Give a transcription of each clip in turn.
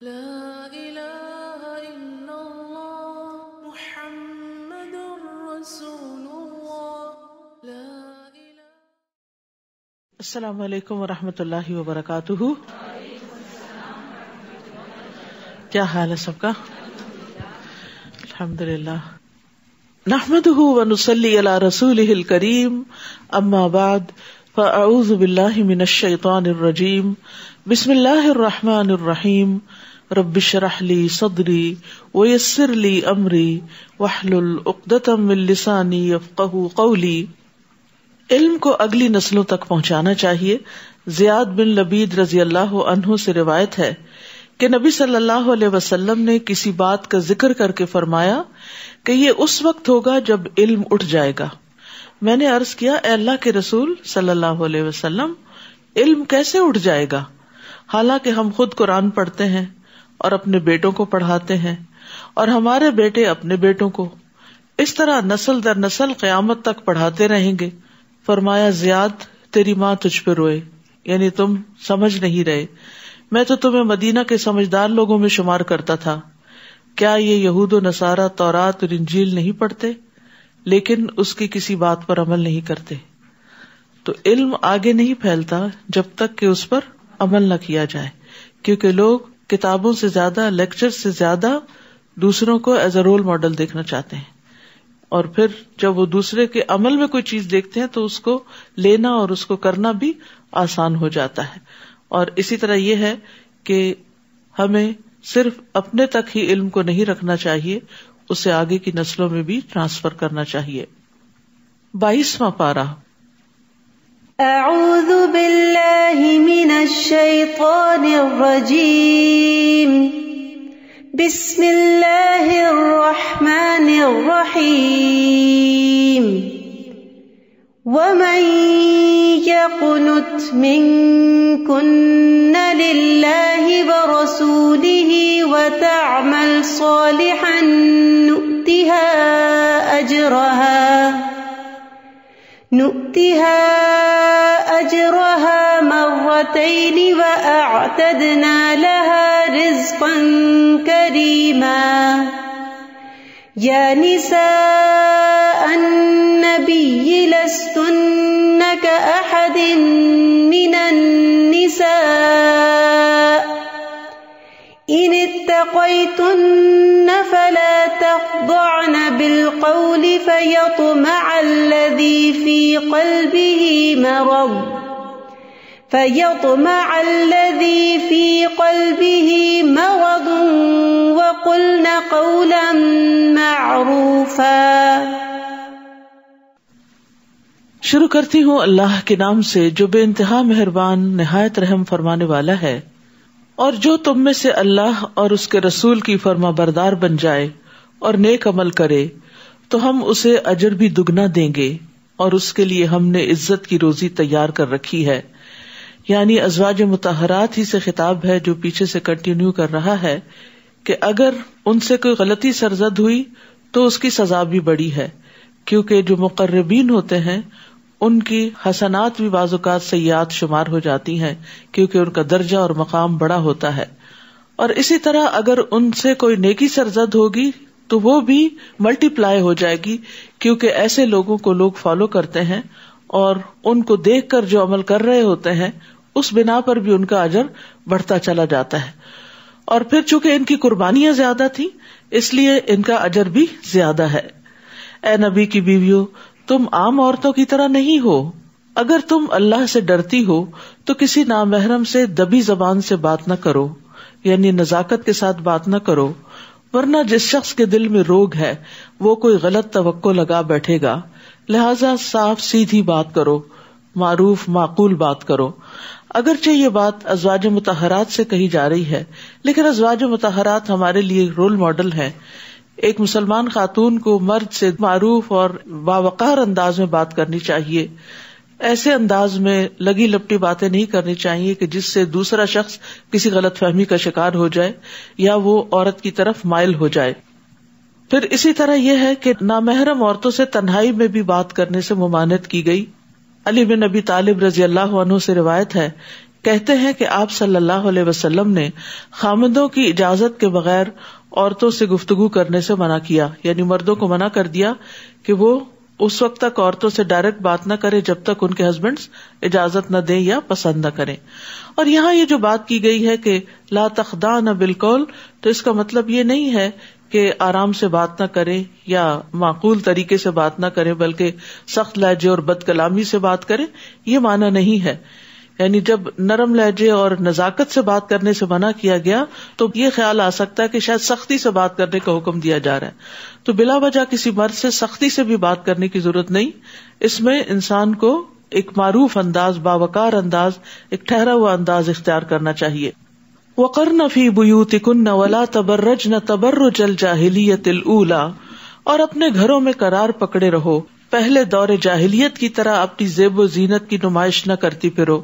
لا الہ الا اللہ محمد رسول اللہ لا الہ. السلام علیکم ورحمۃ اللہ وبرکاتہ. کیا حال ہے سب کا؟ الحمدللہ. نحمده ونصلی علی رسولہ الکریم. اما بعد فاعوذ باللہ من الشیطان الرجیم. بسم اللہ الرحمن الرحیم. رب اشرح لی صدری ویسر لی امری واحلل عقدۃ من لسانی یفقہوا قولی. علم کو اگلی نسلوں تک پہنچانا چاہیے. زیاد بن لبید رضی اللہ عنہ سے روایت ہے کہ نبی صلی اللہ علیہ وسلم نے کسی بات کا ذکر کر کے فرمایا کہ یہ اس وقت ہوگا جب علم اٹھ جائے گا. میں نے عرض کیا، اے اللہ کے رسول صلی اللہ علیہ وسلم، علم کیسے اٹھ جائے گا؟ حالانکہ ہم خود قرآن پڑھتے ہیں اور اپنے بیٹوں کو پڑھاتے ہیں اور ہمارے بیٹے اپنے بیٹوں کو، اس طرح نسل در نسل قیامت تک پڑھاتے رہیں گے. فرمایا، زیاد تیری ماں تجھ پہ روئے، یعنی تم سمجھ نہیں رہے. میں تو تمہیں مدینہ کے سمجھدار لوگوں میں شمار کرتا تھا. کیا یہ یہود و نصارہ تورات اور انجیل نہیں پڑھتے لیکن اس کی کسی بات پر عمل نہیں کرتے؟ تو علم آگے نہیں پھیلتا جب تک کہ اس پر عمل نہ کیا جائے، کیونکہ لوگ کتابوں سے زیادہ، لیکچر سے زیادہ دوسروں کو ایز اے رول ماڈل دیکھنا چاہتے ہیں، اور پھر جب وہ دوسرے کے عمل میں کوئی چیز دیکھتے ہیں تو اس کو لینا اور اس کو کرنا بھی آسان ہو جاتا ہے. اور اسی طرح یہ ہے کہ ہمیں صرف اپنے تک ہی علم کو نہیں رکھنا چاہیے، اسے آگے کی نسلوں میں بھی ٹرانسفر کرنا چاہیے. 22واں پارہ. اعوذ باللہ من الشیطان الرجیم. بسم اللہ الرحمن الرحیم. ومن يقنت منكن لله ورسوله وتعمل صالحا نؤتها أجرها مرتين وأعتدنا لها رزقا كريما. يا نساء النبي لستن كأحد من النساء إن اتقيتن فلا تخضعن بالقول فيطمع الذي في قلبه مرض وقلن قولا معروفا. شروع کرتی ہوں اللہ کے نام سے جو بے انتہا مہربان نہایت رحم فرمانے والا ہے. اور جو تم میں سے اللہ اور اس کے رسول کی فرما بردار بن جائے اور نیک عمل کرے تو ہم اسے اجر بھی دگنا دیں گے، اور اس کے لیے ہم نے عزت کی روزی تیار کر رکھی ہے. یعنی ازواج مطہرات ہی سے خطاب ہے جو پیچھے سے کنٹینیو کر رہا ہے کہ اگر ان سے کوئی غلطی سرزد ہوئی تو اس کی سزا بھی بڑی ہے، کیونکہ جو مقربین ہوتے ہیں ان کی حسنات بھی بعض اوقات سیئات شمار ہو جاتی ہیں، کیونکہ ان کا درجہ اور مقام بڑا ہوتا ہے. اور اسی طرح اگر ان سے کوئی نیکی سرزد ہوگی تو وہ بھی ملٹی پلائی ہو جائے گی، کیونکہ ایسے لوگوں کو لوگ فالو کرتے ہیں اور ان کو دیکھ کر جو عمل کر رہے ہوتے ہیں اس بنا پر بھی ان کا اجر بڑھتا چلا جاتا ہے. اور پھر چونکہ ان کی قربانیاں زیادہ تھیں اس لیے ان کا اجر بھی زیادہ ہے. اے نبی کی بیویوں، تم عام عورتوں کی طرح نہیں ہو. اگر تم اللہ سے ڈرتی ہو تو کسی نامحرم سے دبی زبان سے بات نہ کرو، یعنی نزاکت کے ساتھ بات نہ کرو، ورنہ جس شخص کے دل میں روگ ہے وہ کوئی غلط توقع لگا بیٹھے گا. لہذا صاف سیدھی بات کرو، معروف معقول بات کرو. اگرچہ یہ بات ازواج مطہرات سے کہی جا رہی ہے لیکن ازواج مطہرات ہمارے لیے رول ماڈل ہیں. ایک مسلمان خاتون کو مرد سے معروف اور باوقار انداز میں بات کرنی چاہیے. ایسے انداز میں لگی لپٹی باتیں نہیں کرنی چاہیے کہ جس سے دوسرا شخص کسی غلط فہمی کا شکار ہو جائے یا وہ عورت کی طرف مائل ہو جائے. پھر اسی طرح یہ ہے کہ نامحرم عورتوں سے تنہائی میں بھی بات کرنے سے ممانعت کی گئی. علی بن ابی طالب رضی اللہ عنہ سے روایت ہے کہتے ہیں کہ آپ صلی اللہ علیہ وسلم نے خامندوں کی اجازت کے بغیر عورتوں سے گفتگو کرنے سے منع کیا، یعنی مردوں کو منع کر دیا کہ وہ اس وقت تک عورتوں سے ڈائریکٹ بات نہ کرے جب تک ان کے ہسبینڈز اجازت نہ دیں یا پسند نہ کریں. اور یہاں یہ جو بات کی گئی ہے کہ لا تخضعن بالقول، تو اس کا مطلب یہ نہیں ہے کہ آرام سے بات نہ کرے یا معقول طریقے سے بات نہ کرے بلکہ سخت لہجے اور بد کلامی سے بات کرے، یہ معنی نہیں ہے. یعنی جب نرم لہجے اور نزاکت سے بات کرنے سے منع کیا گیا تو یہ خیال آ سکتا ہے کہ شاید سختی سے بات کرنے کا حکم دیا جا رہا ہے. تو بلا وجہ کسی مرد سے سختی سے بھی بات کرنے کی ضرورت نہیں. اس میں انسان کو ایک معروف انداز، باوقار انداز، ایک ٹھہرا ہوا انداز اختیار کرنا چاہیے. وَقَرْنَ فِي بُيُوتِكُنَّ وَلَا تَبَرَّجْنَ تَبَرُّجَ الْجَاهِلِيَّةِ الْأُولَى، اور اپنے گھروں میں قرار پکڑے رہو، پہلے دور جاہلیت کی طرح اپنی زیب و زینت کی نمائش نہ کرتی پھرو.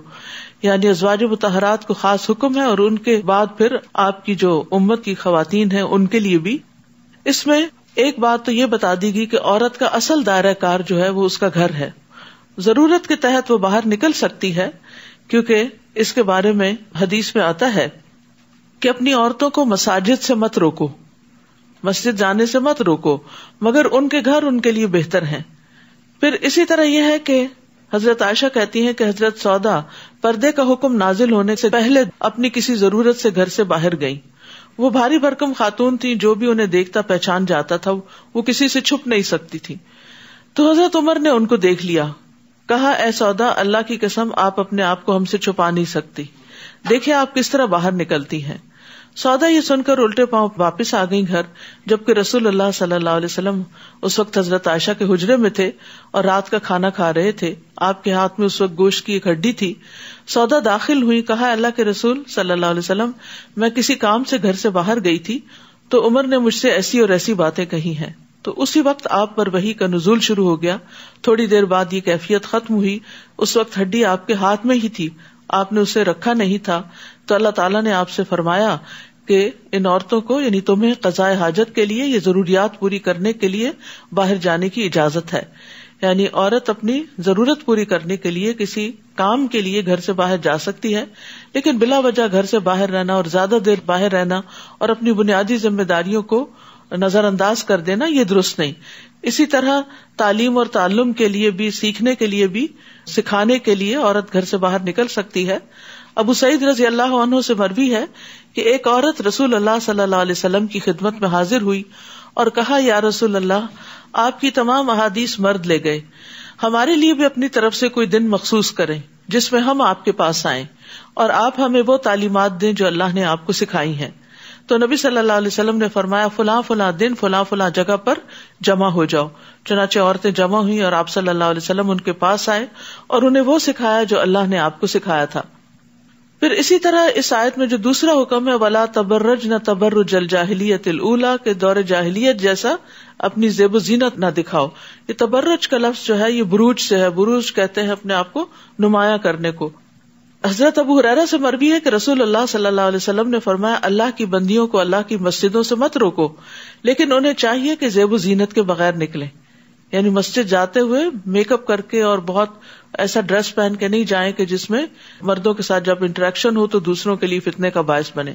یعنی ازواج مطہرات کو خاص حکم ہے اور ان کے بعد پھر آپ کی جو امت کی خواتین ہیں ان کے لیے بھی. اس میں ایک بات تو یہ بتا دی گئی کہ عورت کا اصل دائرہ کار جو ہے وہ اس کا گھر ہے. ضرورت کے تحت وہ باہر نکل سکتی ہے، کیونکہ اس کے بارے میں حدیث میں آتا ہے کہ اپنی عورتوں کو مساجد سے مت روکو، مسجد جانے سے مت روکو، مگر ان کے گھر ان کے لیے بہتر ہیں. پھر اسی طرح یہ ہے کہ حضرت عائشہ کہتی ہیں کہ حضرت سودا پردے کا حکم نازل ہونے سے پہلے اپنی کسی ضرورت سے گھر سے باہر گئیں. وہ بھاری بھرکم خاتون تھی، جو بھی انہیں دیکھتا پہچان جاتا تھا، وہ کسی سے چھپ نہیں سکتی تھی. تو حضرت عمر نے ان کو دیکھ لیا، کہا اے سودا، اللہ کی قسم آپ اپنے آپ کو ہم سے چھپا نہیں سکتی، دیکھیں آپ کس طرح باہر نکلتی ہیں. سودا یہ سن کر الٹے پاؤں واپس آ گئی گھر، جبکہ رسول اللہ صلی اللہ علیہ وسلم اس وقت حضرت عائشہ کے حجرے میں تھے اور رات کا کھانا کھا رہے تھے. آپ کے ہاتھ میں اس وقت گوشت کی ایک ہڈی تھی. سودا داخل ہوئی، کہا اللہ کے رسول صلی اللہ علیہ وسلم، میں کسی کام سے گھر سے باہر گئی تھی تو عمر نے مجھ سے ایسی اور ایسی باتیں کہی ہیں. تو اسی وقت آپ پر وحی کا نزول شروع ہو گیا. تھوڑی دیر بعد یہ کیفیت ختم ہوئی. اس وقت ہڈی آپ کے ہاتھ میں ہی تھی، آپ نے اسے رکھا نہیں تھا. تو اللہ تعالیٰ نے آپ سے فرمایا کہ ان عورتوں کو، یعنی تمہیں قضاء حاجت کے لیے، یہ ضروریات پوری کرنے کے لیے باہر جانے کی اجازت ہے. یعنی عورت اپنی ضرورت پوری کرنے کے لیے کسی کام کے لیے گھر سے باہر جا سکتی ہے، لیکن بلا وجہ گھر سے باہر رہنا اور زیادہ دیر باہر رہنا اور اپنی بنیادی ذمہ داریوں کو نظر انداز کر دینا، یہ درست نہیں. اسی طرح تعلیم اور تعلم کے لیے بھی، سیکھنے کے لیے بھی، سکھانے کے لیے عورت گھر سے باہر نکل سکتی ہے. ابو سعید رضی اللہ عنہ سے مروی ہے کہ ایک عورت رسول اللہ صلی اللہ علیہ وسلم کی خدمت میں حاضر ہوئی اور کہا یا رسول اللہ، آپ کی تمام احادیث مرد لے گئے، ہمارے لیے بھی اپنی طرف سے کوئی دن مخصوص کریں جس میں ہم آپ کے پاس آئیں اور آپ ہمیں وہ تعلیمات دیں جو اللہ نے آپ کو سکھائی ہیں. تو نبی صلی اللہ علیہ وسلم نے فرمایا فلاں فلاں دن فلاں فلاں جگہ پر جمع ہو جاؤ. چنانچہ عورتیں جمع ہوئی اور آپ صلی اللہ علیہ وسلم ان کے پاس آئے اور انہیں وہ سکھایا جو اللہ نے آپ کو سکھایا تھا. پھر اسی طرح اس آیت میں جو دوسرا حکم ہے ولا تبرجن تبرج الجاہلیۃ الاولی، کہ دور جاہلیت جیسا اپنی زیب و زینت نہ دکھاؤ. یہ تبرج کا لفظ جو ہے یہ بروج سے ہے. بروج کہتے ہیں اپنے آپ کو نمایاں کرنے کو. حضرت ابو ہریرہ سے مروی ہے کہ رسول اللہ صلی اللہ علیہ وسلم نے فرمایا اللہ کی بندیوں کو اللہ کی مسجدوں سے مت روکو، لیکن انہیں چاہیے کہ زیب و زینت کے بغیر نکلیں. یعنی مسجد جاتے ہوئے میک اپ کر کے اور بہت ایسا ڈریس پہن کے نہیں جائیں کہ جس میں مردوں کے ساتھ جب انٹریکشن ہو تو دوسروں کے لیے فتنے کا باعث بنے.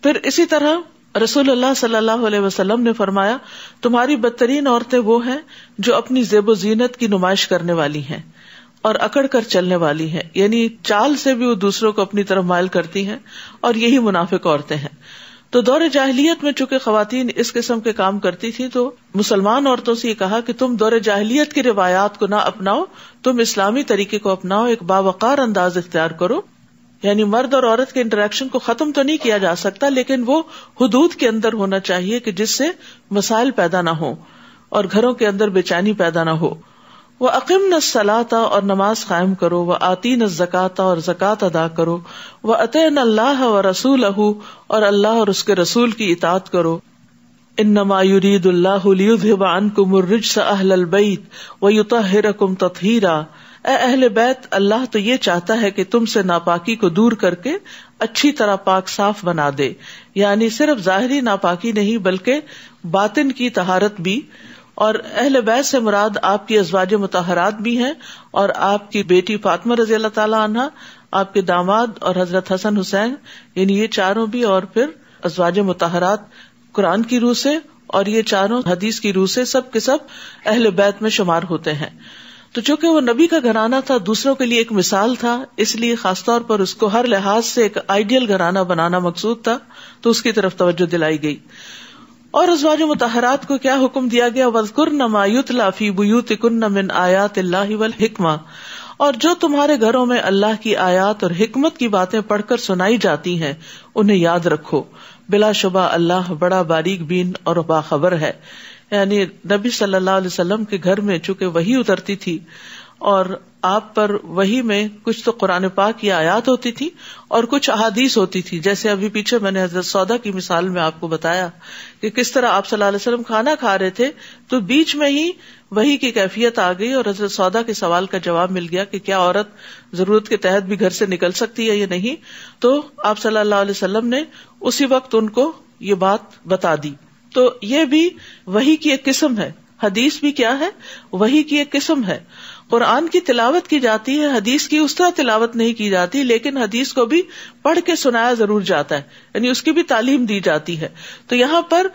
پھر اسی طرح رسول اللہ صلی اللہ علیہ وسلم نے فرمایا تمہاری بدترین عورتیں وہ ہیں جو اپنی زیب و زینت کی نمائش کرنے والی ہیں اور اکڑ کر چلنے والی ہیں. یعنی چال سے بھی وہ دوسروں کو اپنی طرف مائل کرتی ہیں اور یہی منافق عورتیں ہیں. تو دور جاہلیت میں چونکہ خواتین اس قسم کے کام کرتی تھی تو مسلمان عورتوں سے یہ کہا کہ تم دور جاہلیت کی روایات کو نہ اپناؤ، تم اسلامی طریقے کو اپناؤ، ایک باوقار انداز اختیار کرو. یعنی مرد اور عورت کے انٹریکشن کو ختم تو نہیں کیا جا سکتا، لیکن وہ حدود کے اندر ہونا چاہیے کہ جس سے مسائل پیدا نہ ہوں اور گھروں کے اندر بے چینی پیدا نہ ہو. وَأَقِمْنَ الصَّلَاةَ اور نماز قائم کرو، وَآتِينَ الزَّكَاةَ اور زکوٰۃ ادا کرو، وَأَطِعْنَ اللَّهَ وَرَسُولَهُ اور اللہ اور اس کے رسول کی اطاعت کرو. إِنَّمَا يُرِيدُ اللَّهُ لِيُذْهِبَ عَنْكُمُ الرِّجْسَ أَهْلَ الْبَيْتِ وَيُطَهِّرَكُمْ تَطْهِيرًا. اے اہل بیت، اللہ تو یہ چاہتا ہے کہ تم سے ناپاکی کو دور کر کے اچھی طرح پاک صاف بنا دے. یعنی صرف ظاہری ناپاکی نہیں بلکہ باطن کی طہارت بھی. اور اہل بیت سے مراد آپ کی ازواج مطہرات بھی ہیں اور آپ کی بیٹی فاطمہ رضی اللہ تعالی عنہا، آپ کے داماد اور حضرت حسن حسین یعنی یہ چاروں بھی، اور پھر ازواج مطہرات قرآن کی روح سے اور یہ چاروں حدیث کی روح سے سب کے سب اہل بیت میں شمار ہوتے ہیں. تو چونکہ وہ نبی کا گھرانہ تھا، دوسروں کے لیے ایک مثال تھا، اس لیے خاص طور پر اس کو ہر لحاظ سے ایک آئیڈیل گھرانہ بنانا مقصود تھا، تو اس کی طرف توجہ دلائی گئی. اور ازواج مطہرات کو کیا حکم دیا گیا؟ وَاذْكُرْنَ مَا يُتْلَى فِي بُيُوتِكُنَّ مِنْ آيَاتِ اللَّهِ وَالْحِكْمَةِ، اور جو تمہارے گھروں میں اللہ کی آیات اور حکمت کی باتیں پڑھ کر سنائی جاتی ہیں انہیں یاد رکھو، بلا شبہ اللہ بڑا باریک بین اور باخبر ہے. یعنی نبی صلی اللہ علیہ وسلم کے گھر میں چونکہ وحی اترتی تھی اور آپ پر وحی میں کچھ تو قرآن پاک کی آیات ہوتی تھی اور کچھ احادیث ہوتی تھی. جیسے ابھی پیچھے میں نے حضرت سودا کی مثال میں آپ کو بتایا کہ کس طرح آپ صلی اللہ علیہ وسلم کھانا کھا رہے تھے تو بیچ میں ہی وحی کی کیفیت آ گئی اور حضرت سودا کے سوال کا جواب مل گیا کہ کیا عورت ضرورت کے تحت بھی گھر سے نکل سکتی ہے یا نہیں. تو آپ صلی اللہ علیہ وسلم نے اسی وقت ان کو یہ بات بتا دی. تو یہ بھی وحی کی ایک قسم ہے. حدیث بھی کیا ہے؟ وحی کی ایک قسم ہے. قرآن کی تلاوت کی جاتی ہے، حدیث کی اس طرح تلاوت نہیں کی جاتی، لیکن حدیث کو بھی پڑھ کے سنایا ضرور جاتا ہے، یعنی اس کی بھی تعلیم دی جاتی ہے. تو یہاں پر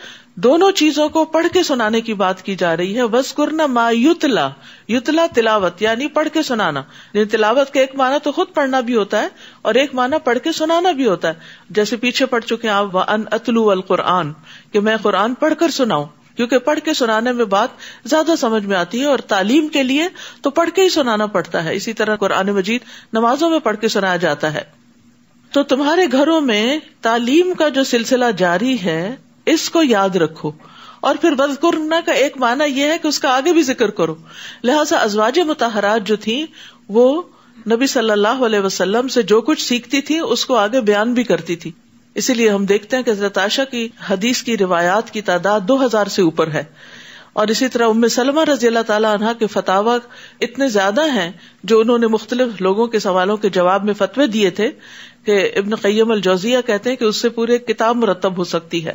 دونوں چیزوں کو پڑھ کے سنانے کی بات کی جا رہی ہے. وَاذْكُرْنَ مَا يُتْلَى، یتلا تلاوت یعنی پڑھ کے سنانا. یعنی تلاوت کا ایک معنی تو خود پڑھنا بھی ہوتا ہے اور ایک معنی پڑھ کے سنانا بھی ہوتا ہے. جیسے پیچھے پڑھ چکے ہیں آپ وَأَنْ أَتْلُوَ الْقُرْآنَ، کہ میں قرآن پڑھ کر سناؤں، کیونکہ پڑھ کے سنانے میں بات زیادہ سمجھ میں آتی ہے اور تعلیم کے لیے تو پڑھ کے ہی سنانا پڑتا ہے. اسی طرح قرآن مجید نمازوں میں پڑھ کے سنایا جاتا ہے. تو تمہارے گھروں میں تعلیم کا جو سلسلہ جاری ہے اس کو یاد رکھو. اور پھر وذکرنا کا ایک معنی یہ ہے کہ اس کا آگے بھی ذکر کرو. لہٰذا ازواج مطہرات جو تھیں وہ نبی صلی اللہ علیہ وسلم سے جو کچھ سیکھتی تھی اس کو آگے بیان بھی کرتی تھی. اسی لیے ہم دیکھتے ہیں کہ حضرت عائشہ کی حدیث کی روایات کی تعداد 2000 سے اوپر ہے. اور اسی طرح ام سلمہ رضی اللہ تعالی عنہا کے فتاوی اتنے زیادہ ہیں جو انہوں نے مختلف لوگوں کے سوالوں کے جواب میں فتوے دیے تھے کہ ابن قیم الجوزیہ کہتے ہیں کہ اس سے پورے کتاب مرتب ہو سکتی ہے.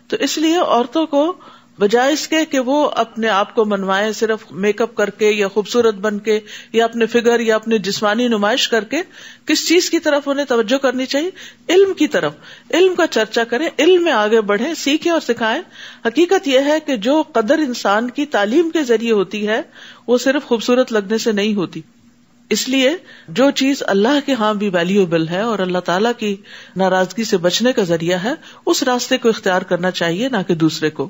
تو اس لیے عورتوں کو بجائے اس کے کہ وہ اپنے آپ کو منوائیں صرف میک اپ کر کے یا خوبصورت بن کے یا اپنے فگر یا اپنے جسمانی نمائش کر کے، کس چیز کی طرف انہیں توجہ کرنی چاہیے؟ علم کی طرف. علم کا چرچا کریں، علم میں آگے بڑھیں، سیکھیں اور سکھائیں. حقیقت یہ ہے کہ جو قدر انسان کی تعلیم کے ذریعے ہوتی ہے وہ صرف خوبصورت لگنے سے نہیں ہوتی. اس لیے جو چیز اللہ کے ہاں بھی ویلیوبل ہے اور اللہ تعالیٰ کی ناراضگی سے بچنے کا ذریعہ ہے اس راستے کو اختیار کرنا چاہیے، نہ کہ دوسرے کو.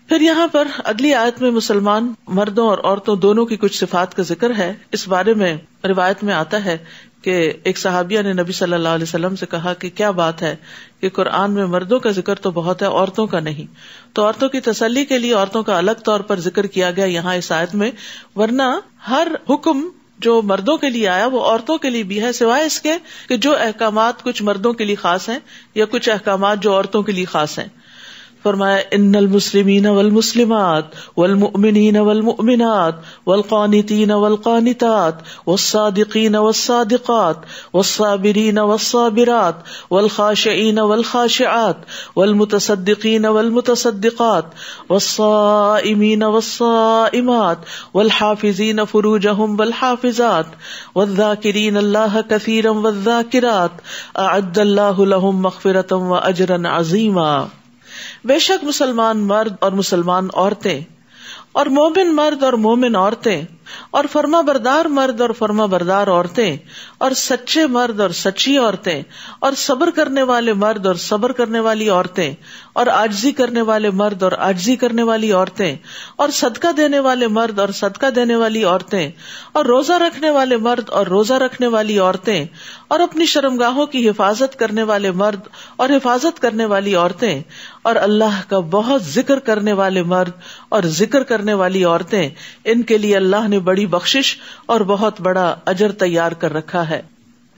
پھر یہاں پر اگلی آیت میں مسلمان مردوں اور عورتوں دونوں کی کچھ صفات کا ذکر ہے. اس بارے میں روایت میں آتا ہے کہ ایک صحابیہ نے نبی صلی اللہ علیہ وسلم سے کہا کہ کیا بات ہے کہ قرآن میں مردوں کا ذکر تو بہت ہے، عورتوں کا نہیں. تو عورتوں کی تسلی کے لیے عورتوں کا الگ طور پر ذکر کیا گیا یہاں اس آیت میں، ورنہ ہر حکم جو مردوں کے لیے آیا وہ عورتوں کے لیے بھی ہے، سوائے اس کے کہ جو احکامات کچھ مردوں کے لیے خاص ہیں یا کچھ احکامات جو عورتوں کے لیے خاص ہیں. فرمایا ان المسلمین والمسلمات والمؤمنین والمؤمنات والقانتین والقانتات والصادقین والصادقات والصابرین والصابرات والخاشعین والخاشعات والمتصدقین والمتصدقات والصائمین والصائمات والحافظین فروجہم والحافظات والذاکرین اللہ کثیرا والذاکرات اعد اللہ لہم مغفرۃ واجرا عظیما. بے شک مسلمان مرد اور مسلمان عورتیں اور مومن مرد اور مومن عورتیں اور فرما بردار مرد اور فرما بردار عورتیں اور سچے مرد اور سچی عورتیں اور صبر کرنے والے مرد اور صبر کرنے والی عورتیں اور عاجزی کرنے والے مرد اور عاجزی کرنے والی عورتیں اور صدقہ دینے والے مرد اور صدقہ دینے والی عورتیں اور روزہ رکھنے والے مرد اور روزہ رکھنے والی عورتیں اور اپنی شرمگاہوں کی حفاظت کرنے والے مرد اور حفاظت کرنے والی عورتیں اور اللہ کا بہت ذکر کرنے والے مرد اور ذکر کرنے والی عورتیں، ان کے لیے اللہ نے بڑی بخشش اور بہت بڑا اجر تیار کر رکھا ہے.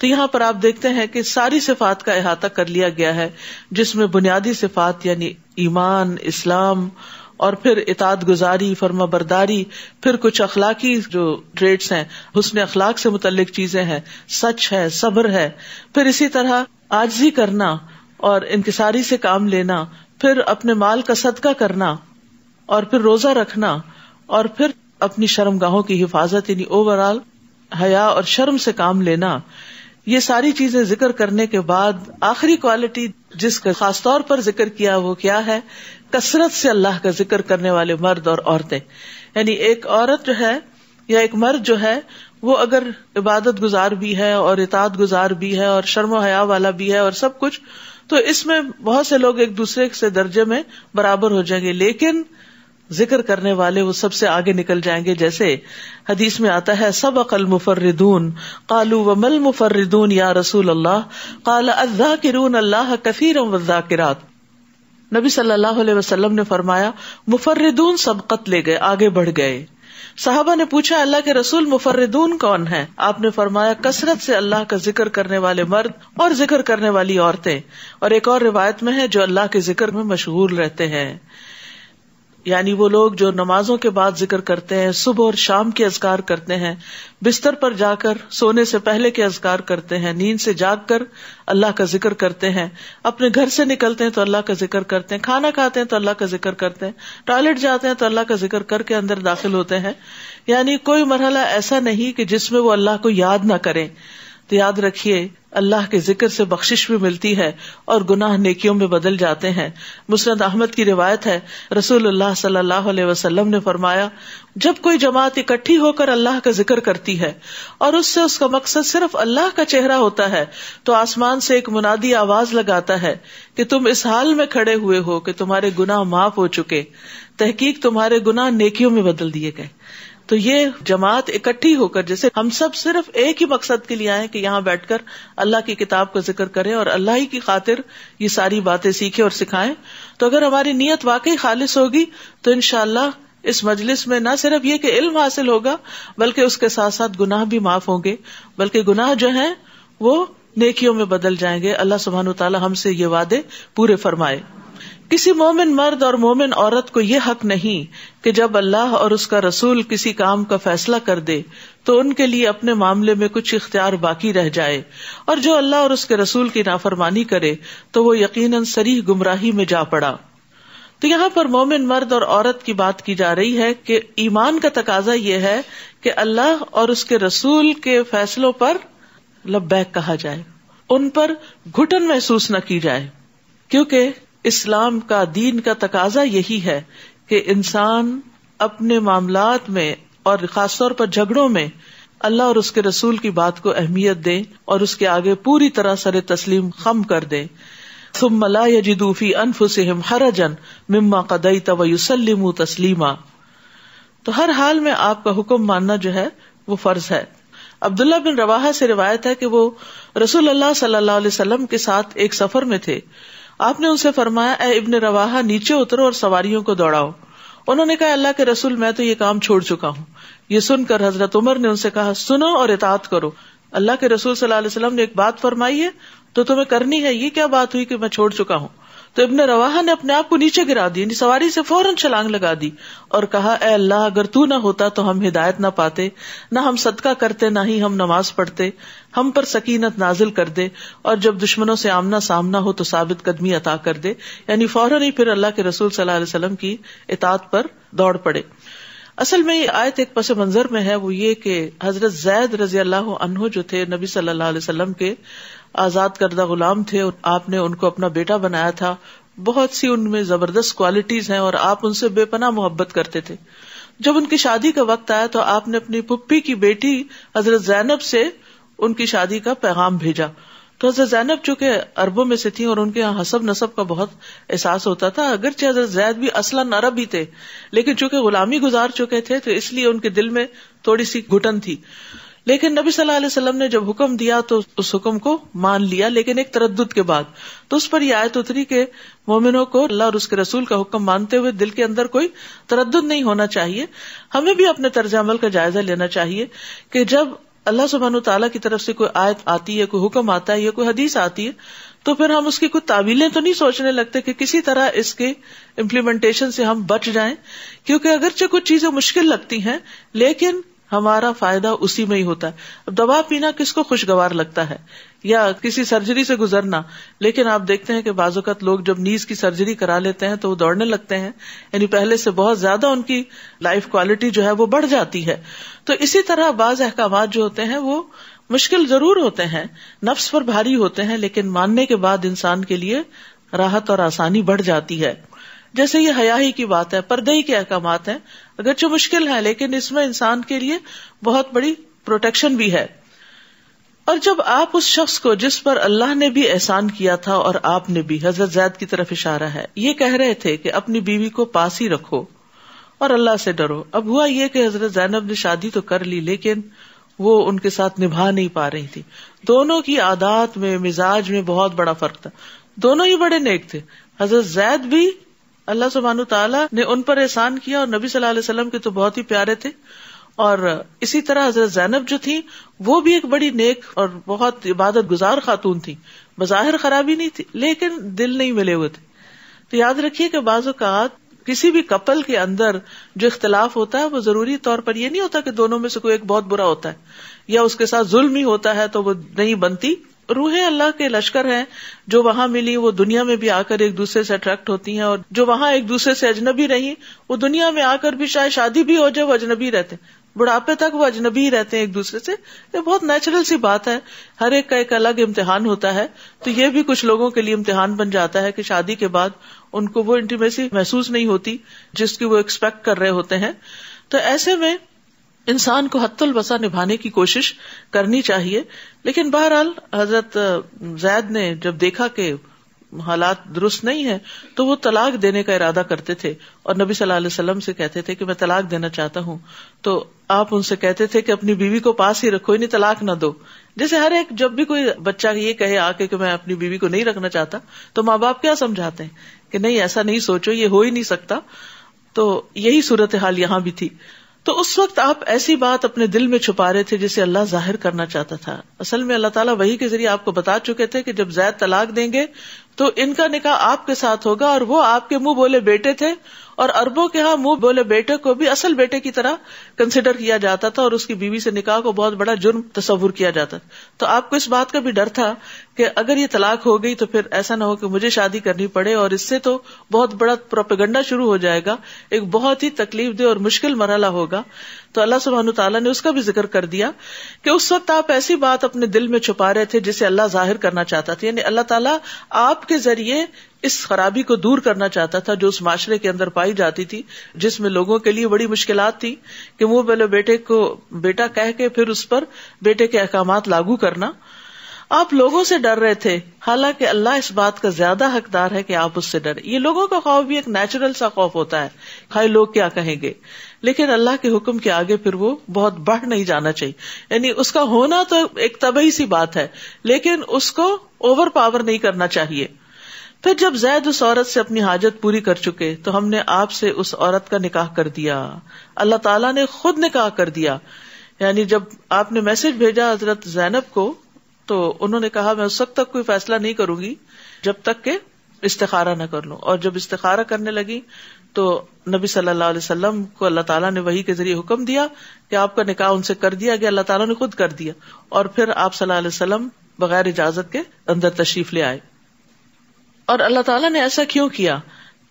تو یہاں پر آپ دیکھتے ہیں کہ ساری صفات کا احاطہ کر لیا گیا ہے، جس میں بنیادی صفات یعنی ایمان، اسلام اور پھر اطاعت گزاری، فرما برداری، پھر کچھ اخلاقی جو ٹریٹس ہیں، حسن اخلاق سے متعلق چیزیں ہیں، سچ ہے، صبر ہے، پھر اسی طرح عاجزی کرنا اور انکساری سے کام لینا، پھر اپنے مال کا صدقہ کرنا اور پھر روزہ رکھنا اور پھر اپنی شرمگاہوں کی حفاظت یعنی اوور آل حیا اور شرم سے کام لینا. یہ ساری چیزیں ذکر کرنے کے بعد آخری کوالٹی جس کا خاص طور پر ذکر کیا وہ کیا ہے؟ کثرت سے اللہ کا ذکر کرنے والے مرد اور عورتیں. یعنی ایک عورت جو ہے یا ایک مرد جو ہے وہ اگر عبادت گزار بھی ہے اور اطاعت گزار بھی ہے اور شرم و حیا والا بھی ہے اور سب کچھ، تو اس میں بہت سے لوگ ایک دوسرے سے درجے میں برابر ہو جائیں گے، لیکن ذکر کرنے والے وہ سب سے آگے نکل جائیں گے. جیسے حدیث میں آتا ہے سبق المفردون قالوا وما المفردون یا رسول اللہ قال الذاکرون اللہ کثیرا والذاکرات. نبی صلی اللہ علیہ وسلم نے فرمایا مفردون سبقت لے گئے، آگے بڑھ گئے. صحابہ نے پوچھا اللہ کے رسول مفردون کون ہیں؟ آپ نے فرمایا کثرت سے اللہ کا ذکر کرنے والے مرد اور ذکر کرنے والی عورتیں. اور ایک اور روایت میں ہے جو اللہ کے ذکر میں مشغول رہتے ہیں، یعنی وہ لوگ جو نمازوں کے بعد ذکر کرتے ہیں، صبح اور شام کے اذکار کرتے ہیں، بستر پر جا کر سونے سے پہلے کے اذکار کرتے ہیں، نیند سے جاگ کر اللہ کا ذکر کرتے ہیں، اپنے گھر سے نکلتے ہیں تو اللہ کا ذکر کرتے ہیں، کھانا کھاتے ہیں تو اللہ کا ذکر کرتے ہیں، ٹوائلٹ جاتے ہیں تو اللہ کا ذکر کر کے اندر داخل ہوتے ہیں. یعنی کوئی مرحلہ ایسا نہیں کہ جس میں وہ اللہ کو یاد نہ کریں. تو یاد رکھیے اللہ کے ذکر سے بخشش بھی ملتی ہے اور گناہ نیکیوں میں بدل جاتے ہیں. مسند احمد کی روایت ہے رسول اللہ صلی اللہ علیہ وسلم نے فرمایا جب کوئی جماعت اکٹھی ہو کر اللہ کا ذکر کرتی ہے اور اس سے اس کا مقصد صرف اللہ کا چہرہ ہوتا ہے تو آسمان سے ایک منادی آواز لگاتا ہے کہ تم اس حال میں کھڑے ہوئے ہو کہ تمہارے گناہ معاف ہو چکے، تحقیق تمہارے گناہ نیکیوں میں بدل دیے گئے. تو یہ جماعت اکٹھی ہو کر، جیسے ہم سب صرف ایک ہی مقصد کے لیے آئے کہ یہاں بیٹھ کر اللہ کی کتاب کا ذکر کریں اور اللہ ہی کی خاطر یہ ساری باتیں سیکھیں اور سکھائیں، تو اگر ہماری نیت واقعی خالص ہوگی تو انشاءاللہ اس مجلس میں نہ صرف یہ کہ علم حاصل ہوگا بلکہ اس کے ساتھ ساتھ گناہ بھی معاف ہوں گے، بلکہ گناہ جو ہیں وہ نیکیوں میں بدل جائیں گے. اللہ سبحانہ وتعالی ہم سے یہ وعدے پورے فرمائے. کسی مومن مرد اور مومن عورت کو یہ حق نہیں کہ جب اللہ اور اس کا رسول کسی کام کا فیصلہ کر دے تو ان کے لیے اپنے معاملے میں کچھ اختیار باقی رہ جائے، اور جو اللہ اور اس کے رسول کی نافرمانی کرے تو وہ یقیناً صریح گمراہی میں جا پڑا. تو یہاں پر مومن مرد اور عورت کی بات کی جا رہی ہے کہ ایمان کا تقاضا یہ ہے کہ اللہ اور اس کے رسول کے فیصلوں پر لبیک کہا جائے، ان پر گھٹن محسوس نہ کی جائے، کیونکہ اسلام کا دین کا تقاضا یہی ہے کہ انسان اپنے معاملات میں اور خاص طور پر جھگڑوں میں اللہ اور اس کے رسول کی بات کو اہمیت دیں اور اس کے آگے پوری طرح سر تسلیم خم کر دیں. ثم لا يجدوا في انفسهم حرجا مما قضيت ويسلموا تسلیما. تو ہر حال میں آپ کا حکم ماننا جو ہے وہ فرض ہے. عبداللہ بن رواحہ سے روایت ہے کہ وہ رسول اللہ صلی اللہ علیہ وسلم کے ساتھ ایک سفر میں تھے. آپ نے ان سے فرمایا اے ابن رواحہ نیچے اترو اور سواریوں کو دوڑاؤ. انہوں نے کہا اللہ کے رسول میں تو یہ کام چھوڑ چکا ہوں. یہ سن کر حضرت عمر نے ان سے کہا سنو اور اطاعت کرو، اللہ کے رسول صلی اللہ علیہ وسلم نے ایک بات فرمائی ہے تو تمہیں کرنی ہے. یہ کیا بات ہوئی کہ میں چھوڑ چکا ہوں؟ تو ابن رواحہ نے اپنے آپ کو نیچے گرا دی، یعنی سواری سے فوراً چھلانگ لگا دی اور کہا اے اللہ اگر تو نہ ہوتا تو ہم ہدایت نہ پاتے، نہ ہم صدقہ کرتے، نہ ہی ہم نماز پڑھتے. ہم پر سکینت نازل کر دے اور جب دشمنوں سے آمنا سامنا ہو تو ثابت قدمی عطا کر دے. یعنی فوراً ہی پھر اللہ کے رسول صلی اللہ علیہ وسلم کی اطاعت پر دوڑ پڑے. اصل میں یہ آیت ایک پس منظر میں ہے، وہ یہ کہ حضرت زید رضی اللہ عنہ جو تھے نبی صلی اللہ علیہ وسلم کے آزاد کردہ غلام تھے، اور آپ نے ان کو اپنا بیٹا بنایا تھا. بہت سی ان میں زبردست کوالٹیز ہیں اور آپ ان سے بے پناہ محبت کرتے تھے. جب ان کی شادی کا وقت آیا تو آپ نے اپنی پھپھی کی بیٹی حضرت زینب سے ان کی شادی کا پیغام بھیجا. تو حضرت زینب چونکہ عربوں میں سے تھیں اور ان کے یہاں حسب نسب کا بہت احساس ہوتا تھا، اگرچہ حضرت زید بھی اصلاً عرب ہی تھے لیکن چونکہ غلامی گزار چکے تھے تو اس لیے ان کے دل میں تھوڑی سی گھٹن تھی. لیکن نبی صلی اللہ علیہ وسلم نے جب حکم دیا تو اس حکم کو مان لیا، لیکن ایک تردد کے بعد. تو اس پر یہ آیت اتری کہ مومنوں کو اللہ اور اس کے رسول کا حکم مانتے ہوئے دل کے اندر کوئی تردد نہیں ہونا چاہیے. ہمیں بھی اپنے طرز عمل کا جائزہ لینا چاہیے کہ جب اللہ سبحانہ وتعالیٰ کی طرف سے کوئی آیت آتی ہے، کوئی حکم آتا ہے یا کوئی حدیث آتی ہے تو پھر ہم اس کی کوئی تعویلیں تو نہیں سوچنے لگتے کہ کسی طرح اس کے امپلیمنٹیشن سے ہم بچ جائیں، کیونکہ اگرچہ کچھ چیزیں مشکل لگتی ہیں لیکن ہمارا فائدہ اسی میں ہی ہوتا ہے. اب دوا پینا کس کو خوشگوار لگتا ہے یا کسی سرجری سے گزرنا، لیکن آپ دیکھتے ہیں کہ بعض اوقات لوگ جب نیز کی سرجری کرا لیتے ہیں تو وہ دوڑنے لگتے ہیں، یعنی پہلے سے بہت زیادہ ان کی لائف کوالٹی جو ہے وہ بڑھ جاتی ہے. تو اسی طرح بعض احکامات جو ہوتے ہیں وہ مشکل ضرور ہوتے ہیں، نفس پر بھاری ہوتے ہیں، لیکن ماننے کے بعد انسان کے لیے راحت اور آسانی بڑھ جاتی ہے. جیسے یہ حیا ہی کی بات ہے، پردے ہی کے احکامات ہیں، اگرچہ مشکل ہے لیکن اس میں انسان کے لیے بہت بڑی پروٹیکشن بھی ہے. اور جب آپ اس شخص کو جس پر اللہ نے بھی احسان کیا تھا اور آپ نے بھی، حضرت زید کی طرف اشارہ ہے، یہ کہہ رہے تھے کہ اپنی بیوی کو پاس ہی رکھو اور اللہ سے ڈرو. اب ہوا یہ کہ حضرت زینب نے شادی تو کر لی لیکن وہ ان کے ساتھ نبھا نہیں پا رہی تھی. دونوں کی عادات میں، مزاج میں بہت بڑا فرق تھا. دونوں ہی بڑے نیک تھے. حضرت زید بھی اللہ سبحانہ تعالیٰ نے ان پر احسان کیا اور نبی صلی اللہ علیہ وسلم کے تو بہت ہی پیارے تھے. اور اسی طرح حضرت زینب جو تھی وہ بھی ایک بڑی نیک اور بہت عبادت گزار خاتون تھی. بظاہر خرابی نہیں تھی لیکن دل نہیں ملے ہوئے تھے. تو یاد رکھیے کہ بعض اوقات کسی بھی کپل کے اندر جو اختلاف ہوتا ہے وہ ضروری طور پر یہ نہیں ہوتا کہ دونوں میں سے کوئی ایک بہت برا ہوتا ہے یا اس کے ساتھ ظلم ہی ہوتا ہے تو وہ نہیں بنتی. روحیں اللہ کے لشکر ہیں، جو وہاں ملی وہ دنیا میں بھی آ کر ایک دوسرے سے اٹریکٹ ہوتی ہیں، اور جو وہاں ایک دوسرے سے اجنبی رہی وہ دنیا میں آ کر بھی شاید شادی بھی ہو جائے وہ اجنبی رہتے، بڑھاپے تک وہ اجنبی ہی رہتے ہیں ایک دوسرے سے. یہ بہت نیچرل سی بات ہے، ہر ایک کا ایک الگ امتحان ہوتا ہے. تو یہ بھی کچھ لوگوں کے لیے امتحان بن جاتا ہے کہ شادی کے بعد ان کو وہ انٹیمیسی محسوس نہیں ہوتی جس کی وہ ایکسپیکٹ کر رہے ہوتے ہیں. تو ایسے میں انسان کو حد الوسع نبھانے کی کوشش کرنی چاہیے. لیکن بہرحال حضرت زید نے جب دیکھا کہ حالات درست نہیں ہیں تو وہ طلاق دینے کا ارادہ کرتے تھے اور نبی صلی اللہ علیہ وسلم سے کہتے تھے کہ میں طلاق دینا چاہتا ہوں. تو آپ ان سے کہتے تھے کہ اپنی بیوی کو پاس ہی رکھو، انہیں طلاق نہ دو. جیسے ہر ایک جب بھی کوئی بچہ یہ کہے آ کے کہ میں اپنی بیوی کو نہیں رکھنا چاہتا تو ماں باپ کیا سمجھاتے ہیں کہ نہیں ایسا نہیں سوچو، یہ ہو ہی نہیں سکتا. تو یہی صورتحال یہاں بھی تھی. تو اس وقت آپ ایسی بات اپنے دل میں چھپا رہے تھے جسے اللہ ظاہر کرنا چاہتا تھا. اصل میں اللہ تعالیٰ وحی کے ذریعے آپ کو بتا چکے تھے کہ جب زید طلاق دیں گے تو ان کا نکاح آپ کے ساتھ ہوگا، اور وہ آپ کے منہ بولے بیٹے تھے، اور عربوں کے ہاں منہ بولے بیٹے کو بھی اصل بیٹے کی طرح کنسیڈر کیا جاتا تھا اور اس کی بیوی سے نکاح کو بہت بڑا جرم تصور کیا جاتا تھا. تو آپ کو اس بات کا بھی ڈر تھا کہ اگر یہ طلاق ہو گئی تو پھر ایسا نہ ہو کہ مجھے شادی کرنی پڑے، اور اس سے تو بہت بڑا پروپیگنڈا شروع ہو جائے گا، ایک بہت ہی تکلیف دہ اور مشکل مرحلہ ہوگا. تو اللہ سبحانہ تعالیٰ نے اس کا بھی ذکر کر دیا کہ اس وقت آپ ایسی بات اپنے دل میں چھپا رہے تھے جسے اللہ ظاہر کرنا چاہتا تھا. یعنی اللہ تعالیٰ آپ کے ذریعے اس خرابی کو دور کرنا چاہتا تھا جو اس معاشرے کے اندر پائی جاتی تھی، جس میں لوگوں کے لیے بڑی مشکلات تھی کہ منہ بولے بیٹے کو بیٹا کہہ کے پھر اس پر بیٹے کے احکامات لاگو کرنا. آپ لوگوں سے ڈر رہے تھے، حالانکہ اللہ اس بات کا زیادہ حقدار ہے کہ آپ اس سے ڈریں. یہ لوگوں کا خوف بھی ایک نیچرل سا خوف ہوتا ہے، ہائے لوگ کیا کہیں گے، لیکن اللہ کے حکم کے آگے پھر وہ بہت بڑھ نہیں جانا چاہیے. یعنی اس کا ہونا تو ایک طبعی سی بات ہے لیکن اس کو اوور پاور نہیں کرنا چاہیے. پھر جب زید اس عورت سے اپنی حاجت پوری کر چکے تو ہم نے آپ سے اس عورت کا نکاح کر دیا. اللہ تعالیٰ نے خود نکاح کر دیا. یعنی جب آپ نے میسج بھیجا حضرت زینب کو تو انہوں نے کہا میں اس وقت تک کوئی فیصلہ نہیں کروں گی جب تک کہ استخارہ نہ کر لوں. اور جب استخارہ کرنے لگی تو نبی صلی اللہ علیہ وسلم کو اللہ تعالیٰ نے وحی کے ذریعے حکم دیا کہ آپ کا نکاح ان سے کر دیا گیا. اللہ تعالیٰ نے خود کر دیا اور پھر آپ صلی اللہ علیہ وسلم بغیر اجازت کے اندر تشریف لے آئے. اور اللہ تعالیٰ نے ایسا کیوں کیا؟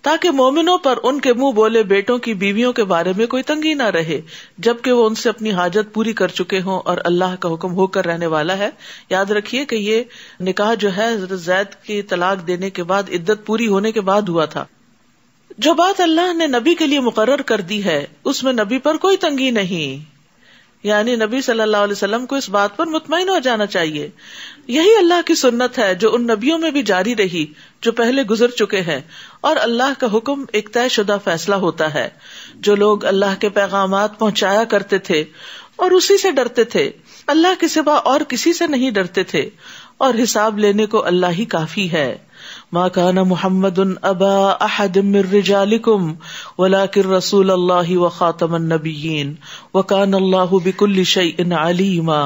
تاکہ مومنوں پر ان کے منہ بولے بیٹوں کی بیویوں کے بارے میں کوئی تنگی نہ رہے جبکہ وہ ان سے اپنی حاجت پوری کر چکے ہوں اور اللہ کا حکم ہو کر رہنے والا ہے. یاد رکھیے کہ یہ نکاح جو ہے حضرت زید کی طلاق دینے کے بعد عدت پوری ہونے کے بعد ہوا تھا. جو بات اللہ نے نبی کے لیے مقرر کر دی ہے اس میں نبی پر کوئی تنگی نہیں. یعنی نبی صلی اللہ علیہ وسلم کو اس بات پر مطمئن ہو جانا چاہیے. یہی اللہ کی سنت ہے جو ان نبیوں میں بھی جاری رہی جو پہلے گزر چکے ہیں. اور اللہ کا حکم ایک طے شدہ فیصلہ ہوتا ہے. جو لوگ اللہ کے پیغامات پہنچایا کرتے تھے اور اسی سے ڈرتے تھے، اللہ کے سوا اور کسی سے نہیں ڈرتے تھے، اور حساب لینے کو اللہ ہی کافی ہے. ما كان محمد ابا احد من رجالكم ولكن رسول الله وخاتم النبيين وكان الله بكل شيء عليما.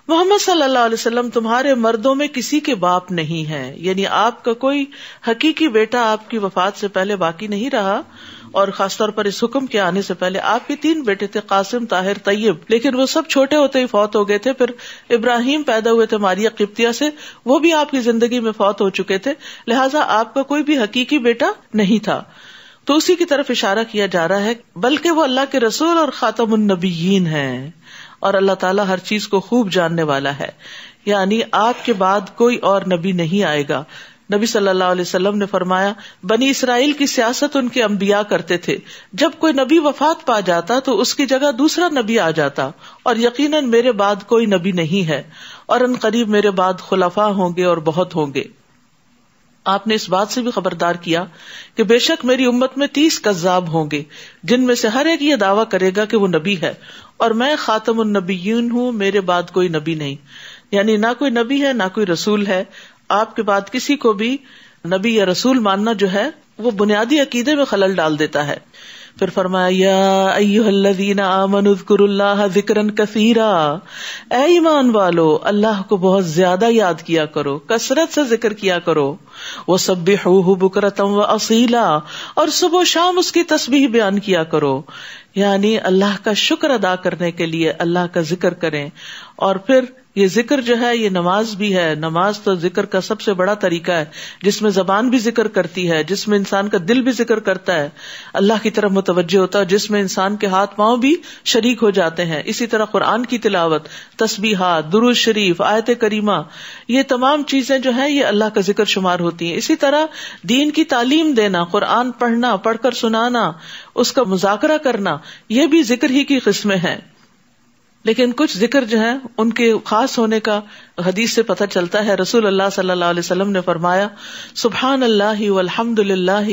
محمد صلی اللہ علیہ وسلم تمہارے مردوں میں کسی کے باپ نہیں ہے. یعنی آپ کا کوئی حقیقی بیٹا آپ کی وفات سے پہلے باقی نہیں رہا، اور خاص طور پر اس حکم کے آنے سے پہلے آپ کے 3 بیٹے تھے، قاسم، طاہر، طیب، لیکن وہ سب چھوٹے ہوتے ہی فوت ہو گئے تھے. پھر ابراہیم پیدا ہوئے تھے ماریہ قبطیہ سے، وہ بھی آپ کی زندگی میں فوت ہو چکے تھے، لہٰذا آپ کا کوئی بھی حقیقی بیٹا نہیں تھا. تو اسی کی طرف اشارہ کیا جا رہا ہے، بلکہ وہ اللہ کے رسول اور خاتم النبیین ہیں، اور اللہ تعالیٰ ہر چیز کو خوب جاننے والا ہے. یعنی آپ کے بعد کوئی اور نبی نہیں آئے گا. نبی صلی اللہ علیہ وسلم نے فرمایا بنی اسرائیل کی سیاست ان کے انبیاء کرتے تھے. جب کوئی نبی وفات پا جاتا تو اس کی جگہ دوسرا نبی آ جاتا, اور یقیناً میرے بعد کوئی نبی نہیں ہے, اور ان قریب میرے بعد خلفاء ہوں گے اور بہت ہوں گے. آپ نے اس بات سے بھی خبردار کیا کہ بے شک میری امت میں 30 کذاب ہوں گے, جن میں سے ہر ایک یہ دعویٰ کرے گا کہ وہ نبی ہے, اور میں خاتم النبیین ہوں, میرے بعد کوئی نبی نہیں. یعنی نہ کوئی نبی ہے نہ کوئی رسول ہے. آپ کے بعد کسی کو بھی نبی یا رسول ماننا جو ہے وہ بنیادی عقیدے میں خلل ڈال دیتا ہے. پھر فرمایا یا ایھا الذین آمنوا اذکروا اللہ ذکرا کثیرا, اے ایمان والو اللہ کو بہت زیادہ یاد کیا کرو, کثرت سے ذکر کیا کرو. وسبحوہ بکرۃ واصیلا, اور صبح و شام اس کی تسبیح بیان کیا کرو. یعنی اللہ کا شکر ادا کرنے کے لیے اللہ کا ذکر کریں. اور پھر یہ ذکر جو ہے یہ نماز بھی ہے. نماز تو ذکر کا سب سے بڑا طریقہ ہے, جس میں زبان بھی ذکر کرتی ہے, جس میں انسان کا دل بھی ذکر کرتا ہے, اللہ کی طرف متوجہ ہوتا ہے, جس میں انسان کے ہاتھ پاؤں بھی شریک ہو جاتے ہیں. اسی طرح قرآن کی تلاوت, تسبیحات, درود شریف, آیت کریمہ, یہ تمام چیزیں جو ہیں یہ اللہ کا ذکر شمار ہوتی ہیں. اسی طرح دین کی تعلیم دینا, قرآن پڑھنا, پڑھ کر سنانا, اس کا مذاکرہ کرنا, یہ بھی ذکر ہی کی قسمیں ہیں. لیکن کچھ ذکر جو ہیں ان کے خاص ہونے کا حدیث سے پتہ چلتا ہے. رسول اللہ صلی اللہ علیہ وسلم نے فرمایا سبحان اللہ والحمد للہ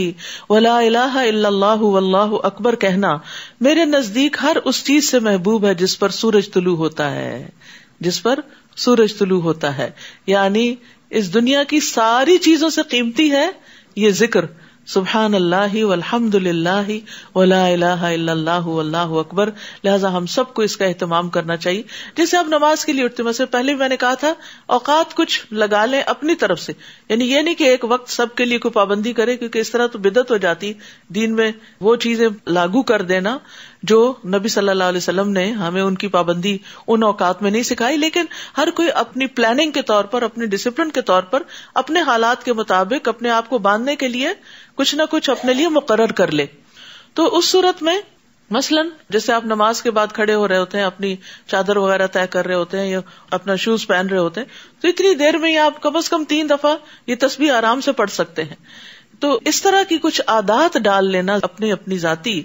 ولا الہ الا اللہ واللہ اکبر کہنا میرے نزدیک ہر اس چیز سے محبوب ہے جس پر سورج طلوع ہوتا ہے, جس پر سورج طلوع ہوتا ہے. یعنی اس دنیا کی ساری چیزوں سے قیمتی ہے یہ ذکر, سبحان اللہ والحمد للہ ولا الہ الا اللہ واللہ اکبر. لہذا ہم سب کو اس کا اہتمام کرنا چاہیے. جیسے آپ نماز کے لیے اٹھتے ہیں, پہلے میں نے کہا تھا اوقات کچھ لگا لیں اپنی طرف سے, یعنی یہ نہیں کہ ایک وقت سب کے لیے کوئی پابندی کرے, کیونکہ اس طرح تو بدعت ہو جاتی دین میں. وہ چیزیں لاگو کر دینا جو نبی صلی اللہ علیہ وسلم نے ہمیں ان کی پابندی ان اوقات میں نہیں سکھائی, لیکن ہر کوئی اپنی پلاننگ کے طور پر, اپنی ڈسپلن کے طور پر, اپنے حالات کے مطابق اپنے آپ کو باندھنے کے لیے کچھ نہ کچھ اپنے لیے مقرر کر لے. تو اس صورت میں مثلاً جیسے آپ نماز کے بعد کھڑے ہو رہے ہوتے ہیں, اپنی چادر وغیرہ طے کر رہے ہوتے ہیں یا اپنا شوز پہن رہے ہوتے ہیں, تو اتنی دیر میں آپ کم از کم 3 دفعہ یہ تسبیح آرام سے پڑھ سکتے ہیں. تو اس طرح کی کچھ عادات ڈال لینا اپنی ذاتی,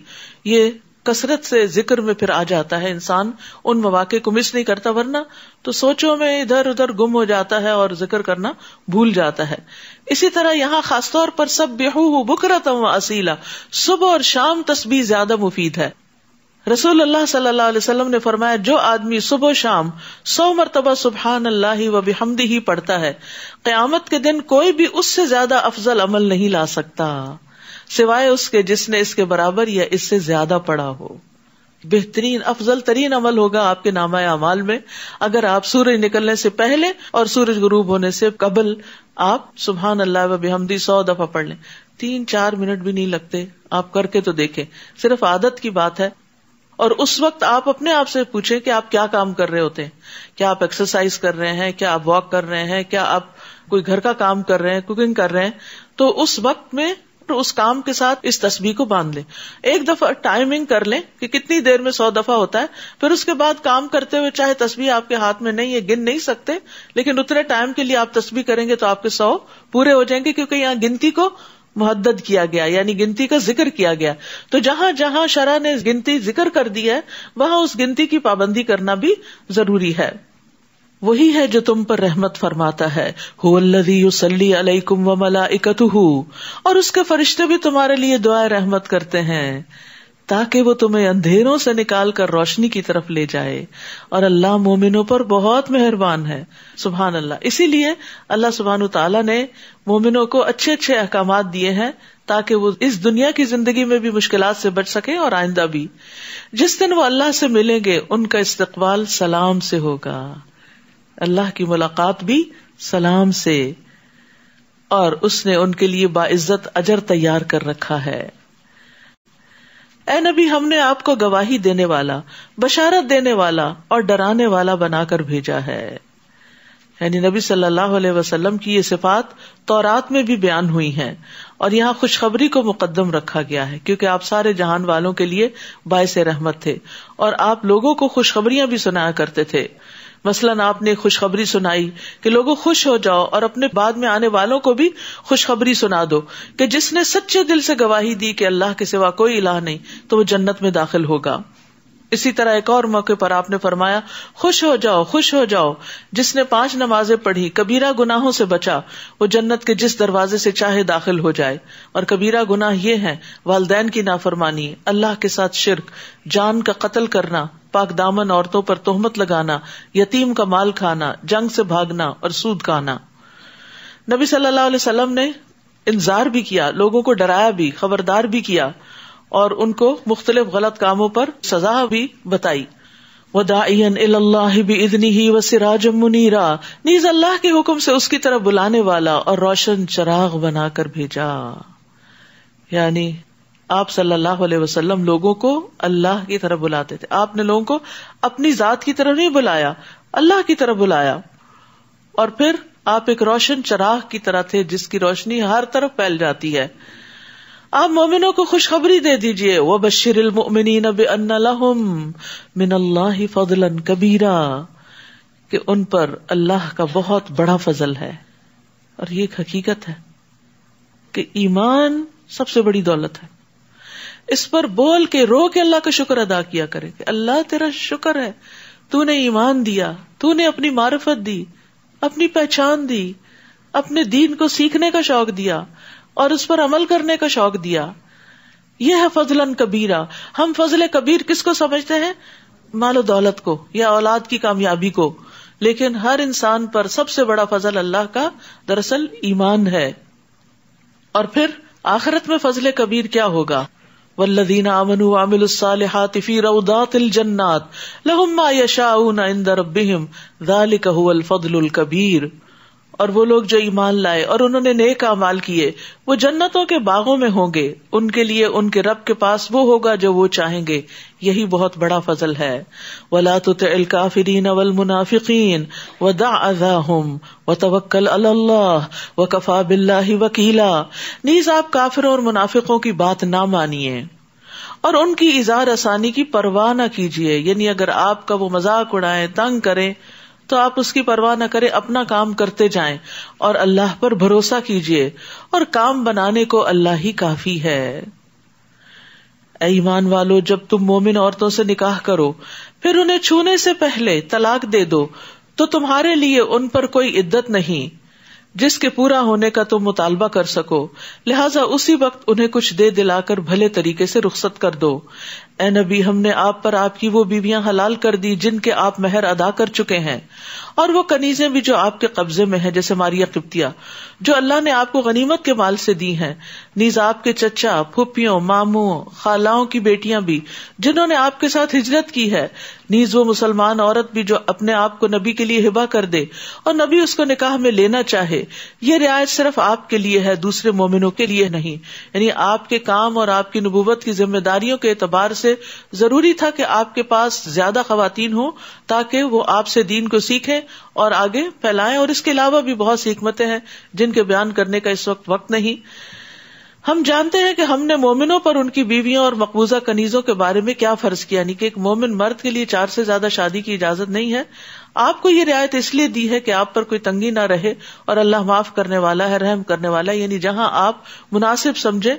یہ کثرت سے ذکر میں پھر آ جاتا ہے. انسان ان مواقع کو مس نہیں کرتا, ورنہ تو سوچوں میں ادھر ادھر گم ہو جاتا ہے اور ذکر کرنا بھول جاتا ہے. اسی طرح یہاں خاص طور پر سبحوہ بکرۃ واصیلا, صبح اور شام تسبیح زیادہ مفید ہے. رسول اللہ صلی اللہ علیہ وسلم نے فرمایا جو آدمی صبح و شام 100 مرتبہ سبحان اللہ و بحمدہ پڑھتا ہے, قیامت کے دن کوئی بھی اس سے زیادہ افضل عمل نہیں لا سکتا سوائے اس کے جس نے اس کے برابر یا اس سے زیادہ پڑھا ہو. بہترین افضل ترین عمل ہوگا آپ کے نامہ اعمال میں اگر آپ سورج نکلنے سے پہلے اور سورج غروب ہونے سے قبل آپ سبحان اللہ و بحمدہ 100 دفعہ پڑھ لیں. 3-4 منٹ بھی نہیں لگتے, آپ کر کے تو دیکھیں, صرف عادت کی بات ہے. اور اس وقت آپ اپنے آپ سے پوچھیں کہ آپ کیا کام کر رہے ہوتے ہیں, کیا آپ ایکسرسائز کر رہے ہیں, کیا آپ واک کر رہے ہیں, کیا آپ کوئی گھر کا کام کر رہے ہیں, کوکنگ کر رہے ہیں. تو اس وقت میں اس کام کے ساتھ اس تسبیح کو باندھ لیں. ایک دفعہ ٹائمنگ کر لیں کہ کتنی دیر میں 100 دفعہ ہوتا ہے, پھر اس کے بعد کام کرتے ہوئے چاہے تسبیح آپ کے ہاتھ میں نہیں ہے, گن نہیں سکتے, لیکن اتنے ٹائم کے لیے آپ تسبیح کریں گے تو آپ کے 100 پورے ہو جائیں گے, کیونکہ یہاں گنتی کو محدد کیا گیا, یعنی گنتی کا ذکر کیا گیا. تو جہاں جہاں شرع نے گنتی ذکر کر دی ہے وہاں اس گنتی کی پابندی کرنا بھی ضروری ہے. وہی ہے جو تم پر رحمت فرماتا ہے, هو الذی یصلی علیکم وملائکتہ, اور اس کے فرشتے بھی تمہارے لیے دعائے رحمت کرتے ہیں تاکہ وہ تمہیں اندھیروں سے نکال کر روشنی کی طرف لے جائے, اور اللہ مومنوں پر بہت مہربان ہے. سبحان اللہ. اسی لیے اللہ سبحانہ تعالیٰ نے مومنوں کو اچھے اچھے احکامات دیے ہیں تاکہ وہ اس دنیا کی زندگی میں بھی مشکلات سے بچ سکیں اور آئندہ بھی. جس دن وہ اللہ سے ملیں گے ان کا استقبال سلام سے ہوگا, اللہ کی ملاقات بھی سلام سے, اور اس نے ان کے لیے باعزت اجر تیار کر رکھا ہے. اے نبی ہم نے آپ کو گواہی دینے والا, بشارت دینے والا اور ڈرانے والا بنا کر بھیجا ہے. یعنی نبی صلی اللہ علیہ وسلم کی یہ صفات تورات میں بھی بیان ہوئی ہیں, اور یہاں خوشخبری کو مقدم رکھا گیا ہے کیونکہ آپ سارے جہان والوں کے لیے باعث رحمت تھے، اور آپ لوگوں کو خوشخبریاں بھی سنایا کرتے تھے. مثلاً آپ نے خوشخبری سنائی کہ لوگوں خوش ہو جاؤ، اور اپنے بعد میں آنے والوں کو بھی خوشخبری سنا دو کہ جس نے سچے دل سے گواہی دی کہ اللہ کے سوا کوئی الہ نہیں تو وہ جنت میں داخل ہوگا. اسی طرح ایک اور موقع پر آپ نے فرمایا خوش ہو جاؤ، خوش ہو جاؤ، جس نے 5 نمازیں پڑھی، کبیرہ گناہوں سے بچا، وہ جنت کے جس دروازے سے چاہے داخل ہو جائے. اور کبیرہ گناہ یہ ہیں والدین کی نافرمانی، اللہ کے ساتھ شرک، جان کا قتل کرنا، پاک دامن عورتوں پر تہمت لگانا، یتیم کا مال کھانا، جنگ سے بھاگنا اور سود کھانا. نبی صلی اللہ علیہ وسلم نے انذار بھی کیا، لوگوں کو ڈرایا بھی، خبردار بھی کیا، اور ان کو مختلف غلط کاموں پر سزا بھی بتائی. وَدَاعِيًا إِلَى اللَّهِ بِإِذْنِهِ وَسِرَاجًا مُنِيرًا، نیز اللہ کے حکم سے اس کی طرف بلانے والا اور روشن چراغ بنا کر بھیجا. یعنی آپ صلی اللہ علیہ وسلم لوگوں کو اللہ کی طرف بلاتے تھے. آپ نے لوگوں کو اپنی ذات کی طرف نہیں بلایا، اللہ کی طرف بلایا. اور پھر آپ ایک روشن چراغ کی طرح تھے جس کی روشنی ہر طرف پھیل جاتی ہے. آپ مومنوں کو خوشخبری دے دیجئے وَبَشِّرِ الْمُؤْمِنِينَ بِأَنَّ لَهُم مِّنَ اللَّهِ فَضْلًا كَبِيرًا، کہ ان پر اللہ کا بہت بڑا فضل ہے. اور یہ ایک حقیقت ہے کہ ایمان سب سے بڑی دولت ہے. اس پر بول کے رو کے اللہ کا شکر ادا کیا کرے کہ اللہ تیرا شکر ہے، تو نے ایمان دیا، تو نے اپنی معرفت دی، اپنی پہچان دی، اپنے دین کو سیکھنے کا شوق دیا اور اس پر عمل کرنے کا شوق دیا. یہ ہے فضلاً کبیرہ. ہم فضل کبیر کس کو سمجھتے ہیں؟ مال و دولت کو یا اولاد کی کامیابی کو، لیکن ہر انسان پر سب سے بڑا فضل اللہ کا دراصل ایمان ہے. اور پھر آخرت میں فضل کبیر کیا ہوگا؟ والذین آمنوا وعملوا الصالحات فی روضات الجنات لہم ما یشاؤون عند ربہم ذلک هو الفضل الکبیر. اور وہ لوگ جو ایمان لائے اور انہوں نے نیک اعمال کیے وہ جنتوں کے باغوں میں ہوں گے، ان کے لیے ان کے رب کے پاس وہ ہوگا جو وہ چاہیں گے. یہی بہت بڑا فضل ہے. وَلَا تُطِعِ الْكَافِرِينَ وَالْمُنَافِقِينَ وَدَعْ أَذَاهُمْ وَتَوَكَّلْ عَلَى اللَّهِ وَكَفَى بِاللَّهِ وَكِيلًا. نیز آپ کافروں اور منافقوں کی بات نہ مانیے اور ان کی اظہار آسانی کی پرواہ نہ کیجیے. یعنی اگر آپ کا وہ مذاق اڑائیں، تنگ کریں تو آپ اس کی پرواہ نہ کریں، اپنا کام کرتے جائیں اور اللہ پر بھروسہ کیجیے، اور کام بنانے کو اللہ ہی کافی ہے. اے ایمان والو، جب تم مومن عورتوں سے نکاح کرو پھر انہیں چھونے سے پہلے طلاق دے دو تو تمہارے لیے ان پر کوئی عدت نہیں جس کے پورا ہونے کا تم مطالبہ کر سکو، لہٰذا اسی وقت انہیں کچھ دے دلا کر بھلے طریقے سے رخصت کر دو. اے نبی، ہم نے آپ پر آپ کی وہ بیویاں حلال کر دی جن کے آپ مہر ادا کر چکے ہیں، اور وہ کنیزیں بھی جو آپ کے قبضے میں ہیں، جیسے ماریہ قبطیہ جو اللہ نے آپ کو غنیمت کے مال سے دی ہیں، نیز آپ کے چچا، پھپھیوں، ماموں، خالاؤں کی بیٹیاں بھی جنہوں نے آپ کے ساتھ ہجرت کی ہے، نیز وہ مسلمان عورت بھی جو اپنے آپ کو نبی کے لیے ہبہ کر دے اور نبی اس کو نکاح میں لینا چاہے. یہ رعایت صرف آپ کے لیے ہے، دوسرے مومنوں کے لیے نہیں. یعنی آپ کے کام اور آپ کی نبوت کی ذمہ داریوں کے اعتبار سے ضروری تھا کہ آپ کے پاس زیادہ خواتین ہوں تاکہ وہ آپ سے دین کو سیکھیں اور آگے پھیلائیں. اور اس کے علاوہ بھی بہت سی حکمتیں ہیں جن کے بیان کرنے کا اس وقت نہیں. ہم جانتے ہیں کہ ہم نے مومنوں پر ان کی بیویوں اور مقبوضہ کنیزوں کے بارے میں کیا فرض کیا، یعنی کہ ایک مومن مرد کے لیے 4 سے زیادہ شادی کی اجازت نہیں ہے. آپ کو یہ رعایت اس لیے دی ہے کہ آپ پر کوئی تنگی نہ رہے، اور اللہ معاف کرنے والا ہے، رحم کرنے والا ہے. یعنی جہاں آپ مناسب سمجھے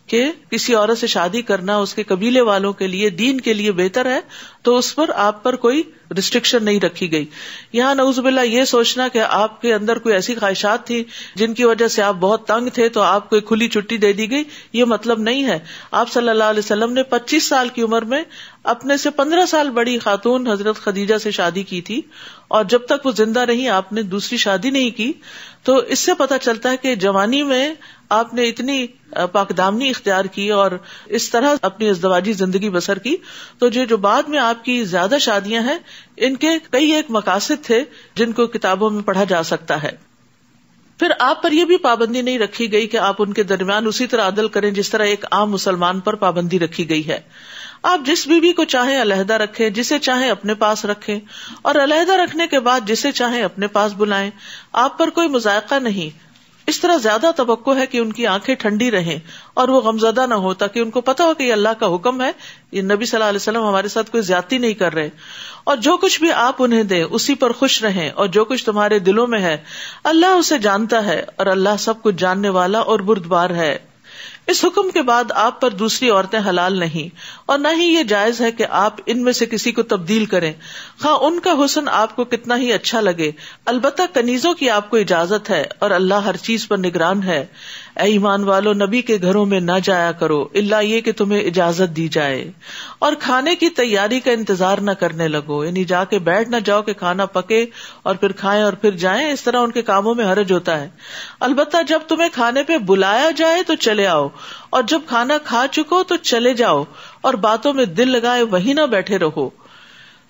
کہ کسی عورت سے شادی کرنا اس کے قبیلے والوں کے لیے دین کے لیے بہتر ہے تو اس پر آپ پر کوئی ریسٹرکشن نہیں رکھی گئی. یہاں نعوذ باللہ یہ سوچنا کہ آپ کے اندر کوئی ایسی خواہشات تھی جن کی وجہ سے آپ بہت تنگ تھے تو آپ کو ایک کھلی چھٹی دے دی گئی، یہ مطلب نہیں ہے. آپ صلی اللہ علیہ وسلم نے 25 سال کی عمر میں اپنے سے 15 سال بڑی خاتون حضرت خدیجہ سے شادی کی تھی، اور جب تک وہ زندہ رہی آپ نے دوسری شادی نہیں کی. تو اس سے پتہ چلتا ہے کہ جوانی میں آپ نے اتنی پاکدامنی اختیار کی اور اس طرح اپنی ازدواجی زندگی بسر کی. تو جو بعد میں آپ کی زیادہ شادیاں ہیں ان کے کئی ایک مقاصد تھے جن کو کتابوں میں پڑھا جا سکتا ہے. پھر آپ پر یہ بھی پابندی نہیں رکھی گئی کہ آپ ان کے درمیان اسی طرح عدل کریں جس طرح ایک عام مسلمان پر پابندی رکھی گئی ہے. آپ جس بیوی کو چاہیں علیحدہ رکھیں، جسے چاہیں اپنے پاس رکھیں، اور علیحدہ رکھنے کے بعد جسے چاہیں اپنے پاس بلائیں. آپ پر کوئی مضائقہ نہیں. اس طرح زیادہ توقع ہے کہ ان کی آنکھیں ٹھنڈی رہیں اور وہ غمزدہ نہ ہو، تاکہ ان کو پتا ہو کہ یہ اللہ کا حکم ہے، یہ نبی صلی اللہ علیہ وسلم ہمارے ساتھ کوئی زیادتی نہیں کر رہے. اور جو کچھ بھی آپ انہیں دیں اسی پر خوش رہیں، اور جو کچھ تمہارے دلوں میں ہے اللہ اسے جانتا ہے، اور اللہ سب کچھ جاننے والا اور بردبار ہے. اس حکم کے بعد آپ پر دوسری عورتیں حلال نہیں، اور نہ ہی یہ جائز ہے کہ آپ ان میں سے کسی کو تبدیل کریں، خواہ ان کا حسن آپ کو کتنا ہی اچھا لگے. البتہ کنیزوں کی آپ کو اجازت ہے، اور اللہ ہر چیز پر نگران ہے. اے ایمان والو، نبی کے گھروں میں نہ جایا کرو الا یہ کہ تمہیں اجازت دی جائے، اور کھانے کی تیاری کا انتظار نہ کرنے لگو، یعنی جا کے بیٹھ نہ جاؤ کہ کھانا پکے اور پھر کھائیں اور پھر جائیں، اس طرح ان کے کاموں میں حرج ہوتا ہے. البتہ جب تمہیں کھانے پہ بلایا جائے تو چلے آؤ، اور جب کھانا کھا چکو تو چلے جاؤ، اور باتوں میں دل لگائے وہیں نہ بیٹھے رہو.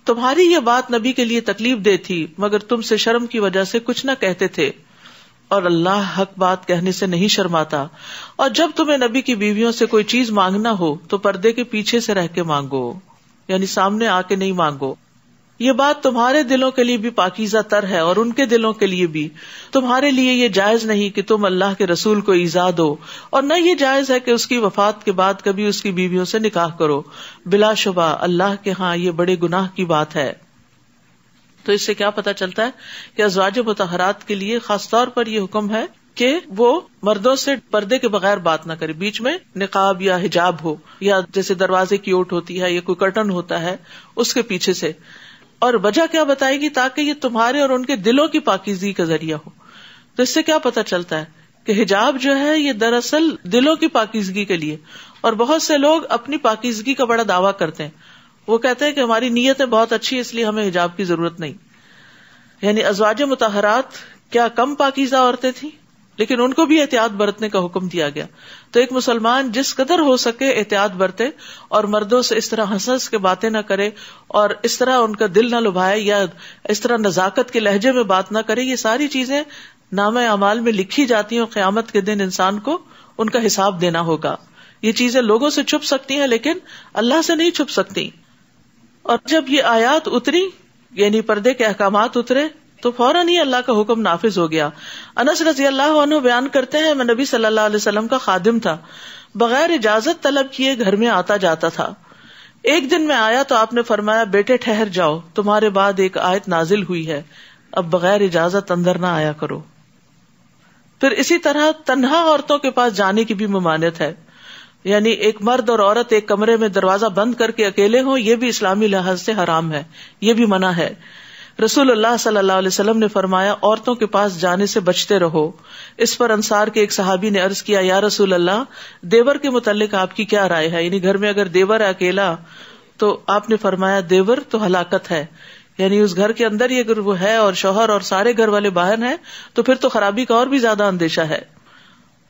تمہاری یہ بات نبی کے لیے تکلیف دہ تھی، مگر تم سے شرم کی وجہ سے کچھ نہ کہتے تھے، اور اللہ حق بات کہنے سے نہیں شرماتا. اور جب تمہیں نبی کی بیویوں سے کوئی چیز مانگنا ہو تو پردے کے پیچھے سے رہ کے مانگو، یعنی سامنے آ کے نہیں مانگو. یہ بات تمہارے دلوں کے لیے بھی پاکیزہ تر ہے اور ان کے دلوں کے لیے بھی. تمہارے لیے یہ جائز نہیں کہ تم اللہ کے رسول کو ایذا دو، اور نہ یہ جائز ہے کہ اس کی وفات کے بعد کبھی اس کی بیویوں سے نکاح کرو. بلا شبہ اللہ کے ہاں یہ بڑے گناہ کی بات ہے. تو اس سے کیا پتہ چلتا ہے کہ ازواج مطہرات کے لیے خاص طور پر یہ حکم ہے کہ وہ مردوں سے پردے کے بغیر بات نہ کرے، بیچ میں نقاب یا حجاب ہو، یا جیسے دروازے کی اوٹ ہوتی ہے یا کوئی کرٹن ہوتا ہے اس کے پیچھے سے. اور وجہ کیا بتائے گی؟ تاکہ یہ تمہارے اور ان کے دلوں کی پاکیزگی کا ذریعہ ہو. تو اس سے کیا پتہ چلتا ہے کہ حجاب جو ہے یہ دراصل دلوں کی پاکیزگی کے لیے. اور بہت سے لوگ اپنی پاکیزگی کا بڑا دعویٰ کرتے ہیں، وہ کہتے ہیں کہ ہماری نیتیں بہت اچھی، اس لیے ہمیں حجاب کی ضرورت نہیں. یعنی ازواج مطہرات کیا کم پاکیزہ عورتیں تھیں؟ لیکن ان کو بھی احتیاط برتنے کا حکم دیا گیا. تو ایک مسلمان جس قدر ہو سکے احتیاط برتے، اور مردوں سے اس طرح ہنس ہنس کے باتیں نہ کرے، اور اس طرح ان کا دل نہ لبھائے، یا اس طرح نزاکت کے لہجے میں بات نہ کرے. یہ ساری چیزیں نامہ اعمال میں لکھی جاتی ہیں، اور قیامت کے دن انسان کو ان کا حساب دینا ہوگا. یہ چیزیں لوگوں سے چھپ سکتی ہیں لیکن اللہ سے نہیں چھپ سکتی. اور جب یہ آیات اتری، یعنی پردے کے احکامات اترے، تو فوراً ہی اللہ کا حکم نافذ ہو گیا. انس رضی اللہ عنہ بیان کرتے ہیں، میں نبی صلی اللہ علیہ وسلم کا خادم تھا، بغیر اجازت طلب کیے گھر میں آتا جاتا تھا. ایک دن میں آیا تو آپ نے فرمایا، بیٹے ٹھہر جاؤ، تمہارے بعد ایک آیت نازل ہوئی ہے، اب بغیر اجازت اندر نہ آیا کرو. پھر اسی طرح تنہا عورتوں کے پاس جانے کی بھی ممانعت ہے، یعنی ایک مرد اور عورت ایک کمرے میں دروازہ بند کر کے اکیلے ہوں، یہ بھی اسلامی لحاظ سے حرام ہے، یہ بھی منع ہے. رسول اللہ صلی اللہ علیہ وسلم نے فرمایا، عورتوں کے پاس جانے سے بچتے رہو. اس پر انصار کے ایک صحابی نے عرض کیا، یا رسول اللہ، دیور کے متعلق آپ کی کیا رائے ہے؟ یعنی گھر میں اگر دیور ہے اکیلا، تو آپ نے فرمایا، دیور تو ہلاکت ہے، یعنی اس گھر کے اندر ہی اگر وہ ہے اور شوہر اور سارے گھر والے باہر ہیں تو پھر تو خرابی کا اور بھی زیادہ اندیشہ ہے.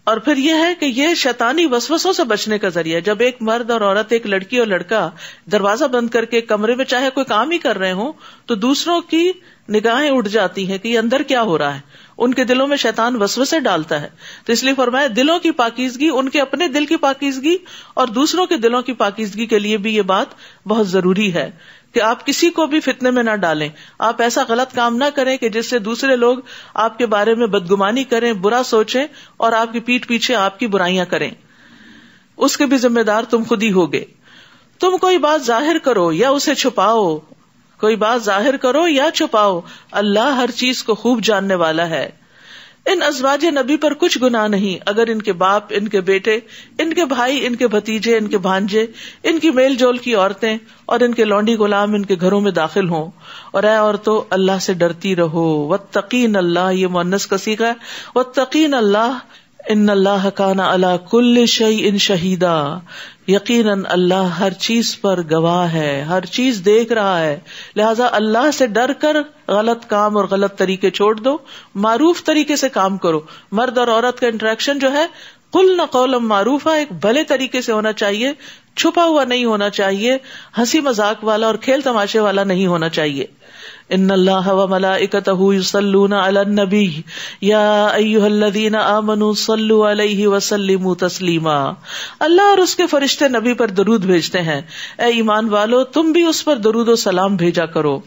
اور پھر یہ ہے کہ یہ شیطانی وسوسوں سے بچنے کا ذریعہ. جب ایک مرد اور عورت، ایک لڑکی اور لڑکا دروازہ بند کر کے کمرے میں چاہے کوئی کام ہی کر رہے ہوں تو دوسروں کی نگاہیں اٹھ جاتی ہیں کہ یہ اندر کیا ہو رہا ہے. ان کے دلوں میں شیطان وسوسے ڈالتا ہے. تو اس لیے فرمایا، دلوں کی پاکیزگی، ان کے اپنے دل کی پاکیزگی اور دوسروں کے دلوں کی پاکیزگی کے لیے بھی یہ بات بہت ضروری ہے کہ آپ کسی کو بھی فتنے میں نہ ڈالیں. آپ ایسا غلط کام نہ کریں کہ جس سے دوسرے لوگ آپ کے بارے میں بدگمانی کریں، برا سوچیں اور آپ کی پیٹھ پیچھے آپ کی برائیاں کریں. اس کے بھی ذمہ دار تم خود ہی ہوگے. تم کوئی بات ظاہر کرو یا اسے چھپاؤ، کوئی بات ظاہر کرو یا چھپاؤ، اللہ ہر چیز کو خوب جاننے والا ہے. ان ازواج نبی پر کچھ گناہ نہیں اگر ان کے باپ، ان کے بیٹے، ان کے بھائی، ان کے بھتیجے، ان کے بھانجے، ان کی میل جول کی عورتیں اور ان کے لونڈی غلام ان کے گھروں میں داخل ہوں. اور اے عورتوں، اللہ سے ڈرتی رہو. واتقین اللہ، یہ مؤنث کا صیغہ ہے. واتقین اللہ ان اللہ کان علی کل شیء شہیدا، یقیناً اللہ ہر چیز پر گواہ ہے، ہر چیز دیکھ رہا ہے. لہذا اللہ سے ڈر کر غلط کام اور غلط طریقے چھوڑ دو، معروف طریقے سے کام کرو. مرد اور عورت کا انٹریکشن جو ہے، قلنا قولا معروفا، ایک بھلے طریقے سے ہونا چاہیے، چھپا ہوا نہیں ہونا چاہیے، ہنسی مذاق والا اور کھیل تماشے والا نہیں ہونا چاہیے. ان اللہ وملائکتہ یصلون علی النبی یا ایھا الذین آمنوا صلوا علیہ وسلموا تسلیما. اللہ اور اس کے فرشتے نبی پر درود بھیجتے ہیں، اے ایمان والو تم بھی اس پر درود و سلام بھیجا کرو.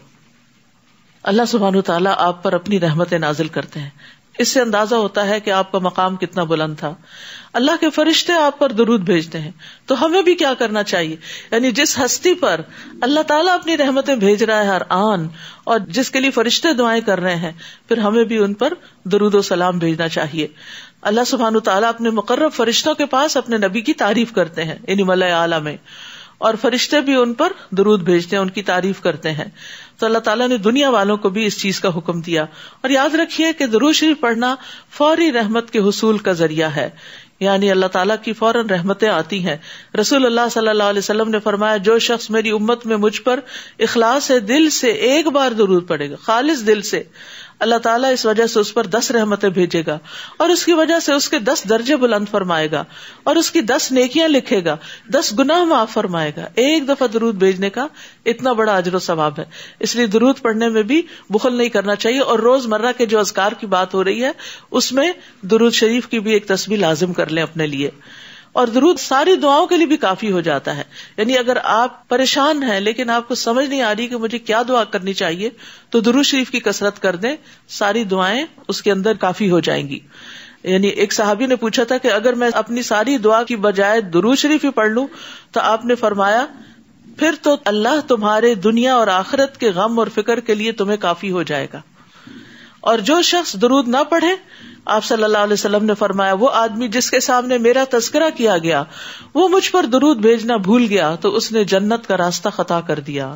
اللہ سبحانہ وتعالیٰ آپ پر اپنی رحمتیں نازل کرتے ہیں. اس سے اندازہ ہوتا ہے کہ آپ کا مقام کتنا بلند تھا. اللہ کے فرشتے آپ پر درود بھیجتے ہیں, تو ہمیں بھی کیا کرنا چاہیے؟ یعنی جس ہستی پر اللہ تعالیٰ اپنی رحمتیں بھیج رہا ہے ہر آن, اور جس کے لیے فرشتے دعائیں کر رہے ہیں, پھر ہمیں بھی ان پر درود و سلام بھیجنا چاہیے. اللہ سبحانہ تعالیٰ اپنے مقرب فرشتوں کے پاس اپنے نبی کی تعریف کرتے ہیں یعنی ملائے اعلیٰ میں, اور فرشتے بھی ان پر درود بھیجتے ہیں, ان کی تعریف کرتے ہیں. تو اللہ تعالیٰ نے دنیا والوں کو بھی اس چیز کا حکم دیا. اور یاد رکھیے کہ درود شریف پڑھنا فوری رحمت کے حصول کا ذریعہ ہے, یعنی اللہ تعالیٰ کی فوراً رحمتیں آتی ہیں. رسول اللہ صلی اللہ علیہ وسلم نے فرمایا, جو شخص میری امت میں مجھ پر اخلاص دل سے ایک بار درود پڑھے گا, خالص دل سے, اللہ تعالیٰ اس وجہ سے اس پر 10 رحمتیں بھیجے گا, اور اس کی وجہ سے اس کے 10 درجے بلند فرمائے گا, اور اس کی 10 نیکیاں لکھے گا, 10 گناہ معاف فرمائے گا. ایک دفعہ درود بھیجنے کا اتنا بڑا اجر و ثواب ہے. اس لیے درود پڑھنے میں بھی بخل نہیں کرنا چاہیے, اور روزمرہ کے جو اذکار کی بات ہو رہی ہے اس میں درود شریف کی بھی ایک تسبیح لازم کر لیں اپنے لیے. اور درود ساری دعاؤں کے لیے بھی کافی ہو جاتا ہے. یعنی اگر آپ پریشان ہیں لیکن آپ کو سمجھ نہیں آ رہی کہ مجھے کیا دعا کرنی چاہیے, تو درود شریف کی کثرت کر دیں, ساری دعائیں اس کے اندر کافی ہو جائیں گی. یعنی ایک صحابی نے پوچھا تھا کہ اگر میں اپنی ساری دعا کی بجائے درود شریف ہی پڑھ لوں, تو آپ نے فرمایا پھر تو اللہ تمہارے دنیا اور آخرت کے غم اور فکر کے لیے تمہیں کافی ہو جائے گا. اور جو شخص درود نہ پڑھے, آپ صلی اللہ علیہ وسلم نے فرمایا, وہ آدمی جس کے سامنے میرا تذکرہ کیا گیا وہ مجھ پر درود بھیجنا بھول گیا تو اس نے جنت کا راستہ خطا کر دیا,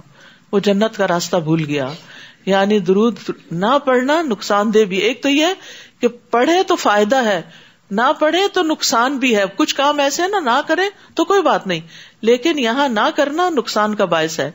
وہ جنت کا راستہ بھول گیا. یعنی درود نہ پڑھنا نقصان دہ بھی. ایک تو یہ کہ پڑھے تو فائدہ ہے, نہ پڑھے تو نقصان بھی ہے. کچھ کام ایسے ہیں نہ کریں تو کوئی بات نہیں, لیکن یہاں نہ کرنا نقصان کا باعث ہے.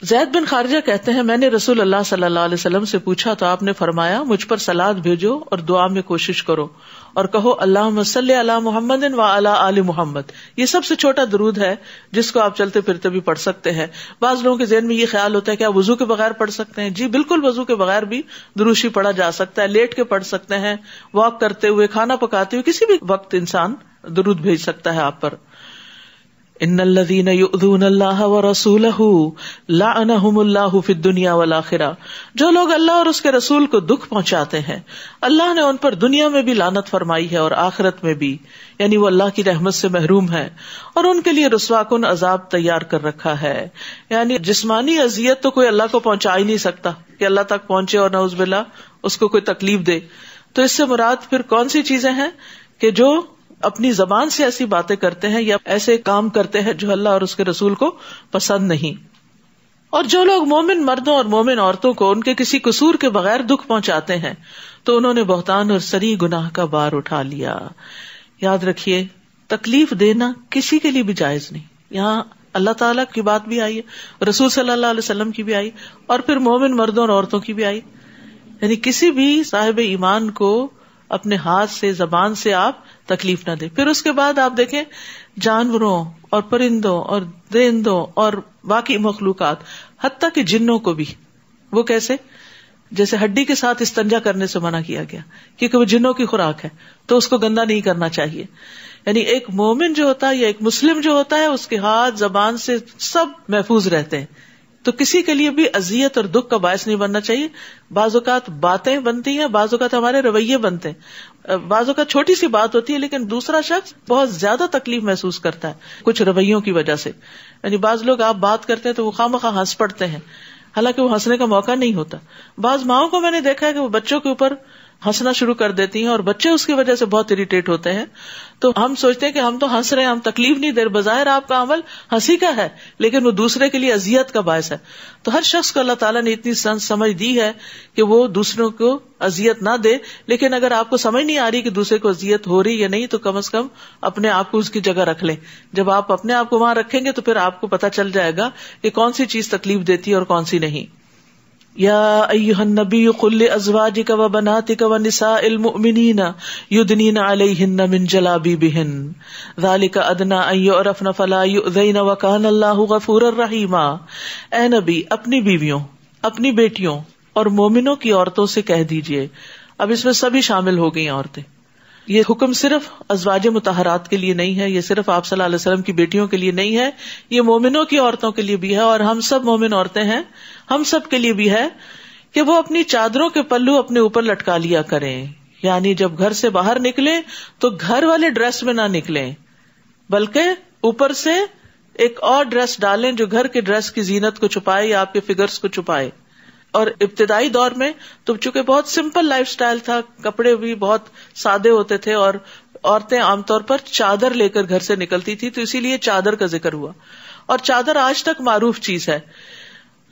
زید بن خارجہ کہتے ہیں, میں نے رسول اللہ صلی اللہ علیہ وسلم سے پوچھا تو آپ نے فرمایا, مجھ پر سلاد بھیجو اور دعا میں کوشش کرو اور کہو اللہم صلی علی محمد وعلی آل محمد. یہ سب سے چھوٹا درود ہے جس کو آپ چلتے پھرتے بھی پڑھ سکتے ہیں. بعض لوگوں کے ذہن میں یہ خیال ہوتا ہے کہ آپ وضو کے بغیر پڑھ سکتے ہیں. جی بالکل, وضو کے بغیر بھی درود شریف پڑھا جا سکتا ہے, لیٹ کے پڑھ سکتے ہیں, واک کرتے ہوئے, کھانا پکاتے ہوئے, کسی بھی وقت انسان درود بھیج سکتا ہے آپ پر. ان الذين يؤذون الله ورسوله لعنهم الله في الدنيا والآخرة. جو لوگ اللہ اور اس کے رسول کو دکھ پہنچاتے ہیں اللہ نے ان پر دنیا میں بھی لعنت فرمائی ہے اور آخرت میں بھی, یعنی وہ اللہ کی رحمت سے محروم ہے اور ان کے لیے رسوا کن عذاب تیار کر رکھا ہے. یعنی جسمانی اذیت تو کوئی اللہ کو پہنچا ہی نہیں سکتا کہ اللہ تک پہنچے اور نعوذ باللہ اس کو کوئی تکلیف دے. تو اس سے مراد پھر کون سی چیزیں ہیں کہ جو اپنی زبان سے ایسی باتیں کرتے ہیں یا ایسے کام کرتے ہیں جو اللہ اور اس کے رسول کو پسند نہیں. اور جو لوگ مومن مردوں اور مومن عورتوں کو ان کے کسی قصور کے بغیر دکھ پہنچاتے ہیں تو انہوں نے بہتان اور سری گناہ کا بار اٹھا لیا. یاد رکھیے, تکلیف دینا کسی کے لیے بھی جائز نہیں. یہاں اللہ تعالیٰ کی بات بھی آئی ہے, رسول صلی اللہ علیہ وسلم کی بھی آئی, اور پھر مومن مردوں اور عورتوں کی بھی آئی. یعنی کسی بھی صاحب ایمان کو اپنے ہاتھ سے, زبان سے آپ تکلیف نہ دے. پھر اس کے بعد آپ دیکھیں جانوروں اور پرندوں اور درندوں اور باقی مخلوقات, حتیٰ کہ جنوں کو بھی. وہ کیسے؟ جیسے ہڈی کے ساتھ استنجا کرنے سے منع کیا گیا کیونکہ وہ جنوں کی خوراک ہے, تو اس کو گندا نہیں کرنا چاہیے. یعنی ایک مومن جو ہوتا ہے یا ایک مسلم جو ہوتا ہے اس کے ہاتھ, زبان سے سب محفوظ رہتے ہیں, تو کسی کے لیے بھی اذیت اور دکھ کا باعث نہیں بننا چاہیے. بعض اوقات باتیں بنتی ہیں, بعض اوقات ہمارے رویے بنتے ہیں, بعض اوقات چھوٹی سی بات ہوتی ہے لیکن دوسرا شخص بہت زیادہ تکلیف محسوس کرتا ہے کچھ رویوں کی وجہ سے. یعنی بعض لوگ آپ بات کرتے ہیں تو وہ خواہ ہنس پڑتے ہیں, حالانکہ وہ ہنسنے کا موقع نہیں ہوتا. بعض ماؤں کو میں نے دیکھا ہے کہ وہ بچوں کے اوپر ہنسنا شروع کر دیتی ہیں اور بچے اس کی وجہ سے بہت اریٹیٹ ہوتے ہیں. تو ہم سوچتے ہیں کہ ہم تو ہنس رہے ہیں, ہم تکلیف نہیں دے رہے, بظاہر آپ کا عمل ہنسی کا ہے لیکن وہ دوسرے کے لیے اذیت کا باعث ہے. تو ہر شخص کو اللہ تعالیٰ نے اتنی سمجھ دی ہے کہ وہ دوسروں کو اذیت نہ دے, لیکن اگر آپ کو سمجھ نہیں آ رہی کہ دوسرے کو اذیت ہو رہی یا نہیں تو کم از کم اپنے آپ کو اس کی جگہ رکھ لیں. جب آپ اپنے آپ کو وہاں رکھیں گے تو پھر آپ کو پتہ چل جائے گا کہ کون سی چیز تکلیف دیتی ہے اور کون سی نہیں. یا ایھا النبی قل لازواجک وبناتک ونساء المؤمنین یدنین علیہن من جلابیبہن ذلک ادنی ان یعرفن فلا یؤذین وکان اللہ غفورا رحیما. اے نبی, اپنی بیویوں, اپنی بیٹیوں اور مومنوں کی عورتوں سے کہہ دیجئے. اب اس میں سبھی شامل ہو گئی عورتیں. یہ حکم صرف ازواج مطہرات کے لیے نہیں ہے, یہ صرف آپ صلی اللہ علیہ وسلم کی بیٹیوں کے لیے نہیں ہے, یہ مومنوں کی عورتوں کے لیے بھی ہے, اور ہم سب مومن عورتیں ہیں, ہم سب کے لیے بھی ہے کہ وہ اپنی چادروں کے پلو اپنے اوپر لٹکا لیا کریں، یعنی جب گھر سے باہر نکلیں تو گھر والے ڈریس میں نہ نکلیں، بلکہ اوپر سے ایک اور ڈریس ڈالیں جو گھر کے ڈریس کی زینت کو چھپائے یا آپ کے فگرز کو چھپائے. اور ابتدائی دور میں تو چونکہ بہت سمپل لائف سٹائل تھا، کپڑے بھی بہت سادے ہوتے تھے، اور عورتیں عام طور پر چادر لے کر گھر سے نکلتی تھی، تو اسی لیے چادر کا ذکر ہوا. اور چادر آج تک معروف چیز ہے.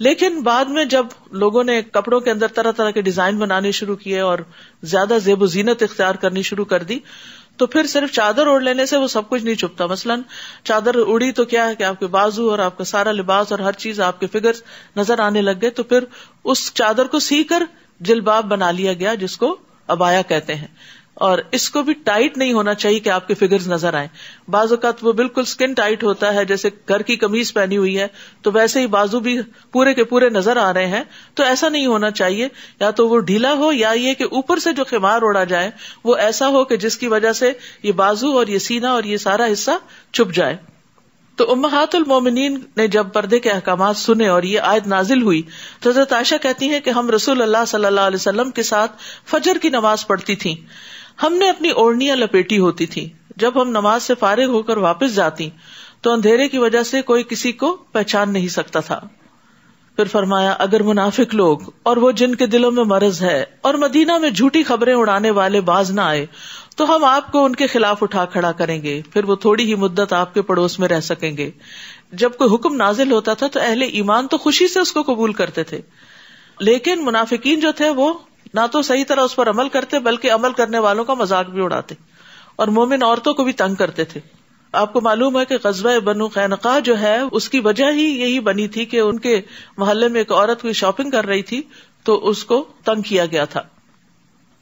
لیکن بعد میں جب لوگوں نے کپڑوں کے اندر طرح طرح کے ڈیزائن بنانے شروع کیے اور زیادہ زیب و زینت اختیار کرنی شروع کر دی، تو پھر صرف چادر اوڑھ لینے سے وہ سب کچھ نہیں چھپتا. مثلاً چادر اڑی تو کیا ہے کہ آپ کے بازو اور آپ کا سارا لباس اور ہر چیز، آپ کے فگرز نظر آنے لگ گئے. تو پھر اس چادر کو سی کر جلباب بنا لیا گیا، جس کو عبایا کہتے ہیں. اور اس کو بھی ٹائٹ نہیں ہونا چاہیے کہ آپ کے فگرز نظر آئیں. بعض اوقات وہ بالکل سکن ٹائٹ ہوتا ہے، جیسے گھر کی قمیض پہنی ہوئی ہے تو ویسے ہی بازو بھی پورے کے پورے نظر آ رہے ہیں. تو ایسا نہیں ہونا چاہیے. یا تو وہ ڈھیلا ہو، یا یہ کہ اوپر سے جو خمار اوڑا جائے وہ ایسا ہو کہ جس کی وجہ سے یہ بازو اور یہ سینہ اور یہ سارا حصہ چھپ جائے. تو امہات المومنین نے جب پردے کے احکامات سنے اور یہ آیت نازل ہوئی تو حضرت عائشہ کہتی ہیں کہ ہم رسول اللہ صلی اللہ علیہ وسلم کے ساتھ فجر کی نماز پڑھتی تھیں. ہم نے اپنی اوڑھنیاں لپیٹی ہوتی تھی. جب ہم نماز سے فارغ ہو کر واپس جاتی تو اندھیرے کی وجہ سے کوئی کسی کو پہچان نہیں سکتا تھا. پھر فرمایا اگر منافق لوگ اور وہ جن کے دلوں میں مرض ہے اور مدینہ میں جھوٹی خبریں اڑانے والے باز نہ آئے تو ہم آپ کو ان کے خلاف اٹھا کھڑا کریں گے، پھر وہ تھوڑی ہی مدت آپ کے پڑوس میں رہ سکیں گے. جب کوئی حکم نازل ہوتا تھا تو اہل ایمان تو خوشی سے اس کو قبول کرتے تھے، لیکن منافقین جو تھے وہ نہ تو صحیح طرح اس پر عمل کرتے بلکہ عمل کرنے والوں کا مذاق بھی اڑاتے اور مومن عورتوں کو بھی تنگ کرتے تھے. آپ کو معلوم ہے کہ غزوہ بنو قینقاع جو ہے اس کی وجہ ہی یہی بنی تھی کہ ان کے محلے میں ایک عورت کوئی شاپنگ کر رہی تھی تو اس کو تنگ کیا گیا تھا.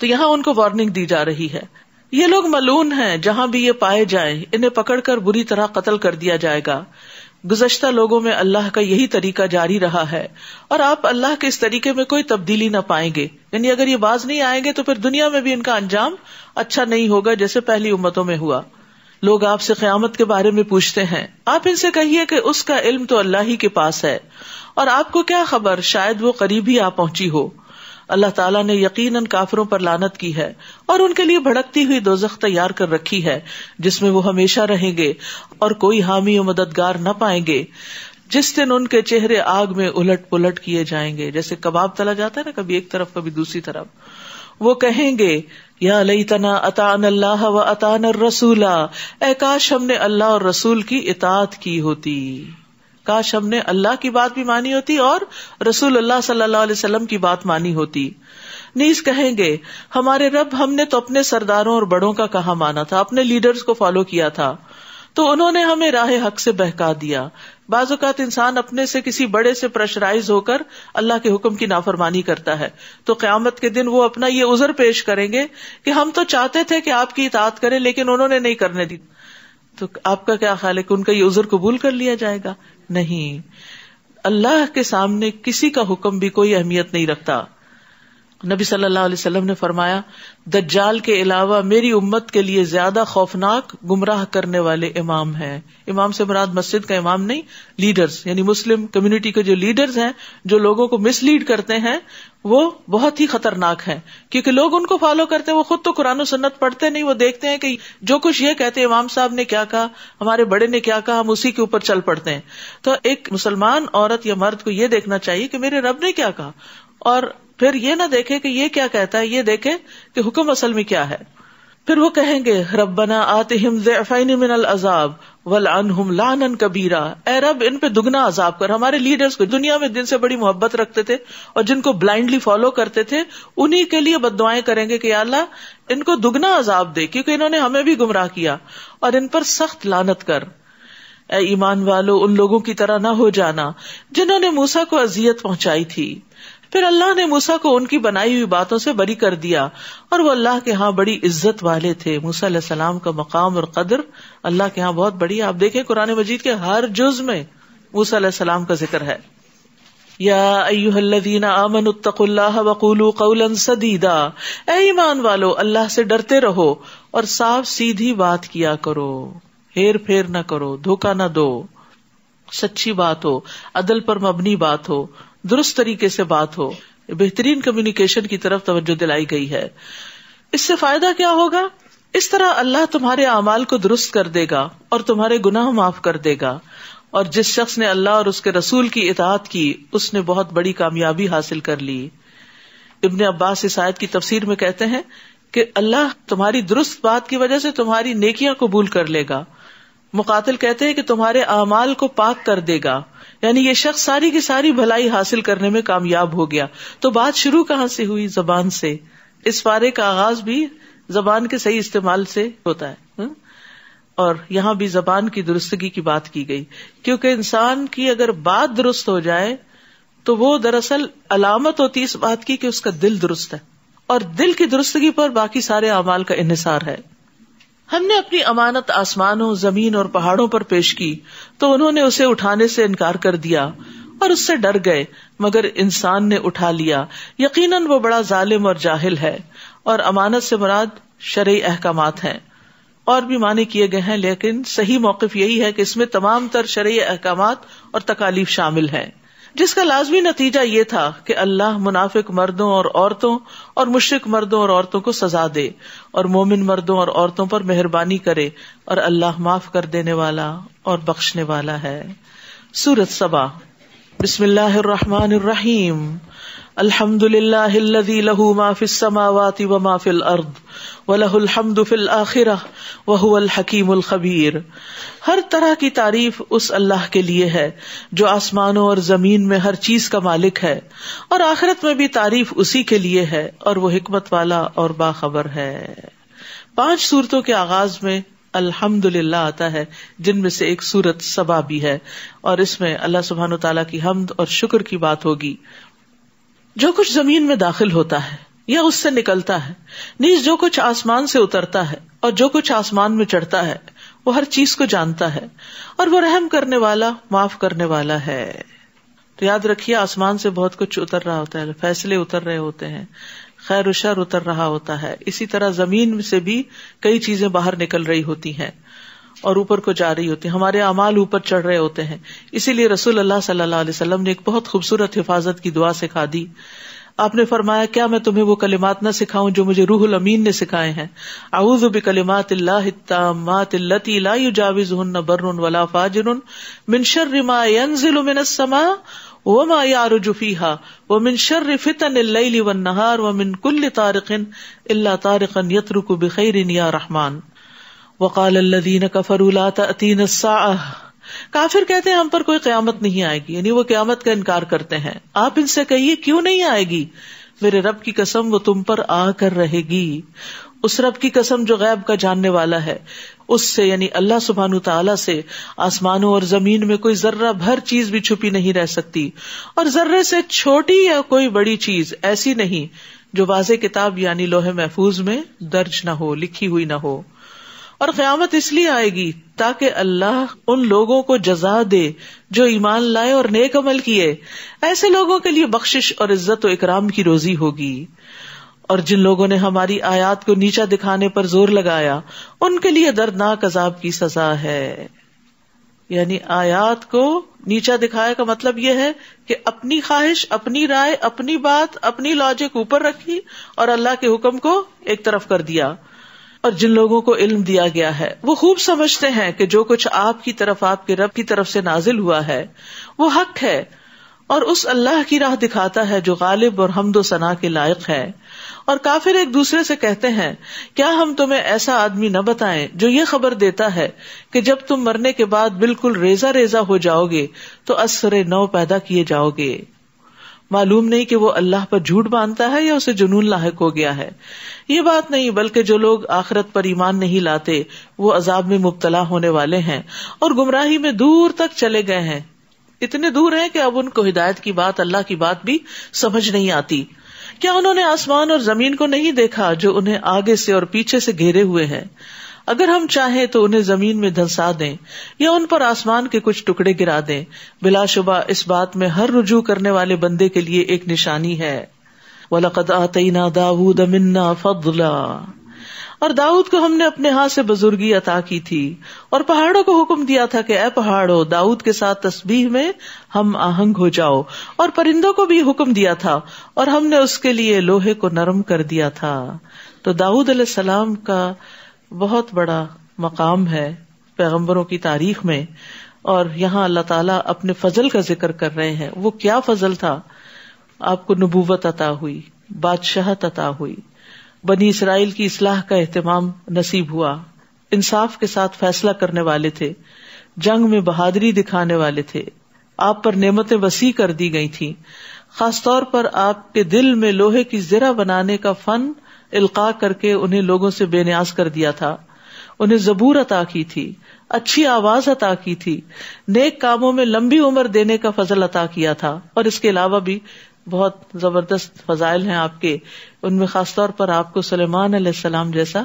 تو یہاں ان کو وارننگ دی جا رہی ہے. یہ لوگ ملعون ہیں، جہاں بھی یہ پائے جائیں انہیں پکڑ کر بری طرح قتل کر دیا جائے گا. گزشتہ لوگوں میں اللہ کا یہی طریقہ جاری رہا ہے اور آپ اللہ کے اس طریقے میں کوئی تبدیلی نہ پائیں گے. یعنی اگر یہ باز نہیں آئیں گے تو پھر دنیا میں بھی ان کا انجام اچھا نہیں ہوگا جیسے پہلی امتوں میں ہوا. لوگ آپ سے قیامت کے بارے میں پوچھتے ہیں، آپ ان سے کہیے کہ اس کا علم تو اللہ ہی کے پاس ہے، اور آپ کو کیا خبر، شاید وہ قریب ہی آ پہنچی ہو. اللہ تعالیٰ نے یقیناً کافروں پر لعنت کی ہے اور ان کے لیے بھڑکتی ہوئی دوزخ تیار کر رکھی ہے جس میں وہ ہمیشہ رہیں گے اور کوئی حامی و مددگار نہ پائیں گے. جس دن ان کے چہرے آگ میں الٹ پلٹ کیے جائیں گے، جیسے کباب تلا جاتا ہے نا، کبھی ایک طرف کبھی دوسری طرف. وہ کہیں گے یا لیتنا اطعنا اللہ و اطعنا الرسول، اے کاش ہم نے اللہ اور رسول کی اطاعت کی ہوتی، کاش ہم نے اللہ کی بات بھی مانی ہوتی اور رسول اللہ صلی اللہ علیہ وسلم کی بات مانی ہوتی. نیز کہیں گے ہمارے رب، ہم نے تو اپنے سرداروں اور بڑوں کا کہا مانا تھا، اپنے لیڈرز کو فالو کیا تھا تو انہوں نے ہمیں راہ حق سے بہکا دیا. بعض اوقات انسان اپنے سے کسی بڑے سے پریشرائز ہو کر اللہ کے حکم کی نافرمانی کرتا ہے تو قیامت کے دن وہ اپنا یہ عذر پیش کریں گے کہ ہم تو چاہتے تھے کہ آپ کی اطاعت کریں لیکن انہوں نے نہیں کرنے دی. تو آپ کا کیا خیال ہے کہ ان کا یہ عذر قبول کر لیا جائے گا؟ نہیں. اللہ کے سامنے کسی کا حکم بھی کوئی اہمیت نہیں رکھتا. نبی صلی اللہ علیہ وسلم نے فرمایا دجال کے علاوہ میری امت کے لیے زیادہ خوفناک گمراہ کرنے والے امام ہیں. امام سے مراد مسجد کا امام نہیں، لیڈرز، یعنی مسلم کمیونٹی کے جو لیڈرز ہیں جو لوگوں کو مس لیڈ کرتے ہیں وہ بہت ہی خطرناک ہیں، کیونکہ لوگ ان کو فالو کرتے ہیں، وہ خود تو قرآن و سنت پڑھتے نہیں، وہ دیکھتے ہیں کہ جو کچھ یہ کہتے ہیں امام صاحب نے کیا کہا، ہمارے بڑے نے کیا کہا، ہم اسی کے اوپر چل پڑتے ہیں. تو ایک مسلمان عورت یا مرد کو یہ دیکھنا چاہیے کہ میرے رب نے کیا کہا، اور پھر یہ نہ دیکھے کہ یہ کیا کہتا ہے، یہ دیکھے کہ حکم اصل میں کیا ہے. پھر وہ کہیں گے ربنا آتہم ضعفین من العذاب ولعنہم لعنا کبیرا، اے رب ان پہ دگنا عذاب کر. ہمارے لیڈرز کو دنیا میں جن سے بڑی محبت رکھتے تھے اور جن کو بلائنڈلی فالو کرتے تھے انہی کے لیے بد دعائیں کریں گے کہ یا اللہ ان کو دگنا عذاب دے کیونکہ انہوں نے ہمیں بھی گمراہ کیا، اور ان پر سخت لعنت کر. اے ایمان والو ان لوگوں کی طرح نہ ہو جانا جنہوں نے موسیٰ کو اذیت پہنچائی تھی. پھر اللہ نے موسیٰ کو ان کی بنائی ہوئی باتوں سے بری کر دیا اور وہ اللہ کے ہاں بڑی عزت والے تھے. موسیٰ علیہ السلام کا مقام اور قدر اللہ کے ہاں بہت بڑی ہے. آپ دیکھیں قرآن مجید کے ہر جز میں موسیٰ علیہ السلام کا ذکر ہے. یا ایھا الذین آمنوا اتقوا اللہ وقولوا قولا سدیدا، اے ایمان والو اللہ سے ڈرتے رہو اور صاف سیدھی بات کیا کرو، ہیر پھیر نہ کرو، دھوکہ نہ دو، سچی بات ہو، عدل پر مبنی بات ہو، درست طریقے سے بات ہو. بہترین کمیونیکیشن کی طرف توجہ دلائی گئی ہے. اس سے فائدہ کیا ہوگا؟ اس طرح اللہ تمہارے اعمال کو درست کر دے گا اور تمہارے گناہ معاف کر دے گا. اور جس شخص نے اللہ اور اس کے رسول کی اطاعت کی اس نے بہت بڑی کامیابی حاصل کر لی. ابن عباس اس آیت کی تفسیر میں کہتے ہیں کہ اللہ تمہاری درست بات کی وجہ سے تمہاری نیکیاں قبول کر لے گا. مقاتل کہتے ہیں کہ تمہارے اعمال کو پاک کر دے گا، یعنی یہ شخص ساری کی ساری بھلائی حاصل کرنے میں کامیاب ہو گیا. تو بات شروع کہاں سے ہوئی؟ زبان سے. اس پارے کا آغاز بھی زبان کے صحیح استعمال سے ہوتا ہے، اور یہاں بھی زبان کی درستگی کی بات کی گئی، کیونکہ انسان کی اگر بات درست ہو جائے تو وہ دراصل علامت ہوتی ہے اس بات کی کہ اس کا دل درست ہے، اور دل کی درستگی پر باقی سارے اعمال کا انحصار ہے. ہم نے اپنی امانت آسمانوں، زمین اور پہاڑوں پر پیش کی تو انہوں نے اسے اٹھانے سے انکار کر دیا اور اس سے ڈر گئے، مگر انسان نے اٹھا لیا. یقیناً وہ بڑا ظالم اور جاہل ہے. اور امانت سے مراد شرعی احکامات ہیں، اور بھی معنی کیے گئے ہیں، لیکن صحیح موقف یہی ہے کہ اس میں تمام تر شرعی احکامات اور تکالیف شامل ہیں، جس کا لازمی نتیجہ یہ تھا کہ اللہ منافق مردوں اور عورتوں اور مشرک مردوں اور عورتوں کو سزا دے اور مومن مردوں اور عورتوں پر مہربانی کرے، اور اللہ معاف کر دینے والا اور بخشنے والا ہے. سورۃ سبا. بسم اللہ الرحمن الرحیم. الحمد للہ الذی لہ ما فی السماوات وما فی الارض ولہ الحمد فی الآخرہ وہو الحکیم الخبیر. ہر طرح کی تعریف اس اللہ کے لیے ہے جو آسمانوں اور زمین میں ہر چیز کا مالک ہے، اور آخرت میں بھی تعریف اسی کے لیے ہے، اور وہ حکمت والا اور باخبر ہے. 5 سورتوں کے آغاز میں الحمدللہ آتا ہے، جن میں سے ایک سورت سبا بھی ہے، اور اس میں اللہ سبحانہ وتعالیٰ کی حمد اور شکر کی بات ہوگی. جو کچھ زمین میں داخل ہوتا ہے یا اس سے نکلتا ہے، نیز جو کچھ آسمان سے اترتا ہے اور جو کچھ آسمان میں چڑھتا ہے، وہ ہر چیز کو جانتا ہے، اور وہ رحم کرنے والا، معاف کرنے والا ہے. تو یاد رکھیے، آسمان سے بہت کچھ اتر رہا ہوتا ہے، فیصلے اتر رہے ہوتے ہیں، خیر و شر اتر رہا ہوتا ہے. اسی طرح زمین سے بھی کئی چیزیں باہر نکل رہی ہوتی ہیں اور اوپر کو جا رہی ہوتی ہیں. ہمارے اعمال اوپر چڑھ رہے ہوتے ہیں. اسی لیے رسول اللہ صلی اللہ علیہ وسلم نے ایک بہت خوبصورت حفاظت کی دعا سکھا دی. آپ نے فرمایا، کیا میں تمہیں وہ کلمات نہ سکھاؤں جو مجھے روح الامین نے سکھائے ہیں؟ اعوذ بکلمات اللہ التامات التی لا یجاوزہن بر ولا فاجر من شر ما ینزل من السماء وما یعرج فیہا ومن شر فتن اللیل والنہار ومن کل طارق الا طارقا یترک بخیر یا رحمان. وقال الذین کفروا لا تأتینا الساعۃ. کافر کہتے ہیں ہم پر کوئی قیامت نہیں آئے گی، یعنی وہ قیامت کا انکار کرتے ہیں. آپ ان سے کہیے کیوں نہیں آئے گی؟ میرے رب کی قسم وہ تم پر آ کر رہے گی. اس رب کی قسم جو غیب کا جاننے والا ہے، اس سے یعنی اللہ سبحانہ تعالیٰ سے آسمانوں اور زمین میں کوئی ذرہ بھر چیز بھی چھپی نہیں رہ سکتی، اور ذرے سے چھوٹی یا کوئی بڑی چیز ایسی نہیں جو واضح کتاب یعنی لوح محفوظ میں درج نہ ہو، لکھی ہوئی نہ ہو. اور قیامت اس لیے آئے گی تاکہ اللہ ان لوگوں کو جزا دے جو ایمان لائے اور نیک عمل کیے. ایسے لوگوں کے لیے بخشش اور عزت و اکرام کی روزی ہوگی. اور جن لوگوں نے ہماری آیات کو نیچا دکھانے پر زور لگایا، ان کے لیے دردناک عذاب کی سزا ہے. یعنی آیات کو نیچا دکھایا کا مطلب یہ ہے کہ اپنی خواہش، اپنی رائے، اپنی بات، اپنی لاجک اوپر رکھی اور اللہ کے حکم کو ایک طرف کر دیا. اور جن لوگوں کو علم دیا گیا ہے وہ خوب سمجھتے ہیں کہ جو کچھ آپ کی طرف، آپ کے رب کی طرف سے نازل ہوا ہے وہ حق ہے، اور اس اللہ کی راہ دکھاتا ہے جو غالب اور حمد و ثنا کے لائق ہے. اور کافر ایک دوسرے سے کہتے ہیں، کیا ہم تمہیں ایسا آدمی نہ بتائیں جو یہ خبر دیتا ہے کہ جب تم مرنے کے بعد بالکل ریزہ ریزہ ہو جاؤ گے تو اثر نو پیدا کیے جاؤ گے. معلوم نہیں کہ وہ اللہ پر جھوٹ باندھتا ہے یا اسے جنون لاحق ہو گیا ہے. یہ بات نہیں، بلکہ جو لوگ آخرت پر ایمان نہیں لاتے وہ عذاب میں مبتلا ہونے والے ہیں اور گمراہی میں دور تک چلے گئے ہیں. اتنے دور ہیں کہ اب ان کو ہدایت کی بات، اللہ کی بات بھی سمجھ نہیں آتی. کیا انہوں نے آسمان اور زمین کو نہیں دیکھا جو انہیں آگے سے اور پیچھے سے گھیرے ہوئے ہیں؟ اگر ہم چاہیں تو انہیں زمین میں دھنسا دیں یا ان پر آسمان کے کچھ ٹکڑے گرا دیں. بلا شبہ اس بات میں ہر رجوع کرنے والے بندے کے لیے ایک نشانی ہے. وَلَقَدْ آتَيْنَا دَاوُودَ مِنَّا فَضْلًا. اور داؤد کو ہم نے اپنے ہاتھ سے بزرگی عطا کی تھی، اور پہاڑوں کو حکم دیا تھا کہ اے پہاڑوں داؤد کے ساتھ تسبیح میں ہم آہنگ ہو جاؤ، اور پرندوں کو بھی حکم دیا تھا اور ہم نے اس کے لیے لوہے کو نرم کر دیا تھا۔ تو داؤد علیہ السلام کا بہت بڑا مقام ہے پیغمبروں کی تاریخ میں، اور یہاں اللہ تعالیٰ اپنے فضل کا ذکر کر رہے ہیں۔ وہ کیا فضل تھا؟ آپ کو نبوت عطا ہوئی، بادشاہت عطا ہوئی، بنی اسرائیل کی اصلاح کا اہتمام نصیب ہوا، انصاف کے ساتھ فیصلہ کرنے والے تھے، جنگ میں بہادری دکھانے والے تھے، آپ پر نعمتیں وسیع کر دی گئی تھیں، خاص طور پر آپ کے دل میں لوہے کی زرہ بنانے کا فن القاء کر کے انہیں لوگوں سے بے نیاز کر دیا تھا، انہیں زبور عطا کی تھی، اچھی آواز عطا کی تھی، نیک کاموں میں لمبی عمر دینے کا فضل عطا کیا تھا، اور اس کے علاوہ بھی بہت زبردست فضائل ہیں آپ کے، ان میں خاص طور پر آپ کو سلیمان علیہ السلام جیسا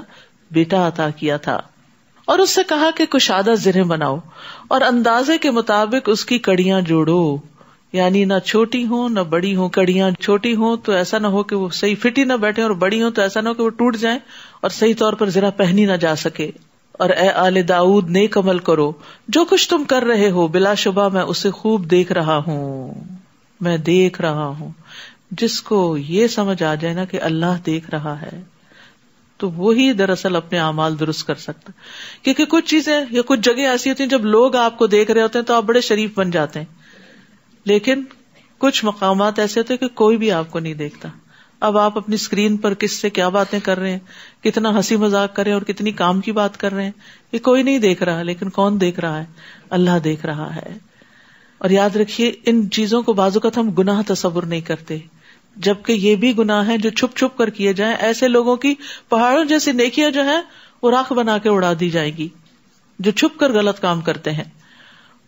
بیٹا عطا کیا تھا، اور اس سے کہا کہ کشادہ زرہیں بناؤ اور اندازے کے مطابق اس کی کڑیاں جوڑو، یعنی نہ چھوٹی ہوں نہ بڑی ہوں، کڑیاں چھوٹی ہوں تو ایسا نہ ہو کہ وہ صحیح فٹ ہی نہ بیٹھے، اور بڑی ہوں تو ایسا نہ ہو کہ وہ ٹوٹ جائیں اور صحیح طور پر زرہ پہنی نہ جا سکے۔ اور اے آل داؤد نیک عمل کرو، جو کچھ تم کر رہے ہو بلا شبہ میں اسے خوب دیکھ رہا ہوں، میں دیکھ رہا ہوں۔ جس کو یہ سمجھ آ جائے نا کہ اللہ دیکھ رہا ہے تو وہی دراصل اپنے اعمال درست کر سکتا، کیونکہ کچھ چیزیں یا کچھ جگہ ایسی ہوتی ہیں جب لوگ آپ کو دیکھ رہے ہوتے ہیں تو آپ بڑے شریف بن جاتے ہیں، لیکن کچھ مقامات ایسے ہوتے ہیں کہ کوئی بھی آپ کو نہیں دیکھتا۔ اب آپ اپنی اسکرین پر کس سے کیا باتیں کر رہے ہیں، کتنا ہنسی مذاق کر رہے ہیں اور کتنی کام کی بات کر رہے ہیں، یہ کوئی نہیں دیکھ رہا، لیکن کون دیکھ رہا ہے؟ اللہ دیکھ رہا ہے۔ اور یاد رکھیے ان چیزوں کو بعض اوقات ہم گناہ تصور نہیں کرتے، جبکہ یہ بھی گناہ ہیں جو چھپ چھپ کر کیے جائیں۔ ایسے لوگوں کی پہاڑوں جیسی نیکیاں جو ہیں وہ راکھ بنا کے اڑا دی جائے گی جو چھپ کر غلط کام کرتے ہیں،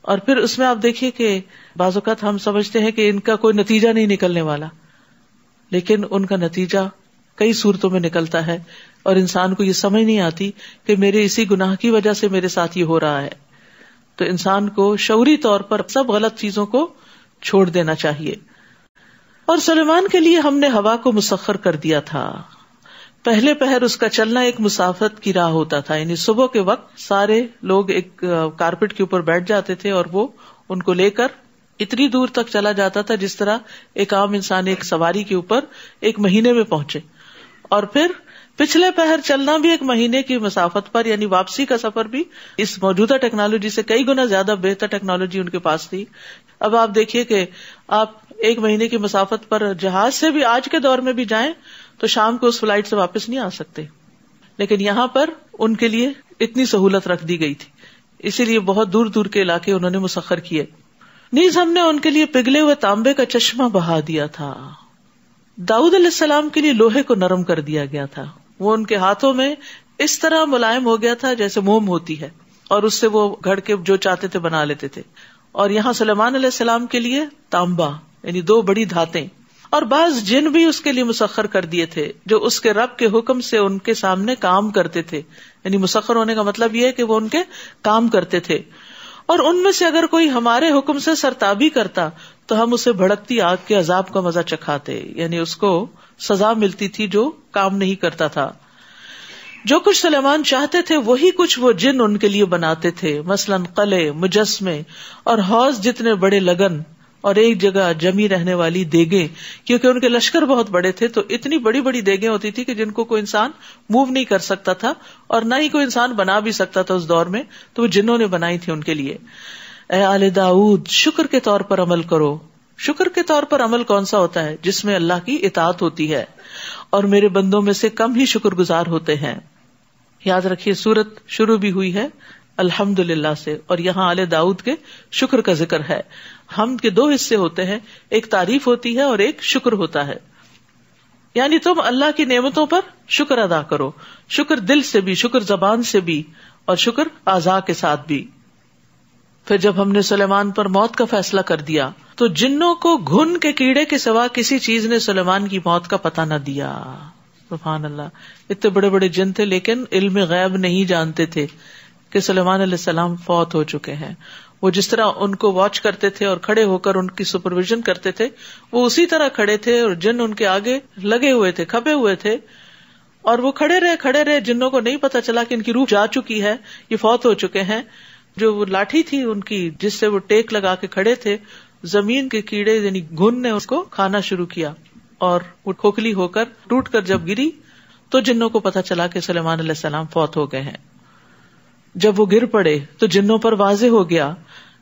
اور پھر اس میں آپ دیکھیے کہ بعض اوقات ہم سمجھتے ہیں کہ ان کا کوئی نتیجہ نہیں نکلنے والا، لیکن ان کا نتیجہ کئی صورتوں میں نکلتا ہے، اور انسان کو یہ سمجھ نہیں آتی کہ میرے اسی گناہ کی وجہ سے میرے ساتھ یہ ہو رہا ہے۔ تو انسان کو شعوری طور پر سب غلط چیزوں کو چھوڑ دینا چاہیے۔ اور سلیمان کے لیے ہم نے ہوا کو مسخر کر دیا تھا۔ پہلے پہر اس کا چلنا ایک مسافت کی راہ ہوتا تھا، یعنی صبح کے وقت سارے لوگ ایک کارپٹ کے اوپر بیٹھ جاتے تھے اور وہ ان کو لے کر اتنی دور تک چلا جاتا تھا جس طرح ایک عام انسان ایک سواری کے اوپر ایک مہینے میں پہنچے، اور پھر پچھلے پہر چلنا بھی ایک مہینے کی مسافت پر، یعنی واپسی کا سفر بھی اس موجودہ ٹیکنالوجی سے کئی گنا زیادہ بہتر ٹیکنالوجی ان کے پاس تھی۔ اب آپ دیکھیے کہ آپ ایک مہینے کی مسافت پر جہاز سے بھی آج کے دور میں بھی جائیں تو شام کو اس فلائٹ سے واپس نہیں آ سکتے، لیکن یہاں پر ان کے لیے اتنی سہولت رکھ دی گئی تھی، اسی لیے بہت دور دور کے علاقے انہوں نے مسخر کیے۔ نیز ہم نے ان کے لیے پگھلے ہوئے تانبے کا چشمہ بہا دیا تھا۔ داؤد علیہ السلام کے لیے لوہے کو نرم کر دیا گیا تھا، وہ ان کے ہاتھوں میں اس طرح ملائم ہو گیا تھا جیسے موم ہوتی ہے، اور اس سے وہ گھڑ کے جو چاہتے تھے بنا لیتے تھے۔ اور یہاں سلیمان علیہ السلام کے لیے تانبا یعنی دو بڑی دھاتیں، اور بعض جن بھی اس کے لیے مسخر کر دیے تھے جو اس کے رب کے حکم سے ان کے سامنے کام کرتے تھے، یعنی مسخر ہونے کا مطلب یہ ہے کہ وہ ان کے کام کرتے تھے، اور ان میں سے اگر کوئی ہمارے حکم سے سرتابی کرتا تو ہم اسے بھڑکتی آگ کے عذاب کا مزہ چکھاتے، یعنی اس کو سزا ملتی تھی جو کام نہیں کرتا تھا۔ جو کچھ سلیمان چاہتے تھے وہی کچھ وہ جن ان کے لیے بناتے تھے، مثلاً قلعے، مجسمے اور حوض جتنے بڑے لگن اور ایک جگہ جمی رہنے والی دیگیں، کیونکہ ان کے لشکر بہت بڑے تھے تو اتنی بڑی بڑی دیگیں ہوتی تھی کہ جن کو کوئی انسان موو نہیں کر سکتا تھا، اور نہ ہی کوئی انسان بنا بھی سکتا تھا اس دور میں، تو وہ جنوں نے بنائی تھی ان کے لیے۔ اے آل داؤد شکر کے طور پر عمل کرو۔ شکر کے طور پر عمل کون سا ہوتا ہے؟ جس میں اللہ کی اطاعت ہوتی ہے، اور میرے بندوں میں سے کم ہی شکر گزار ہوتے ہیں۔ یاد رکھیے سورت شروع بھی ہوئی ہے الحمدللہ سے، اور یہاں آل داؤد کے شکر کا ذکر ہے۔ حمد کے دو حصے ہوتے ہیں، ایک تعریف ہوتی ہے اور ایک شکر ہوتا ہے، یعنی تم اللہ کی نعمتوں پر شکر ادا کرو، شکر دل سے بھی، شکر زبان سے بھی، اور شکر اعضاء کے ساتھ بھی۔ پھر جب ہم نے سلیمان پر موت کا فیصلہ کر دیا تو جنوں کو گھن کے کیڑے کے سوا کسی چیز نے سلیمان کی موت کا پتہ نہ دیا۔ سبحان اللہ، اتنے بڑے بڑے جن تھے لیکن علم غیب نہیں جانتے تھے کہ سلیمان علیہ السلام فوت ہو چکے ہیں۔ وہ جس طرح ان کو واچ کرتے تھے اور کھڑے ہو کر ان کی سپرویژن کرتے تھے، وہ اسی طرح کھڑے تھے اور جن ان کے آگے لگے ہوئے تھے، کھپے ہوئے تھے، اور وہ کھڑے رہے. جنوں کو نہیں پتا چلا کہ ان کی روح جا چکی ہے, یہ فوت ہو چکے ہیں. جو وہ لاٹھی تھی ان کی جس سے وہ ٹیک لگا کے کھڑے تھے, زمین کے کیڑے یعنی گھن نے اس کو کھانا شروع کیا, اور وہ کھوکھلی ہو کر ٹوٹ کر جب گری تو جنوں کو پتا چلا کہ سلیمان علیہ السلام فوت ہو گئے ہیں. جب وہ گر پڑے تو جنوں پر واضح ہو گیا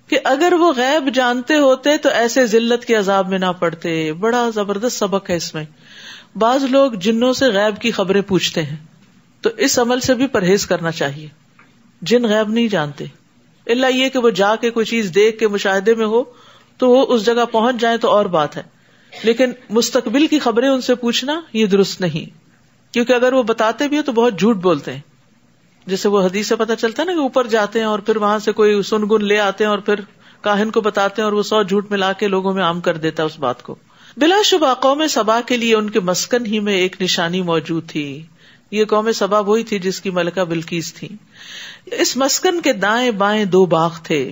کہ اگر وہ غیب جانتے ہوتے تو ایسے ذلت کے عذاب میں نہ پڑتے. بڑا زبردست سبق ہے اس میں. بعض لوگ جنوں سے غیب کی خبریں پوچھتے ہیں, تو اس عمل سے بھی پرہیز کرنا چاہیے. جن غیب نہیں جانتے, الا یہ کہ وہ جا کے کوئی چیز دیکھ کے مشاہدے میں ہو تو وہ اس جگہ پہنچ جائیں تو اور بات ہے, لیکن مستقبل کی خبریں ان سے پوچھنا یہ درست نہیں, کیونکہ اگر وہ بتاتے بھی ہو تو بہت جھوٹ بولتے ہیں. جیسے وہ حدیث سے پتا چلتا ہے نا کہ اوپر جاتے ہیں اور پھر وہاں سے کوئی سنگن لے آتے ہیں اور پھر کاہن کو بتاتے ہیں اور وہ 100 جھوٹ ملا کے لوگوں میں عام کر دیتا ہے اس بات کو. بلا شبہ قوم سبا کے لیے ان کے مسکن ہی میں ایک نشانی موجود تھی. یہ قوم سبا وہی تھی جس کی ملکہ بلقیس تھی. اس مسکن کے دائیں بائیں 2 باغ تھے,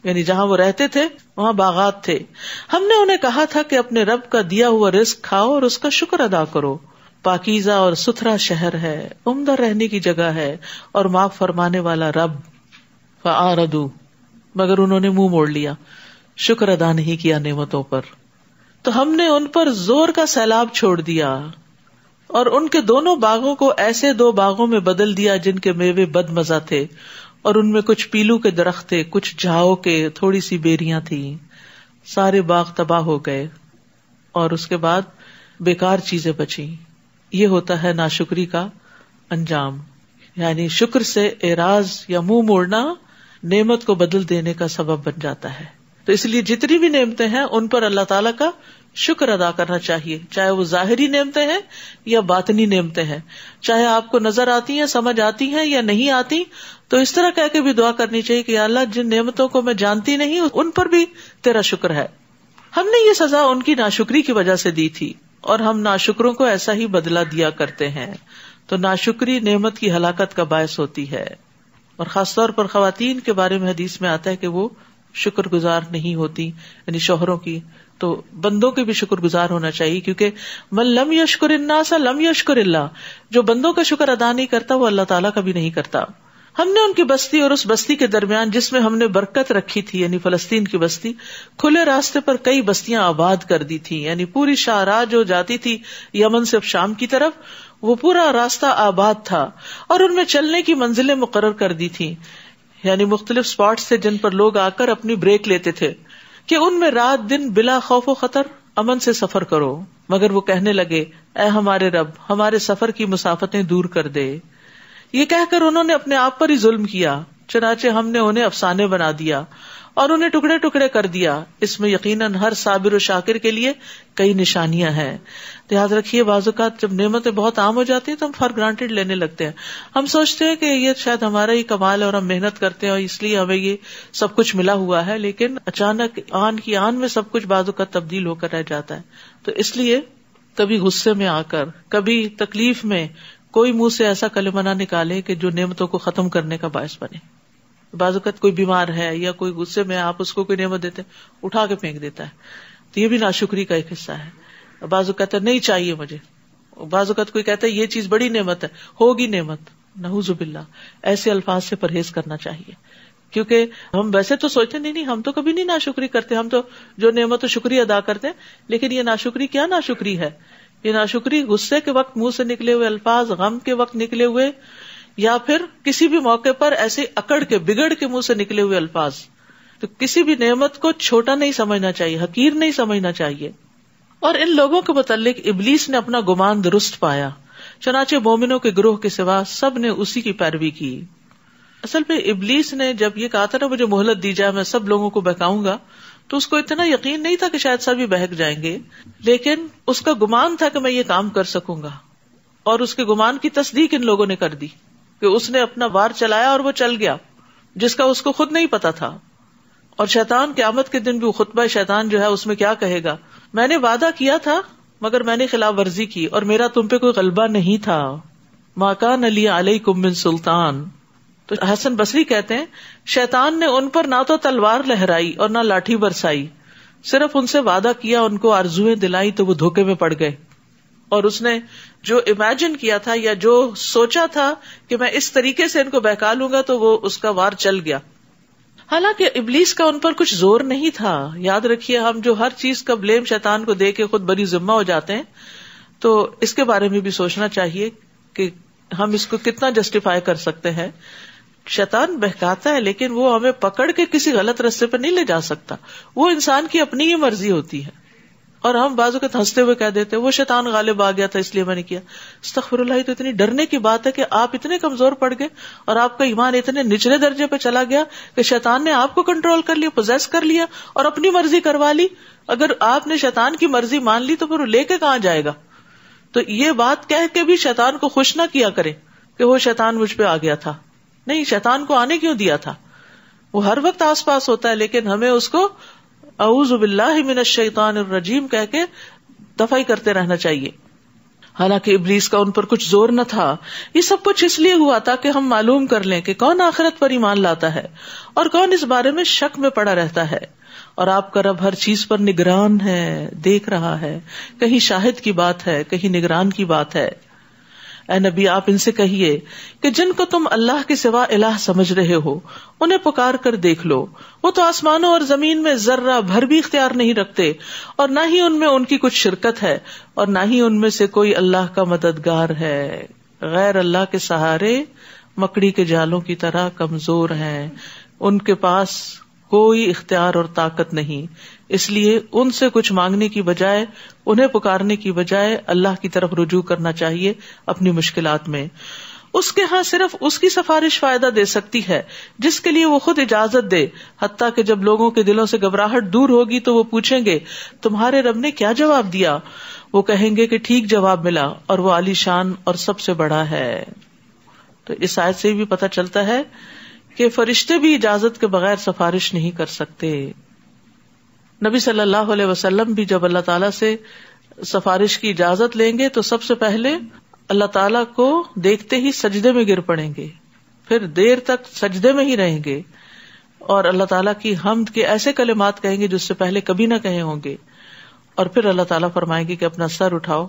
یعنی جہاں وہ رہتے تھے وہاں باغات تھے. ہم نے انہیں کہا تھا کہ اپنے رب کا دیا ہوا رزق کھاؤ اور اس کا شکر ادا کرو. پاکیزہ اور ستھرا شہر ہے, عمدہ رہنے کی جگہ ہے, اور معاف فرمانے والا رب. فاعرضوا, مگر انہوں نے منہ موڑ لیا, شکر ادا نہیں کیا نعمتوں پر. تو ہم نے ان پر زور کا سیلاب چھوڑ دیا اور ان کے دونوں باغوں کو ایسے 2 باغوں میں بدل دیا جن کے میوے بد مزہ تھے, اور ان میں کچھ پیلو کے درخت تھے, کچھ جھاؤ کے, تھوڑی سی بیریاں تھیں. سارے باغ تباہ ہو گئے اور اس کے بعد بیکار چیزیں بچی. یہ ہوتا ہے ناشکری کا انجام, یعنی شکر سے اعراض یا منہ موڑنا نعمت کو بدل دینے کا سبب بن جاتا ہے. تو اس لیے جتنی بھی نعمتیں ہیں ان پر اللہ تعالیٰ کا شکر ادا کرنا چاہیے, چاہے وہ ظاہری نعمتیں ہیں یا باطنی نعمتیں ہیں, چاہے آپ کو نظر آتی ہیں, سمجھ آتی ہیں یا نہیں آتی, تو اس طرح کہہ کے بھی دعا کرنی چاہیے کہ یا اللہ جن نعمتوں کو میں جانتی نہیں ان پر بھی تیرا شکر ہے. ہم نے یہ سزا ان کی ناشکری کی وجہ سے دی تھی اور ہم ناشکروں کو ایسا ہی بدلہ دیا کرتے ہیں. تو ناشکری نعمت کی ہلاکت کا باعث ہوتی ہے, اور خاص طور پر خواتین کے بارے میں حدیث میں آتا ہے کہ وہ شکر گزار نہیں ہوتی, یعنی شوہروں کی. تو بندوں کے بھی شکر گزار ہونا چاہیے, کیونکہ من لم یشکر الناس لم یشکر اللہ, جو بندوں کا شکر ادا نہیں کرتا وہ اللہ تعالیٰ کا بھی نہیں کرتا. ہم نے ان کی بستی اور اس بستی کے درمیان جس میں ہم نے برکت رکھی تھی, یعنی فلسطین کی بستی, کھلے راستے پر کئی بستیاں آباد کر دی تھی. یعنی پوری شاہراہ جو جاتی تھی یمن سے شام کی طرف, وہ پورا راستہ آباد تھا, اور ان میں چلنے کی منزلیں مقرر کر دی تھی, یعنی مختلف سپاٹس تھے جن پر لوگ آ کر اپنی بریک لیتے تھے کہ ان میں رات دن بلا خوف و خطر امن سے سفر کرو. مگر وہ کہنے لگے, اے ہمارے رب, ہمارے سفر کی مسافتیں دور کر دے. یہ کہہ کر انہوں نے اپنے آپ پر ہی ظلم کیا, چنانچہ ہم نے انہیں افسانے بنا دیا اور انہیں ٹکڑے ٹکڑے کر دیا. اس میں یقیناً ہر صابر و شاکر کے لیے کئی نشانیاں ہیں. یاد رکھیے, بعض اوقات جب نعمتیں بہت عام ہو جاتی ہیں تو ہم فار گرانٹیڈ لینے لگتے ہیں. ہم سوچتے ہیں کہ یہ شاید ہمارا ہی کمال ہے اور ہم محنت کرتے ہیں اور اس لیے ہمیں یہ سب کچھ ملا ہوا ہے, لیکن اچانک آن کی آن میں سب کچھ بعض اوقات تبدیل ہو کر رہ جاتا ہے. تو اس لیے کبھی غصے میں آ کر, کبھی تکلیف میں کوئی منہ سے ایسا کلمہ نہ نکالے کہ جو نعمتوں کو ختم کرنے کا باعث بنے. بعض اوقات کوئی بیمار ہے یا کوئی غصے میں آپ اس کو کوئی نعمت دیتے اٹھا کے پھینک دیتا ہے, تو یہ بھی ناشکری کا ایک حصہ ہے. بعض اوقات نہیں چاہیے مجھے, بعض اوقات کوئی کہتا ہے یہ چیز بڑی نعمت ہے, ہوگی نعمت, نعوذ باللہ. ایسے الفاظ سے پرہیز کرنا چاہیے, کیونکہ ہم ویسے تو سوچتے نہیں ہم تو کبھی نہیں ناشکری کرتے, ہم تو جو نعمت و شکریہ ادا کرتے ہیں, لیکن یہ ناشکری کیا ناشکری ہے؟ یہ ناشکری غصے کے وقت منہ سے نکلے ہوئے الفاظ, غم کے وقت نکلے ہوئے, یا پھر کسی بھی موقع پر ایسے اکڑ کے بگڑ کے منہ سے نکلے ہوئے الفاظ. تو کسی بھی نعمت کو چھوٹا نہیں سمجھنا چاہیے, حقیر نہیں سمجھنا چاہیے. اور ان لوگوں کے متعلق ابلیس نے اپنا گمان درست پایا, چنانچہ مومنوں کے گروہ کے سوا سب نے اسی کی پیروی کی. اصل میں ابلیس نے جب یہ کہا تھا نا مجھے مہلت دی جائے میں سب لوگوں کو بہکاؤں گا, تو اس کو اتنا یقین نہیں تھا کہ شاید سبھی بہک جائیں گے, لیکن اس کا گمان تھا کہ میں یہ کام کر سکوں گا, اور اس کے گمان کی تصدیق ان لوگوں نے کر دی کہ اس نے اپنا وار چلایا اور وہ چل گیا, جس کا اس کو خود نہیں پتا تھا. اور شیطان قیامت کے دن بھی خطبہ شیطان جو ہے اس میں کیا کہے گا, میں نے وعدہ کیا تھا مگر میں نے خلاف ورزی کی اور میرا تم پہ کوئی غلبہ نہیں تھا. ما کان لی علیکم من سلطان. تو حسن بصری کہتے ہیں شیطان نے ان پر نہ تو تلوار لہرائی اور نہ لاٹھی برسائی, صرف ان سے وعدہ کیا, ان کو آرزویں دلائی تو وہ دھوکے میں پڑ گئے. اور اس نے جو امیجن کیا تھا یا جو سوچا تھا کہ میں اس طریقے سے ان کو بہکا لوں گا تو وہ اس کا وار چل گیا. حالانکہ ابلیس کا ان پر کچھ زور نہیں تھا. یاد رکھیے ہم جو ہر چیز کا بلیم شیطان کو دے کے خود بری ذمہ ہو جاتے ہیں تو اس کے بارے میں بھی سوچنا چاہیے کہ ہم اس کو کتنا جسٹیفائی کر سکتے ہیں. شیطان بہکاتا ہے لیکن وہ ہمیں پکڑ کے کسی غلط راستے پہ نہیں لے جا سکتا. وہ انسان کی اپنی ہی مرضی ہوتی ہے اور ہم بعض اوقات ہنستے ہوئے کہہ دیتے وہ شیطان غالب آ گیا تھا اس لیے میں نے کیا. استغفر اللہ. تو اتنی ڈرنے کی بات ہے کہ آپ اتنے کمزور پڑ گئے اور آپ کا ایمان اتنے نچلے درجے پہ چلا گیا کہ شیطان نے آپ کو کنٹرول کر لیا, پوزیس کر لیا اور اپنی مرضی کروا لی. اگر آپ نے شیطان کی مرضی مان لی تو پھر وہ لے کے کہاں جائے گا؟ تو یہ بات کہہ کے بھی شیطان کو خوش نہ کیا کرے کہ وہ شیطان مجھ پہ آ گیا تھا. نہیں, شیطان کو آنے کیوں دیا تھا؟ وہ ہر وقت آس پاس ہوتا ہے لیکن ہمیں اس کو اعوذ باللہ من الشیطان الرجیم کہہ کے دفاع کرتے رہنا چاہیے. حالانکہ ابلیس کا ان پر کچھ زور نہ تھا. یہ سب کچھ اس لیے ہوا تھا کہ ہم معلوم کر لیں کہ کون آخرت پر ایمان لاتا ہے اور کون اس بارے میں شک میں پڑا رہتا ہے. اور آپ کا رب ہر چیز پر نگران ہے, دیکھ رہا ہے. کہیں شاہد کی بات ہے, کہیں نگران کی بات ہے. اے نبی آپ ان سے کہیے کہ جن کو تم اللہ کے سوا الہ سمجھ رہے ہو انہیں پکار کر دیکھ لو. وہ تو آسمانوں اور زمین میں ذرہ بھر بھی اختیار نہیں رکھتے اور نہ ہی ان میں ان کی کچھ شرکت ہے اور نہ ہی ان میں سے کوئی اللہ کا مددگار ہے. غیر اللہ کے سہارے مکڑی کے جالوں کی طرح کمزور ہیں. ان کے پاس کوئی اختیار اور طاقت نہیں. اس لیے ان سے کچھ مانگنے کی بجائے, انہیں پکارنے کی بجائے اللہ کی طرف رجوع کرنا چاہیے اپنی مشکلات میں. اس کے ہاں صرف اس کی سفارش فائدہ دے سکتی ہے جس کے لیے وہ خود اجازت دے. حتیٰ کہ جب لوگوں کے دلوں سے گھبراہٹ دور ہوگی تو وہ پوچھیں گے تمہارے رب نے کیا جواب دیا؟ وہ کہیں گے کہ ٹھیک جواب ملا اور وہ عالی شان اور سب سے بڑا ہے. تو اس آیت سے بھی پتہ چلتا ہے کہ فرشتے بھی اجازت کے بغیر سفارش نہیں کر سکتے. نبی صلی اللہ علیہ وسلم بھی جب اللہ تعالیٰ سے سفارش کی اجازت لیں گے تو سب سے پہلے اللہ تعالیٰ کو دیکھتے ہی سجدے میں گر پڑیں گے, پھر دیر تک سجدے میں ہی رہیں گے اور اللہ تعالیٰ کی حمد کے ایسے کلمات کہیں گے جو اس سے پہلے کبھی نہ کہے ہوں گے. اور پھر اللہ تعالیٰ فرمائیں گے کہ اپنا سر اٹھاؤ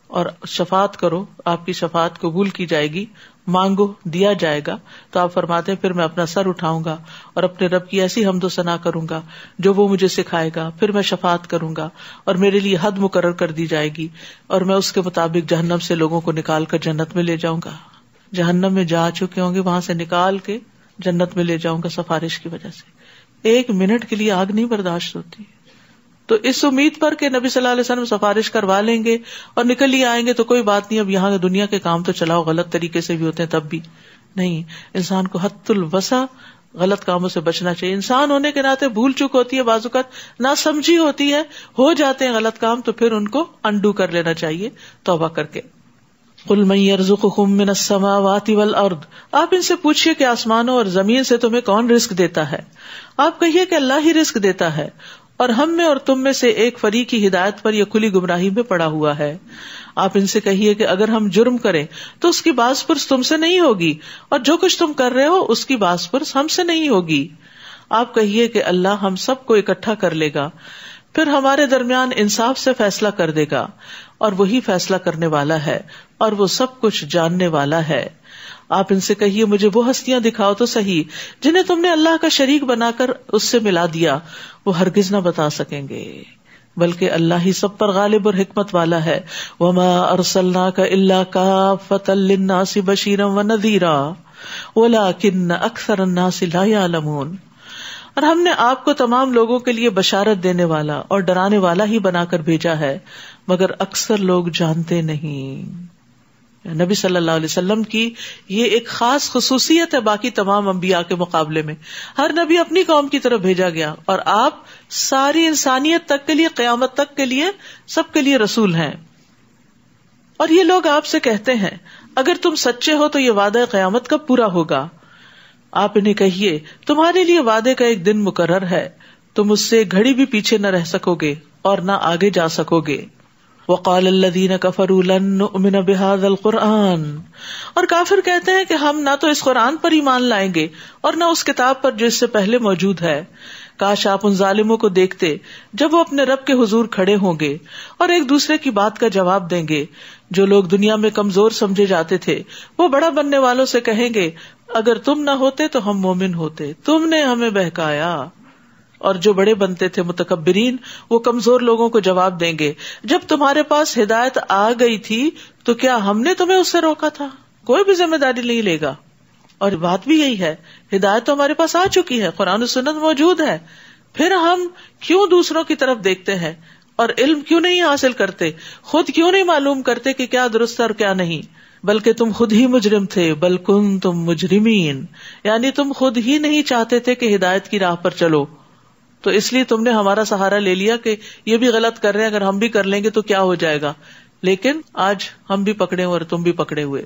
اور شفاعت کرو, آپ کی شفاعت قبول کی جائے گی, مانگو دیا جائے گا. تو آپ فرماتے ہیں پھر میں اپنا سر اٹھاؤں گا اور اپنے رب کی ایسی حمد و ثنا کروں گا جو وہ مجھے سکھائے گا. پھر میں شفاعت کروں گا اور میرے لیے حد مقرر کر دی جائے گی اور میں اس کے مطابق جہنم سے لوگوں کو نکال کر جنت میں لے جاؤں گا. جہنم میں جا چکے ہوں گے وہاں سے نکال کے جنت میں لے جاؤں گا سفارش کی وجہ سے. 1 منٹ کے لیے آگ نہیں برداشت ہوتی. تو اس امید پر کہ نبی صلی اللہ علیہ وسلم سفارش کروا لیں گے اور نکل ہی آئیں گے تو کوئی بات نہیں, اب یہاں دنیا کے کام تو چلاؤ, غلط طریقے سے بھی ہوتے ہیں تب بھی نہیں. انسان کو حد الوسع غلط کاموں سے بچنا چاہیے. انسان ہونے کے ناطے بھول چک ہوتی ہے, بعض اوقات نہ سمجھی ہوتی ہے, ہو جاتے ہیں غلط کام, تو پھر ان کو انڈو کر لینا چاہیے توبہ کر کے. قل من یرزقکم من السماوات والارض, آپ ان سے پوچھئے کہ آسمانوں اور زمین سے تمہیں کون رزق دیتا ہے. آپ کہیے کہ اللہ ہی رزق دیتا ہے اور ہم میں اور تم میں سے ایک فریق کی ہدایت پر یا کھلی گمراہی میں پڑا ہوا ہے. آپ ان سے کہیے کہ اگر ہم جرم کریں تو اس کی باز پرس تم سے نہیں ہوگی اور جو کچھ تم کر رہے ہو اس کی باز پرس ہم سے نہیں ہوگی. آپ کہیے کہ اللہ ہم سب کو اکٹھا کر لے گا, پھر ہمارے درمیان انصاف سے فیصلہ کر دے گا اور وہی فیصلہ کرنے والا ہے اور وہ سب کچھ جاننے والا ہے. آپ ان سے کہیے مجھے وہ ہستیاں دکھاؤ تو صحیح جنہیں تم نے اللہ کا شریک بنا کر اس سے ملا دیا. وہ ہرگز نہ بتا سکیں گے بلکہ اللہ ہی سب پر غالب اور حکمت والا ہے. وما ارسلناک الا کافۃ للناس بشیرا ونذیرا ولکن اکثر الناس لا یعلمون. اور ہم نے آپ کو تمام لوگوں کے لیے بشارت دینے والا اور ڈرانے والا ہی بنا کر بھیجا ہے مگر اکثر لوگ جانتے نہیں. نبی صلی اللہ علیہ وسلم کی یہ ایک خاص خصوصیت ہے باقی تمام انبیاء کے مقابلے میں. ہر نبی اپنی قوم کی طرف بھیجا گیا اور آپ ساری انسانیت تک کے لیے, قیامت تک کے لیے, سب کے لیے رسول ہیں. اور یہ لوگ آپ سے کہتے ہیں اگر تم سچے ہو تو یہ وعدہ قیامت کب پورا ہوگا؟ آپ انہیں کہیے تمہارے لیے وعدے کا ایک دن مقرر ہے, تم اس سے گھڑی بھی پیچھے نہ رہ سکو گے اور نہ آگے جا سکو گے. وقال الذین کفروا لن نؤمن بهذا القرآن، اور کافر کہتے ہیں کہ ہم نہ تو اس قرآن پر ایمان لائیں گے اور نہ اس کتاب پر جو اس سے پہلے موجود ہے. کاش آپ ان ظالموں کو دیکھتے جب وہ اپنے رب کے حضور کھڑے ہوں گے اور ایک دوسرے کی بات کا جواب دیں گے. جو لوگ دنیا میں کمزور سمجھے جاتے تھے وہ بڑا بننے والوں سے کہیں گے اگر تم نہ ہوتے تو ہم مومن ہوتے، تم نے ہمیں بہکایا. اور جو بڑے بنتے تھے متکبرین وہ کمزور لوگوں کو جواب دیں گے جب تمہارے پاس ہدایت آ گئی تھی تو کیا ہم نے تمہیں اس سے روکا تھا؟ کوئی بھی ذمہ داری نہیں لے گا. اور بات بھی یہی ہے، ہدایت تو ہمارے پاس آ چکی ہے، قرآن و سنت موجود ہے، پھر ہم کیوں دوسروں کی طرف دیکھتے ہیں اور علم کیوں نہیں حاصل کرتے؟ خود کیوں نہیں معلوم کرتے کہ کیا درست ہے اور کیا نہیں؟ بلکہ تم خود ہی مجرم تھے، بل کنتم مجرمین، یعنی تم خود ہی نہیں چاہتے تھے کہ ہدایت کی راہ پر چلو، تو اس لیے تم نے ہمارا سہارا لے لیا کہ یہ بھی غلط کر رہے ہیں، اگر ہم بھی کر لیں گے تو کیا ہو جائے گا. لیکن آج ہم بھی پکڑے ہوئے اور تم بھی پکڑے ہوئے.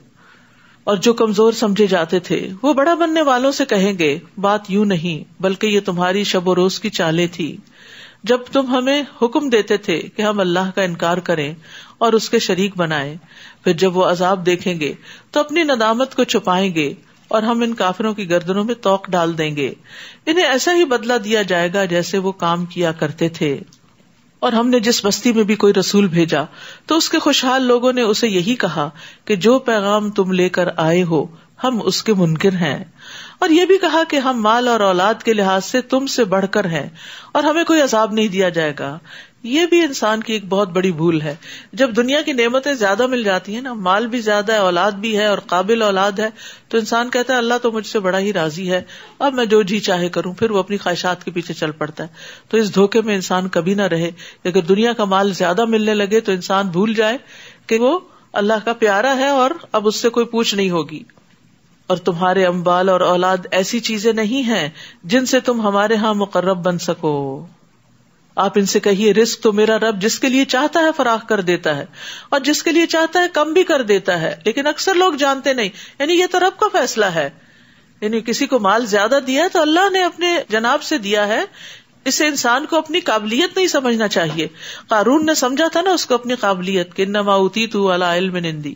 اور جو کمزور سمجھے جاتے تھے وہ بڑا بننے والوں سے کہیں گے بات یوں نہیں بلکہ یہ تمہاری شب و روز کی چالیں تھی جب تم ہمیں حکم دیتے تھے کہ ہم اللہ کا انکار کریں اور اس کے شریک بنائیں. پھر جب وہ عذاب دیکھیں گے تو اپنی ندامت کو چھپائیں گے اور ہم ان کافروں کی گردنوں میں توق ڈال دیں گے. انہیں ایسا ہی بدلہ دیا جائے گا جیسے وہ کام کیا کرتے تھے. اور ہم نے جس بستی میں بھی کوئی رسول بھیجا تو اس کے خوشحال لوگوں نے اسے یہی کہا کہ جو پیغام تم لے کر آئے ہو ہم اس کے منکر ہیں، اور یہ بھی کہا کہ ہم مال اور اولاد کے لحاظ سے تم سے بڑھ کر ہیں اور ہمیں کوئی عذاب نہیں دیا جائے گا. یہ بھی انسان کی ایک بہت بڑی بھول ہے. جب دنیا کی نعمتیں زیادہ مل جاتی ہیں نا، مال بھی زیادہ ہے، اولاد بھی ہے اور قابل اولاد ہے، تو انسان کہتا ہے اللہ تو مجھ سے بڑا ہی راضی ہے، اب میں جو جی چاہے کروں، پھر وہ اپنی خواہشات کے پیچھے چل پڑتا ہے. تو اس دھوکے میں انسان کبھی نہ رہے. اگر دنیا کا مال زیادہ ملنے لگے تو انسان بھول جائے کہ وہ اللہ کا پیارا ہے اور اب اس سے کوئی پوچھ نہیں ہوگی. اور تمہارے اموال اور اولاد ایسی چیزیں نہیں ہیں جن سے تم ہمارے ہاں مقرب بن سکو. آپ ان سے کہیے رزق تو میرا رب جس کے لیے چاہتا ہے فراخ کر دیتا ہے اور جس کے لیے چاہتا ہے کم بھی کر دیتا ہے، لیکن اکثر لوگ جانتے نہیں. یعنی یہ تو رب کا فیصلہ ہے. یعنی کسی کو مال زیادہ دیا ہے تو اللہ نے اپنے جناب سے دیا ہے، اسے انسان کو اپنی قابلیت نہیں سمجھنا چاہیے. قارون نے سمجھا تھا نا اس کو اپنی قابلیت کہ انما اوتیت علی علم عندی،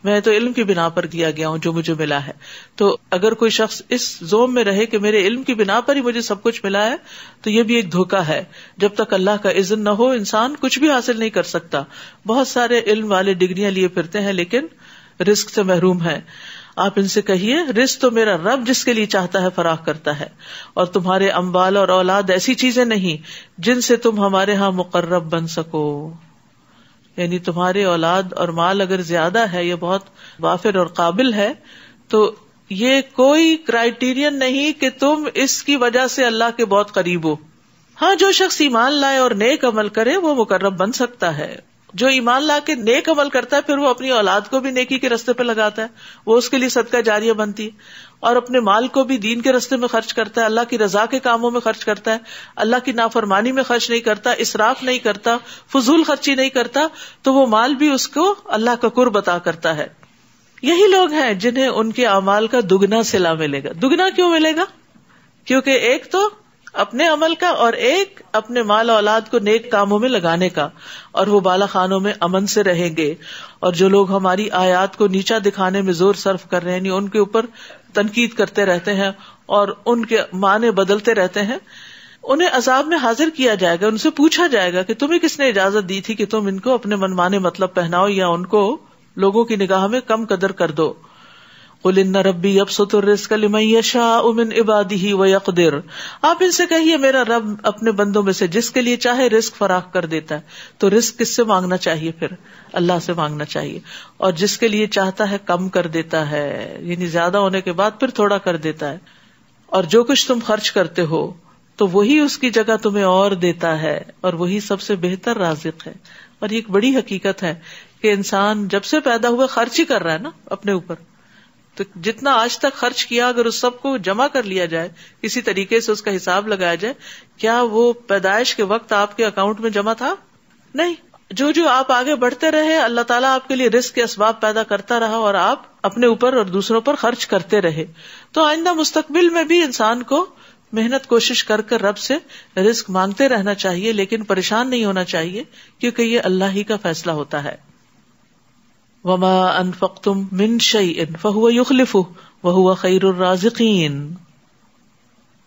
میں تو علم کی بنا پر دیا گیا ہوں جو مجھے ملا ہے. تو اگر کوئی شخص اس زوم میں رہے کہ میرے علم کی بنا پر ہی مجھے سب کچھ ملا ہے تو یہ بھی ایک دھوکہ ہے. جب تک اللہ کا اذن نہ ہو انسان کچھ بھی حاصل نہیں کر سکتا. بہت سارے علم والے ڈگریاں لیے پھرتے ہیں لیکن رزق سے محروم ہیں. آپ ان سے کہیے رزق تو میرا رب جس کے لیے چاہتا ہے فراخ کرتا ہے، اور تمہارے اموال اور اولاد ایسی چیزیں نہیں جن سے تم ہمارے ہاں مقرب بن سکو. یعنی تمہارے اولاد اور مال اگر زیادہ ہے، یہ بہت وافر اور قابل ہے، تو یہ کوئی کرائیٹیرین نہیں کہ تم اس کی وجہ سے اللہ کے بہت قریب ہو. ہاں جو شخص ایمان لائے اور نیک عمل کرے وہ مقرب بن سکتا ہے. جو ایمان لا کے نیک عمل کرتا ہے پھر وہ اپنی اولاد کو بھی نیکی کے راستے پہ لگاتا ہے، وہ اس کے لیے صدقہ جاریہ بنتی ہے، اور اپنے مال کو بھی دین کے راستے میں خرچ کرتا ہے، اللہ کی رضا کے کاموں میں خرچ کرتا ہے، اللہ کی نافرمانی میں خرچ نہیں کرتا، اسراف نہیں کرتا، فضول خرچی نہیں کرتا، تو وہ مال بھی اس کو اللہ کا قرب عطا کرتا ہے. یہی لوگ ہیں جنہیں ان کے اعمال کا دگنا صلہ ملے گا. دگنا کیوں ملے گا؟ کیونکہ ایک تو اپنے عمل کا اور ایک اپنے مال اولاد کو نیک کاموں میں لگانے کا، اور وہ بالا خانوں میں امن سے رہیں گے. اور جو لوگ ہماری آیات کو نیچا دکھانے میں زور صرف کر رہے ہیں، یعنی ان کے اوپر تنقید کرتے رہتے ہیں اور ان کے معنی بدلتے رہتے ہیں، انہیں عذاب میں حاضر کیا جائے گا. ان سے پوچھا جائے گا کہ تمہیں کس نے اجازت دی تھی کہ تم ان کو اپنے منمانے مطلب پہناؤ یا ان کو لوگوں کی نگاہ میں کم قدر کر دو. قل ان ربی یبسط الرزق لمن یشاء من عبادہ ویقدر. آپ ان سے کہیے میرا رب اپنے بندوں میں سے جس کے لیے چاہے رزق فراخ کر دیتا ہے. تو رزق کس سے مانگنا چاہیے؟ پھر اللہ سے مانگنا چاہیے. اور جس کے لیے چاہتا ہے کم کر دیتا ہے، یعنی زیادہ ہونے کے بعد پھر تھوڑا کر دیتا ہے. اور جو کچھ تم خرچ کرتے ہو تو وہی اس کی جگہ تمہیں اور دیتا ہے، اور وہی سب سے بہتر رازق ہے. اور یہ ایک بڑی حقیقت ہے کہ انسان جب سے پیدا ہوا خرچ ہی کر رہا ہے نا اپنے اوپر. تو جتنا آج تک خرچ کیا اگر اس سب کو جمع کر لیا جائے، کسی طریقے سے اس کا حساب لگایا جائے، کیا وہ پیدائش کے وقت آپ کے اکاؤنٹ میں جمع تھا؟ نہیں. جو آپ آگے بڑھتے رہے اللہ تعالیٰ آپ کے لیے رزق کے اسباب پیدا کرتا رہا اور آپ اپنے اوپر اور دوسروں پر خرچ کرتے رہے. تو آئندہ مستقبل میں بھی انسان کو محنت کوشش کر کر رب سے رزق مانگتے رہنا چاہیے، لیکن پریشان نہیں ہونا چاہیے، کیونکہ یہ اللہ ہی کا فیصلہ ہوتا ہے. وما انفقتم من شیء فهو یخلفہ وہو خیر الرازقین.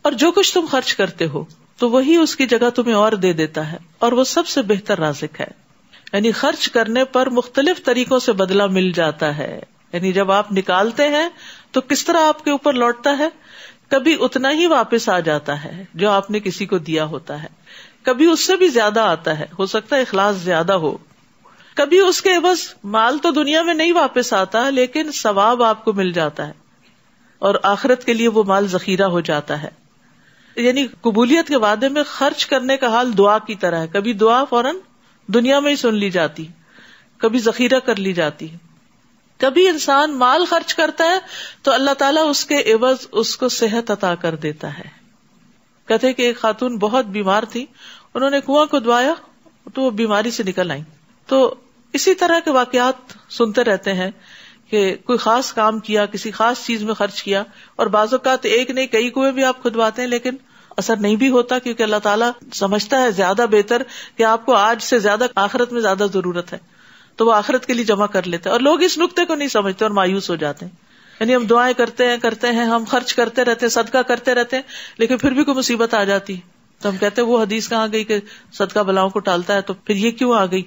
اور جو کچھ تم خرچ کرتے ہو تو وہی اس کی جگہ تمہیں اور دے دیتا ہے، اور وہ سب سے بہتر رازق ہے. یعنی خرچ کرنے پر مختلف طریقوں سے بدلہ مل جاتا ہے. یعنی جب آپ نکالتے ہیں تو کس طرح آپ کے اوپر لوٹتا ہے؟ کبھی اتنا ہی واپس آ جاتا ہے جو آپ نے کسی کو دیا ہوتا ہے، کبھی اس سے بھی زیادہ آتا ہے، ہو سکتا ہے اخلاص زیادہ ہو. کبھی اس کے بس مال تو دنیا میں نہیں واپس آتا، لیکن ثواب آپ کو مل جاتا ہے اور آخرت کے لیے وہ مال ذخیرہ ہو جاتا ہے. یعنی قبولیت کے وعدے میں خرچ کرنے کا حال دعا کی طرح ہے. کبھی دعا فوراً دنیا میں ہی سن لی جاتی، کبھی ذخیرہ کر لی جاتی. کبھی انسان مال خرچ کرتا ہے تو اللہ تعالیٰ اس کے عوض اس کو صحت عطا کر دیتا ہے. کہتے کہ ایک خاتون بہت بیمار تھی، انہوں نے کنواں کھدوایا تو وہ بیماری سے نکل آئی. تو اسی طرح کے واقعات سنتے رہتے ہیں کہ کوئی خاص کام کیا، کسی خاص چیز میں خرچ کیا، اور بعض اوقات ایک نہیں کئی کنویں بھی آپ کھدواتے ہیں لیکن اثر نہیں بھی ہوتا، کیونکہ اللہ تعالیٰ سمجھتا ہے زیادہ بہتر کہ آپ کو آج سے زیادہ آخرت میں زیادہ ضرورت ہے، تو وہ آخرت کے لیے جمع کر لیتے ہیں. اور لوگ اس نقطے کو نہیں سمجھتے اور مایوس ہو جاتے ہیں. یعنی ہم دعائیں کرتے ہیں، ہم خرچ کرتے رہتے ہیں، صدقہ کرتے رہتے ہیں، لیکن پھر بھی کوئی مصیبت آ جاتی تو ہم کہتے ہیں وہ حدیث کہاں گئی کہ صدقہ بلاؤں کو ٹالتا ہے، تو پھر یہ کیوں آ گئی؟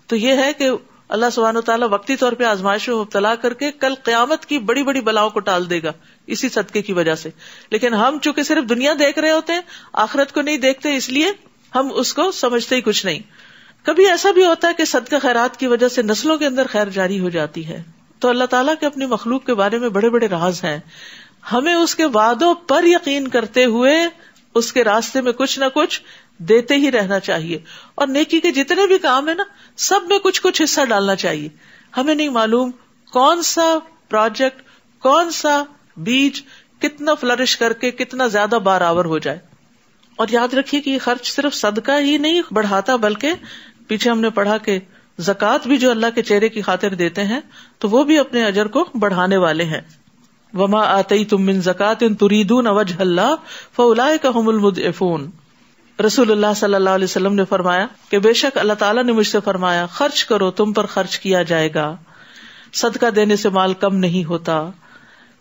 تو یہ ہے کہ اللہ سبحانہ وتعالیٰ وقتی طور پہ آزمائش میں مبتلا کر کے کل قیامت کی بڑی بڑی بلاؤں کو ٹال دے گا اسی صدقے کی وجہ سے. لیکن ہم چونکہ صرف دنیا دیکھ رہے ہوتے ہیں، آخرت کو نہیں دیکھتے، اس لیے ہم اس کو سمجھتے ہی کچھ نہیں. کبھی ایسا بھی ہوتا ہے کہ صدقہ خیرات کی وجہ سے نسلوں کے اندر خیر جاری ہو جاتی ہے. تو اللہ تعالیٰ کے اپنی مخلوق کے بارے میں بڑے بڑے راز ہیں. ہمیں اس کے وعدوں پر یقین کرتے ہوئے اس کے راستے میں کچھ نہ کچھ دیتے ہی رہنا چاہیے. اور نیکی کے جتنے بھی کام ہیں نا، سب میں کچھ کچھ حصہ ڈالنا چاہیے. ہمیں نہیں معلوم کون سا پروجیکٹ، کون سا بیج کتنا فلرش کر کے کتنا زیادہ بارآور ہو جائے. اور یاد رکھیے کہ یہ خرچ صرف صدقہ ہی نہیں بڑھاتا، بلکہ پیچھے ہم نے پڑھا کہ زکوٰۃ بھی جو اللہ کے چہرے کی خاطر دیتے ہیں تو وہ بھی اپنے اجر کو بڑھانے والے ہیں. وما آتیتم من زکاۃ تریدون وجہ اللہ فاولئک ھم المضعفون. رسول اللہ صلی اللہ علیہ وسلم نے فرمایا کہ بے شک اللہ تعالیٰ نے مجھ سے فرمایا خرچ کرو، تم پر خرچ کیا جائے گا. صدقہ دینے سے مال کم نہیں ہوتا.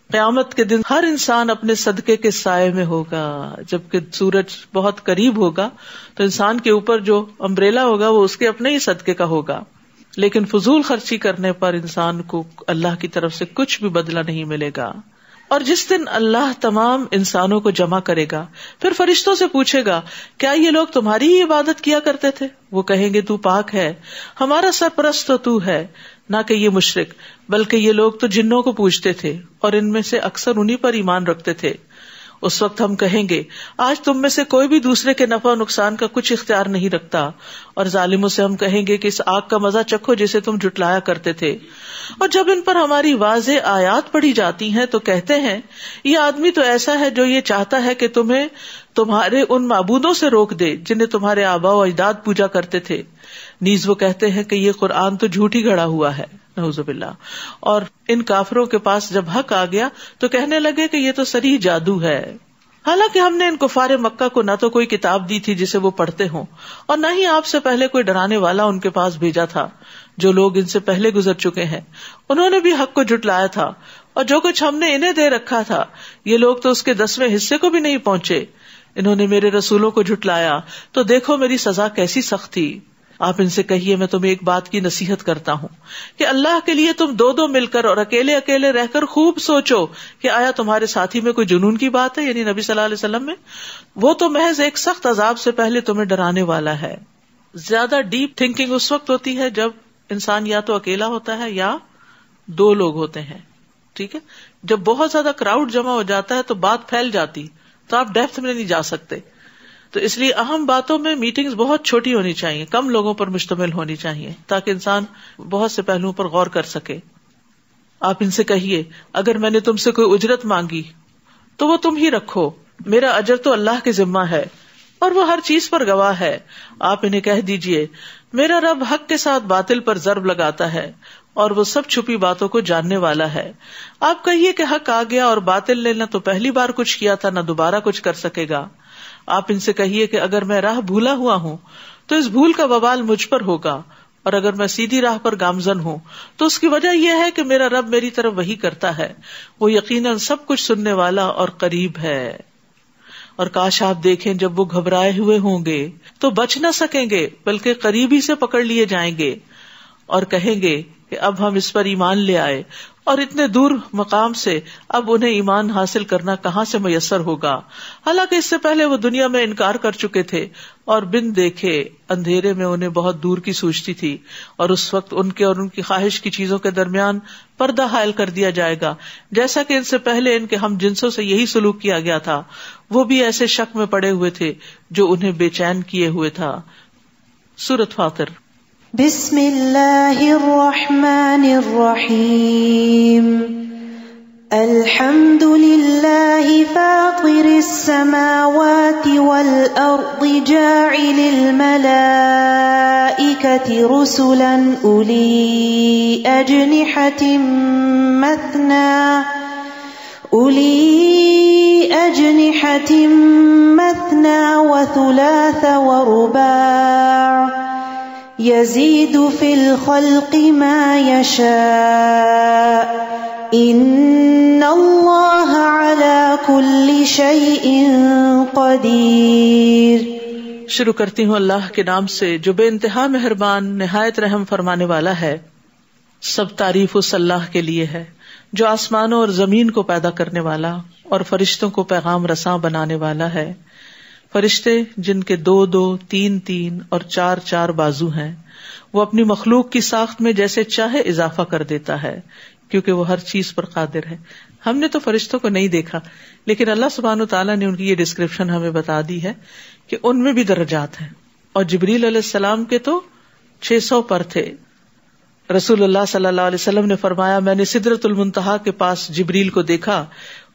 قیامت کے دن ہر انسان اپنے صدقے کے سائے میں ہوگا. جبکہ سورج بہت قریب ہوگا تو انسان کے اوپر جو امبریلا ہوگا وہ اس کے اپنے ہی صدقے کا ہوگا. لیکن فضول خرچی کرنے پر انسان کو اللہ کی طرف سے کچھ بھی بدلہ نہیں ملے گا. اور جس دن اللہ تمام انسانوں کو جمع کرے گا، پھر فرشتوں سے پوچھے گا کیا یہ لوگ تمہاری ہی عبادت کیا کرتے تھے؟ وہ کہیں گے تو پاک ہے، ہمارا سرپرست تو تو ہے، نہ کہ یہ مشرک، بلکہ یہ لوگ تو جنوں کو پوجتے تھے اور ان میں سے اکثر انہی پر ایمان رکھتے تھے. اس وقت ہم کہیں گے آج تم میں سے کوئی بھی دوسرے کے نفع و نقصان کا کچھ اختیار نہیں رکھتا. اور ظالموں سے ہم کہیں گے کہ اس آگ کا مزہ چکھو جسے تم جھٹلایا کرتے تھے. اور جب ان پر ہماری واضح آیات پڑھی جاتی ہیں تو کہتے ہیں یہ آدمی تو ایسا ہے جو یہ چاہتا ہے کہ تمہیں تمہارے ان معبودوں سے روک دے جنہیں تمہارے آباء و اجداد پوجا کرتے تھے. نیز وہ کہتے ہیں کہ یہ قرآن تو جھوٹ ہی گھڑا ہوا ہے، نعوذ باللہ. اور ان کافروں کے پاس جب حق آ گیا تو کہنے لگے کہ یہ تو صریح جادو ہے. حالانکہ ہم نے ان کفار مکہ کو نہ تو کوئی کتاب دی تھی جسے وہ پڑھتے ہوں، اور نہ ہی آپ سے پہلے کوئی ڈرانے والا ان کے پاس بھیجا تھا. جو لوگ ان سے پہلے گزر چکے ہیں انہوں نے بھی حق کو جھٹلایا تھا، اور جو کچھ ہم نے انہیں دے رکھا تھا یہ لوگ تو اس کے 10ویں حصے کو بھی نہیں پہنچے. انہوں نے میرے رسولوں کو جھٹلایا تو دیکھو میری سزا کیسی سخت تھی. آپ ان سے کہیے میں تمہیں ایک بات کی نصیحت کرتا ہوں کہ اللہ کے لیے تم دو مل کر اور اکیلے اکیلے رہ کر خوب سوچو کہ آیا تمہارے ساتھی میں کوئی جنون کی بات ہے، یعنی نبی صلی اللہ علیہ وسلم میں. وہ تو محض ایک سخت عذاب سے پہلے تمہیں ڈرانے والا ہے. زیادہ ڈیپ تھنکنگ اس وقت ہوتی ہے جب انسان یا تو اکیلا ہوتا ہے یا دو لوگ ہوتے ہیں. ٹھیک ہے، جب بہت زیادہ کراؤڈ جمع ہو جاتا ہے تو بات پھیل جاتی تو آپ ڈیپتھ میں نہیں جا سکتے. تو اس لیے اہم باتوں میں میٹنگز بہت چھوٹی ہونی چاہیے، کم لوگوں پر مشتمل ہونی چاہیے تاکہ انسان بہت سے پہلوؤں پر غور کر سکے. آپ ان سے کہیے اگر میں نے تم سے کوئی اجرت مانگی تو وہ تم ہی رکھو، میرا اجر تو اللہ کے ذمہ ہے اور وہ ہر چیز پر گواہ ہے. آپ انہیں کہہ دیجئے میرا رب حق کے ساتھ باطل پر ضرب لگاتا ہے اور وہ سب چھپی باتوں کو جاننے والا ہے. آپ کہیے کہ حق آ گیا اور باطل نے نہ تو پہلی بار کچھ کیا تھا نہ دوبارہ کچھ کر سکے گا. آپ ان سے کہیے کہ اگر میں راہ بھولا ہوا ہوں تو اس بھول کا وبال مجھ پر ہوگا، اور اگر میں سیدھی راہ پر گامزن ہوں تو اس کی وجہ یہ ہے کہ میرا رب میری طرف وحی کرتا ہے، وہ یقیناً سب کچھ سننے والا اور قریب ہے. اور کاش آپ دیکھیں جب وہ گھبرائے ہوئے ہوں گے تو بچ نہ سکیں گے بلکہ قریبی سے پکڑ لیے جائیں گے اور کہیں گے کہ اب ہم اس پر ایمان لے آئے، اور اتنے دور مقام سے اب انہیں ایمان حاصل کرنا کہاں سے میسر ہوگا، حالانکہ اس سے پہلے وہ دنیا میں انکار کر چکے تھے اور بن دیکھے اندھیرے میں انہیں بہت دور کی سوچتی تھی، اور اس وقت ان کے اور ان کی خواہش کی چیزوں کے درمیان پردہ حائل کر دیا جائے گا، جیسا کہ ان سے پہلے ان کے ہم جنسوں سے یہی سلوک کیا گیا تھا، وہ بھی ایسے شک میں پڑے ہوئے تھے جو انہیں بے چین کیے ہوئے تھا. سورۃ فاطر. بسم اللہ الرحمن الرحیم. الحمد للہ فاطر السماوات والارض جاعل الملائکۃ رسلا اولی اجنحۃ مثنى وثلاث ورباع يزيد في الخلق ما يشاء ان اللہ على كل شيء قدیر. شروع کرتی ہوں اللہ کے نام سے جو بے انتہا مہربان نہایت رحم فرمانے والا ہے. سب تعریف اس اللہ کے لیے ہے جو آسمانوں اور زمین کو پیدا کرنے والا اور فرشتوں کو پیغام رساں بنانے والا ہے. فرشتے جن کے 2-2 3-3 اور 4-4 بازو ہیں، وہ اپنی مخلوق کی ساخت میں جیسے چاہے اضافہ کر دیتا ہے کیونکہ وہ ہر چیز پر قادر ہے. ہم نے تو فرشتوں کو نہیں دیکھا، لیکن اللہ سبحانہ وتعالیٰ نے ان کی یہ ڈسکرپشن ہمیں بتا دی ہے کہ ان میں بھی درجات ہیں. اور جبریل علیہ السلام کے تو 600 پر تھے. رسول اللہ صلی اللہ علیہ وسلم نے فرمایا میں نے سدرۃ المنتہا کے پاس جبریل کو دیکھا،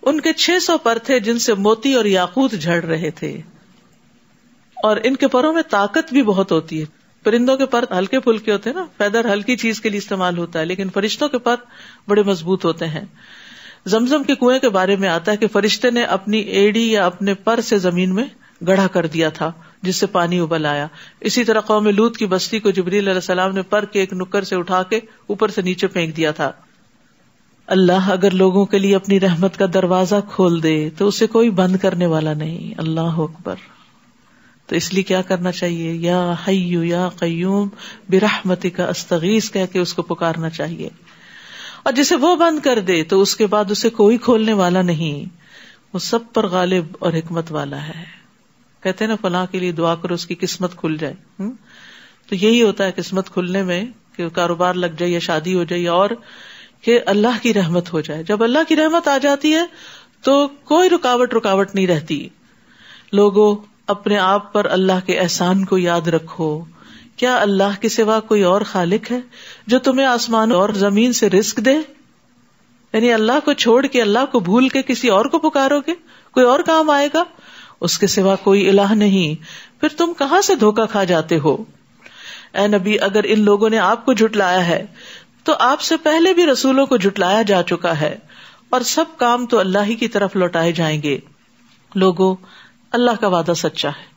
ان کے 600 پر تھے جن سے موتی اور یاقوت جھڑ رہے تھے، اور ان کے پروں میں طاقت بھی بہت ہوتی ہے. پرندوں کے پر ہلکے پھلکے ہوتے ہیں نا، فیدر ہلکی چیز کے لیے استعمال ہوتا ہے، لیکن فرشتوں کے پر بڑے مضبوط ہوتے ہیں. زمزم کے کنویں کے بارے میں آتا ہے کہ فرشتے نے اپنی ایڑی یا اپنے پر سے زمین میں گڑھا کر دیا تھا جس سے پانی ابل آیا. اسی طرح قوم لوط کی بستی کو جبریل علیہ السلام نے پر کے ایک نکر سے اٹھا کے اوپر سے نیچے پھینک دیا تھا. اللہ اگر لوگوں کے لیے اپنی رحمت کا دروازہ کھول دے تو اسے کوئی بند کرنے والا نہیں. اللہ اکبر. تو اس لیے کیا کرنا چاہیے؟ یا حی یا قیوم برحمتک استغیث کہہ کے اس کو پکارنا چاہیے. اور جسے وہ بند کر دے تو اس کے بعد اسے کوئی کھولنے والا نہیں. وہ سب پر غالب اور حکمت والا ہے. کہتے ہیں نا فلاں کے لیے دعا کرو اس کی قسمت کھل جائے. تو یہی ہوتا ہے قسمت کھلنے میں کہ کاروبار لگ جائے یا شادی ہو جائے اور کہ اللہ کی رحمت ہو جائے. جب اللہ کی رحمت آ جاتی ہے تو کوئی رکاوٹ نہیں رہتی. لوگوں اپنے آپ پر اللہ کے احسان کو یاد رکھو. کیا اللہ کے سوا کوئی اور خالق ہے جو تمہیں آسمان اور زمین سے رزق دے؟ یعنی اللہ کو چھوڑ کے، اللہ کو بھول کے کسی اور کو پکارو گے؟ کوئی اور کام آئے گا؟ اس کے سوا کوئی الہ نہیں. پھر تم کہاں سے دھوکا کھا جاتے ہو؟ اے نبی اگر ان لوگوں نے آپ کو جھٹلایا ہے تو آپ سے پہلے بھی رسولوں کو جھٹلایا جا چکا ہے، اور سب کام تو اللہ ہی کی طرف لوٹائے جائیں گے. لوگوں اللہ کا وعدہ سچا ہے،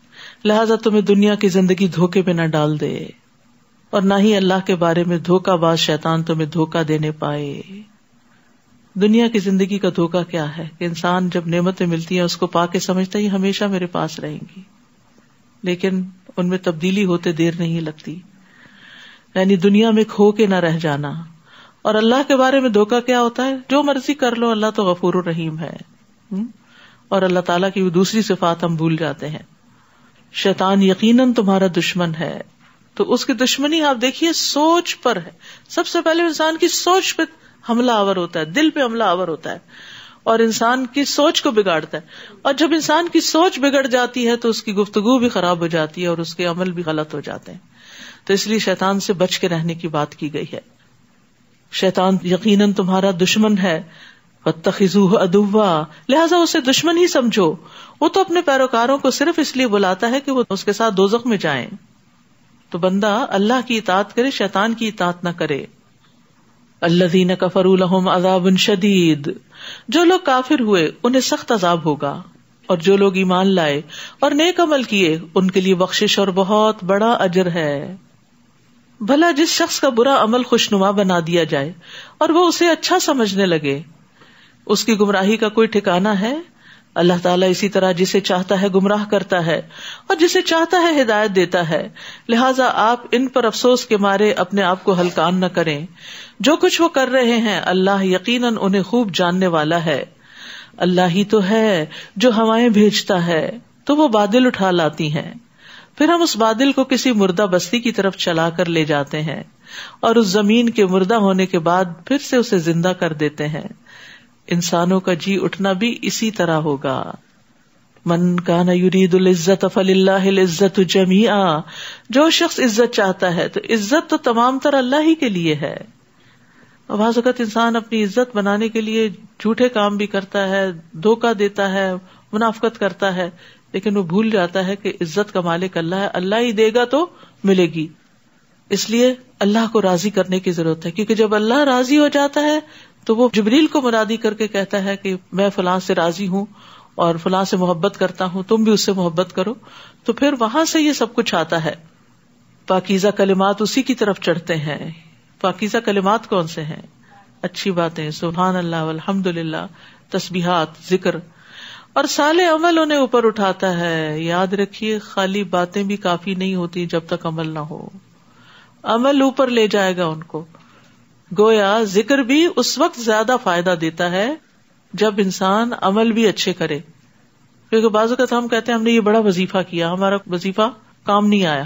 لہذا تمہیں دنیا کی زندگی دھوکے میں نہ ڈال دے، اور نہ ہی اللہ کے بارے میں دھوکہ باز شیطان تمہیں دھوکہ دینے پائے. دنیا کی زندگی کا دھوکہ کیا ہے کہ انسان جب نعمتیں ملتی ہیں اس کو پا کے سمجھتا ہے یہ ہمیشہ میرے پاس رہیں گی، لیکن ان میں تبدیلی ہوتے دیر نہیں لگتی. یعنی دنیا میں کھو کے نہ رہ جانا. اور اللہ کے بارے میں دھوکہ کیا ہوتا ہے؟ جو مرضی کر لو، اللہ تو غفور الرحیم ہے. اور اللہ تعالیٰ کی دوسری صفات ہم بھول جاتے ہیں. شیطان یقیناً تمہارا دشمن ہے. تو اس کی دشمنی آپ دیکھیے سوچ پر ہے. سب سے پہلے انسان کی سوچ پہ حملہ آور ہوتا ہے، دل پہ حملہ آور ہوتا ہے اور انسان کی سوچ کو بگاڑتا ہے. اور جب انسان کی سوچ بگڑ جاتی ہے تو اس کی گفتگو بھی خراب ہو جاتی ہے اور اس کے عمل بھی غلط ہو جاتے ہیں. تو اس لیے شیطان سے بچ کے رہنے کی بات کی گئی ہے. شیطان یقیناً تمہارا دشمن ہے، فاتخذوہ عدوا، لہذا اسے دشمن ہی سمجھو. وہ تو اپنے پیروکاروں کو صرف اس لیے بلاتا ہے کہ وہ اس کے ساتھ دوزخ میں جائیں. تو بندہ اللہ کی اطاعت کرے، شیطان کی اطاعت نہ کرے. الذین کفروا لہم عذاب شدید، جو لوگ کافر ہوئے انہیں سخت عذاب ہوگا، اور جو لوگ ایمان لائے اور نیک عمل کیے ان کے لیے بخشش اور بہت بڑا اجر ہے۔ بھلا جس شخص کا برا عمل خوشنما بنا دیا جائے اور وہ اسے اچھا سمجھنے لگے، اس کی گمراہی کا کوئی ٹھکانہ ہے؟ اللہ تعالیٰ اسی طرح جسے چاہتا ہے گمراہ کرتا ہے اور جسے چاہتا ہے ہدایت دیتا ہے، لہٰذا آپ ان پر افسوس کے مارے اپنے آپ کو ہلکان نہ کریں۔ جو کچھ وہ کر رہے ہیں اللہ یقیناً انہیں خوب جاننے والا ہے۔ اللہ ہی تو ہے جو ہوائیں بھیجتا ہے تو وہ بادل اٹھا لاتی ہیں، پھر ہم اس بادل کو کسی مردہ بستی کی طرف چلا کر لے جاتے ہیں اور اس زمین کے مردہ ہونے کے بعد پھر سے اسے زندہ کر دیتے ہیں۔ انسانوں کا جی اٹھنا بھی اسی طرح ہوگا۔ من کان یرید العزت فللہ العزت جمیعا، جو شخص عزت چاہتا ہے تو عزت تو تمام تر اللہ ہی کے لیے ہے۔ اور بعض اوقات انسان اپنی عزت بنانے کے لیے جھوٹے کام بھی کرتا ہے، دھوکہ دیتا ہے، منافقت کرتا ہے، لیکن وہ بھول جاتا ہے کہ عزت کا مالک اللہ ہے، اللہ ہی دے گا تو ملے گی۔ اس لیے اللہ کو راضی کرنے کی ضرورت ہے، کیونکہ جب اللہ راضی ہو جاتا ہے تو وہ جبریل کو منادی کر کے کہتا ہے کہ میں فلاں سے راضی ہوں اور فلاں سے محبت کرتا ہوں، تم بھی اس سے محبت کرو، تو پھر وہاں سے یہ سب کچھ آتا ہے۔ پاکیزہ کلمات اسی کی طرف چڑھتے ہیں۔ پاکیزہ کلمات کون سے ہیں؟ اچھی باتیں، سبحان اللہ والحمد للہ، تسبیحات، ذکر، اور صالح عمل انہیں اوپر اٹھاتا ہے۔ یاد رکھیے خالی باتیں بھی کافی نہیں ہوتی جب تک عمل نہ ہو، عمل اوپر لے جائے گا ان کو۔ گویا ذکر بھی اس وقت زیادہ فائدہ دیتا ہے جب انسان عمل بھی اچھے کرے، کیونکہ بعض اوقات ہم کہتے ہیں ہم نے یہ بڑا وظیفہ کیا، ہمارا وظیفہ کام نہیں آیا،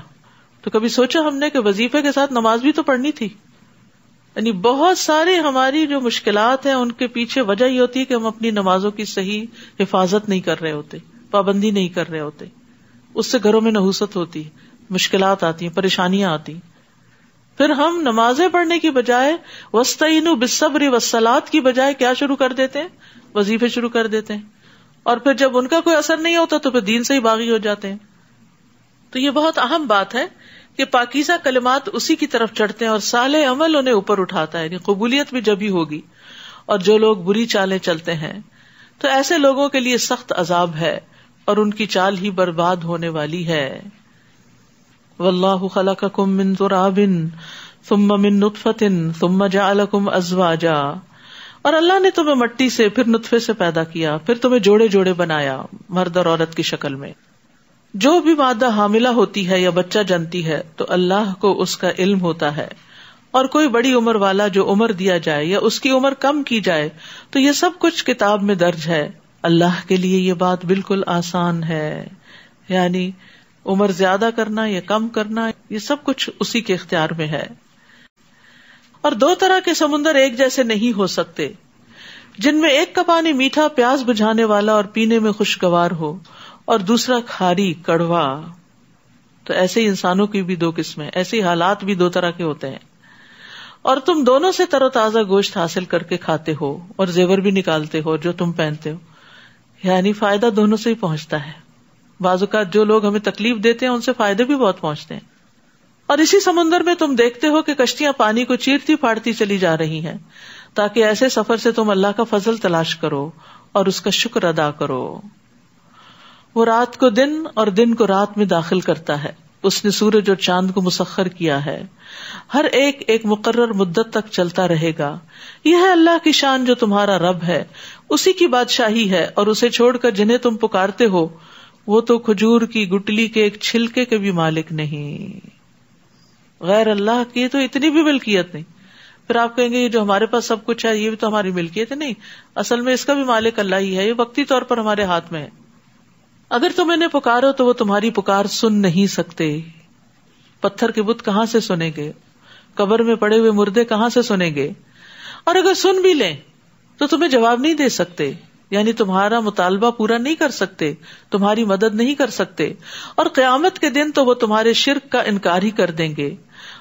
تو کبھی سوچا ہم نے کہ وظیفے کے ساتھ نماز بھی تو پڑھنی تھی؟ یعنی بہت ساری ہماری جو مشکلات ہیں ان کے پیچھے وجہ یہ ہوتی ہے کہ ہم اپنی نمازوں کی صحیح حفاظت نہیں کر رہے ہوتے، پابندی نہیں کر رہے ہوتے، اس سے گھروں میں نحوست ہوتی، مشکلات آتی ہیں، پریشانیاں آتی، پھر ہم نمازیں پڑھنے کی بجائے وَاسْتَعِينُوا بِالصَّبْرِ وَالصَّلَاةِ کی بجائے کیا شروع کر دیتے ہیں؟ وظیفے شروع کر دیتے ہیں، اور پھر جب ان کا کوئی اثر نہیں ہوتا تو پھر دین سے ہی باغی ہو جاتے ہیں۔ تو یہ بہت اہم بات ہے کہ پاکیزہ کلمات اسی کی طرف چڑھتے ہیں اور صالح عمل انہیں اوپر اٹھاتا ہے، یعنی قبولیت بھی جب ہی ہوگی۔ اور جو لوگ بری چالیں چلتے ہیں تو ایسے لوگوں کے لیے سخت عذاب ہے اور ان کی چال ہی برباد ہونے والی ہے۔ واللہ خلقکم من تراب ثم من نطفۃ ثم جعلکم ازواجا، اور اللہ نے تمہیں مٹی سے پھر نطفے سے پیدا کیا، پھر تمہیں جوڑے جوڑے بنایا مرد اور عورت کی شکل میں۔ جو بھی مادہ حاملہ ہوتی ہے یا بچہ جنتی ہے تو اللہ کو اس کا علم ہوتا ہے، اور کوئی بڑی عمر والا جو عمر دیا جائے یا اس کی عمر کم کی جائے تو یہ سب کچھ کتاب میں درج ہے۔ اللہ کے لیے یہ بات بالکل آسان ہے، یعنی عمر زیادہ کرنا یا کم کرنا یہ سب کچھ اسی کے اختیار میں ہے۔ اور دو طرح کے سمندر ایک جیسے نہیں ہو سکتے، جن میں ایک کا پانی میٹھا پیاس بجھانے والا اور پینے میں خوشگوار ہو، اور دوسرا کھاری کڑوا۔ تو ایسے ہی انسانوں کی بھی دو قسمیں، ایسے ہی حالات بھی دو طرح کے ہوتے ہیں۔ اور تم دونوں سے تر و تازہ گوشت حاصل کر کے کھاتے ہو اور زیور بھی نکالتے ہو جو تم پہنتے ہو، یعنی فائدہ دونوں سے ہی پہنچتا ہے۔ بعض اوقات جو لوگ ہمیں تکلیف دیتے ہیں ان سے فائدے بھی بہت پہنچتے ہیں۔ اور اسی سمندر میں تم دیکھتے ہو کہ کشتیاں پانی کو چیرتی پھاڑتی چلی جا رہی ہیں، تاکہ ایسے سفر سے تم اللہ کا فضل تلاش کرو اور اس کا شکر ادا کرو۔ وہ رات کو دن اور دن کو رات میں داخل کرتا ہے، اس نے سورج اور چاند کو مسخر کیا ہے، ہر ایک ایک مقرر مدت تک چلتا رہے گا۔ یہ ہے اللہ کی شان جو تمہارا رب ہے، اسی کی بادشاہی ہے، اور اسے چھوڑ کر جنہیں تم پکارتے ہو وہ تو کھجور کی گٹلی کے ایک چھلکے کے بھی مالک نہیں۔ غیر اللہ کی تو اتنی بھی ملکیت نہیں۔ پھر آپ کہیں گے یہ جو ہمارے پاس سب کچھ ہے یہ بھی تو ہماری ملکیت ہے، نہیں، اصل میں اس کا بھی مالک اللہ ہی ہے، یہ وقتی طور پر ہمارے ہاتھ میں ہے۔ اگر تم انہیں پکارو تو وہ تمہاری پکار سن نہیں سکتے۔ پتھر کے بت کہاں سے سنیں گے؟ قبر میں پڑے ہوئے مردے کہاں سے سنیں گے؟ اور اگر سن بھی لیں تو تمہیں جواب نہیں دے سکتے، یعنی تمہارا مطالبہ پورا نہیں کر سکتے، تمہاری مدد نہیں کر سکتے، اور قیامت کے دن تو وہ تمہارے شرک کا انکار ہی کر دیں گے،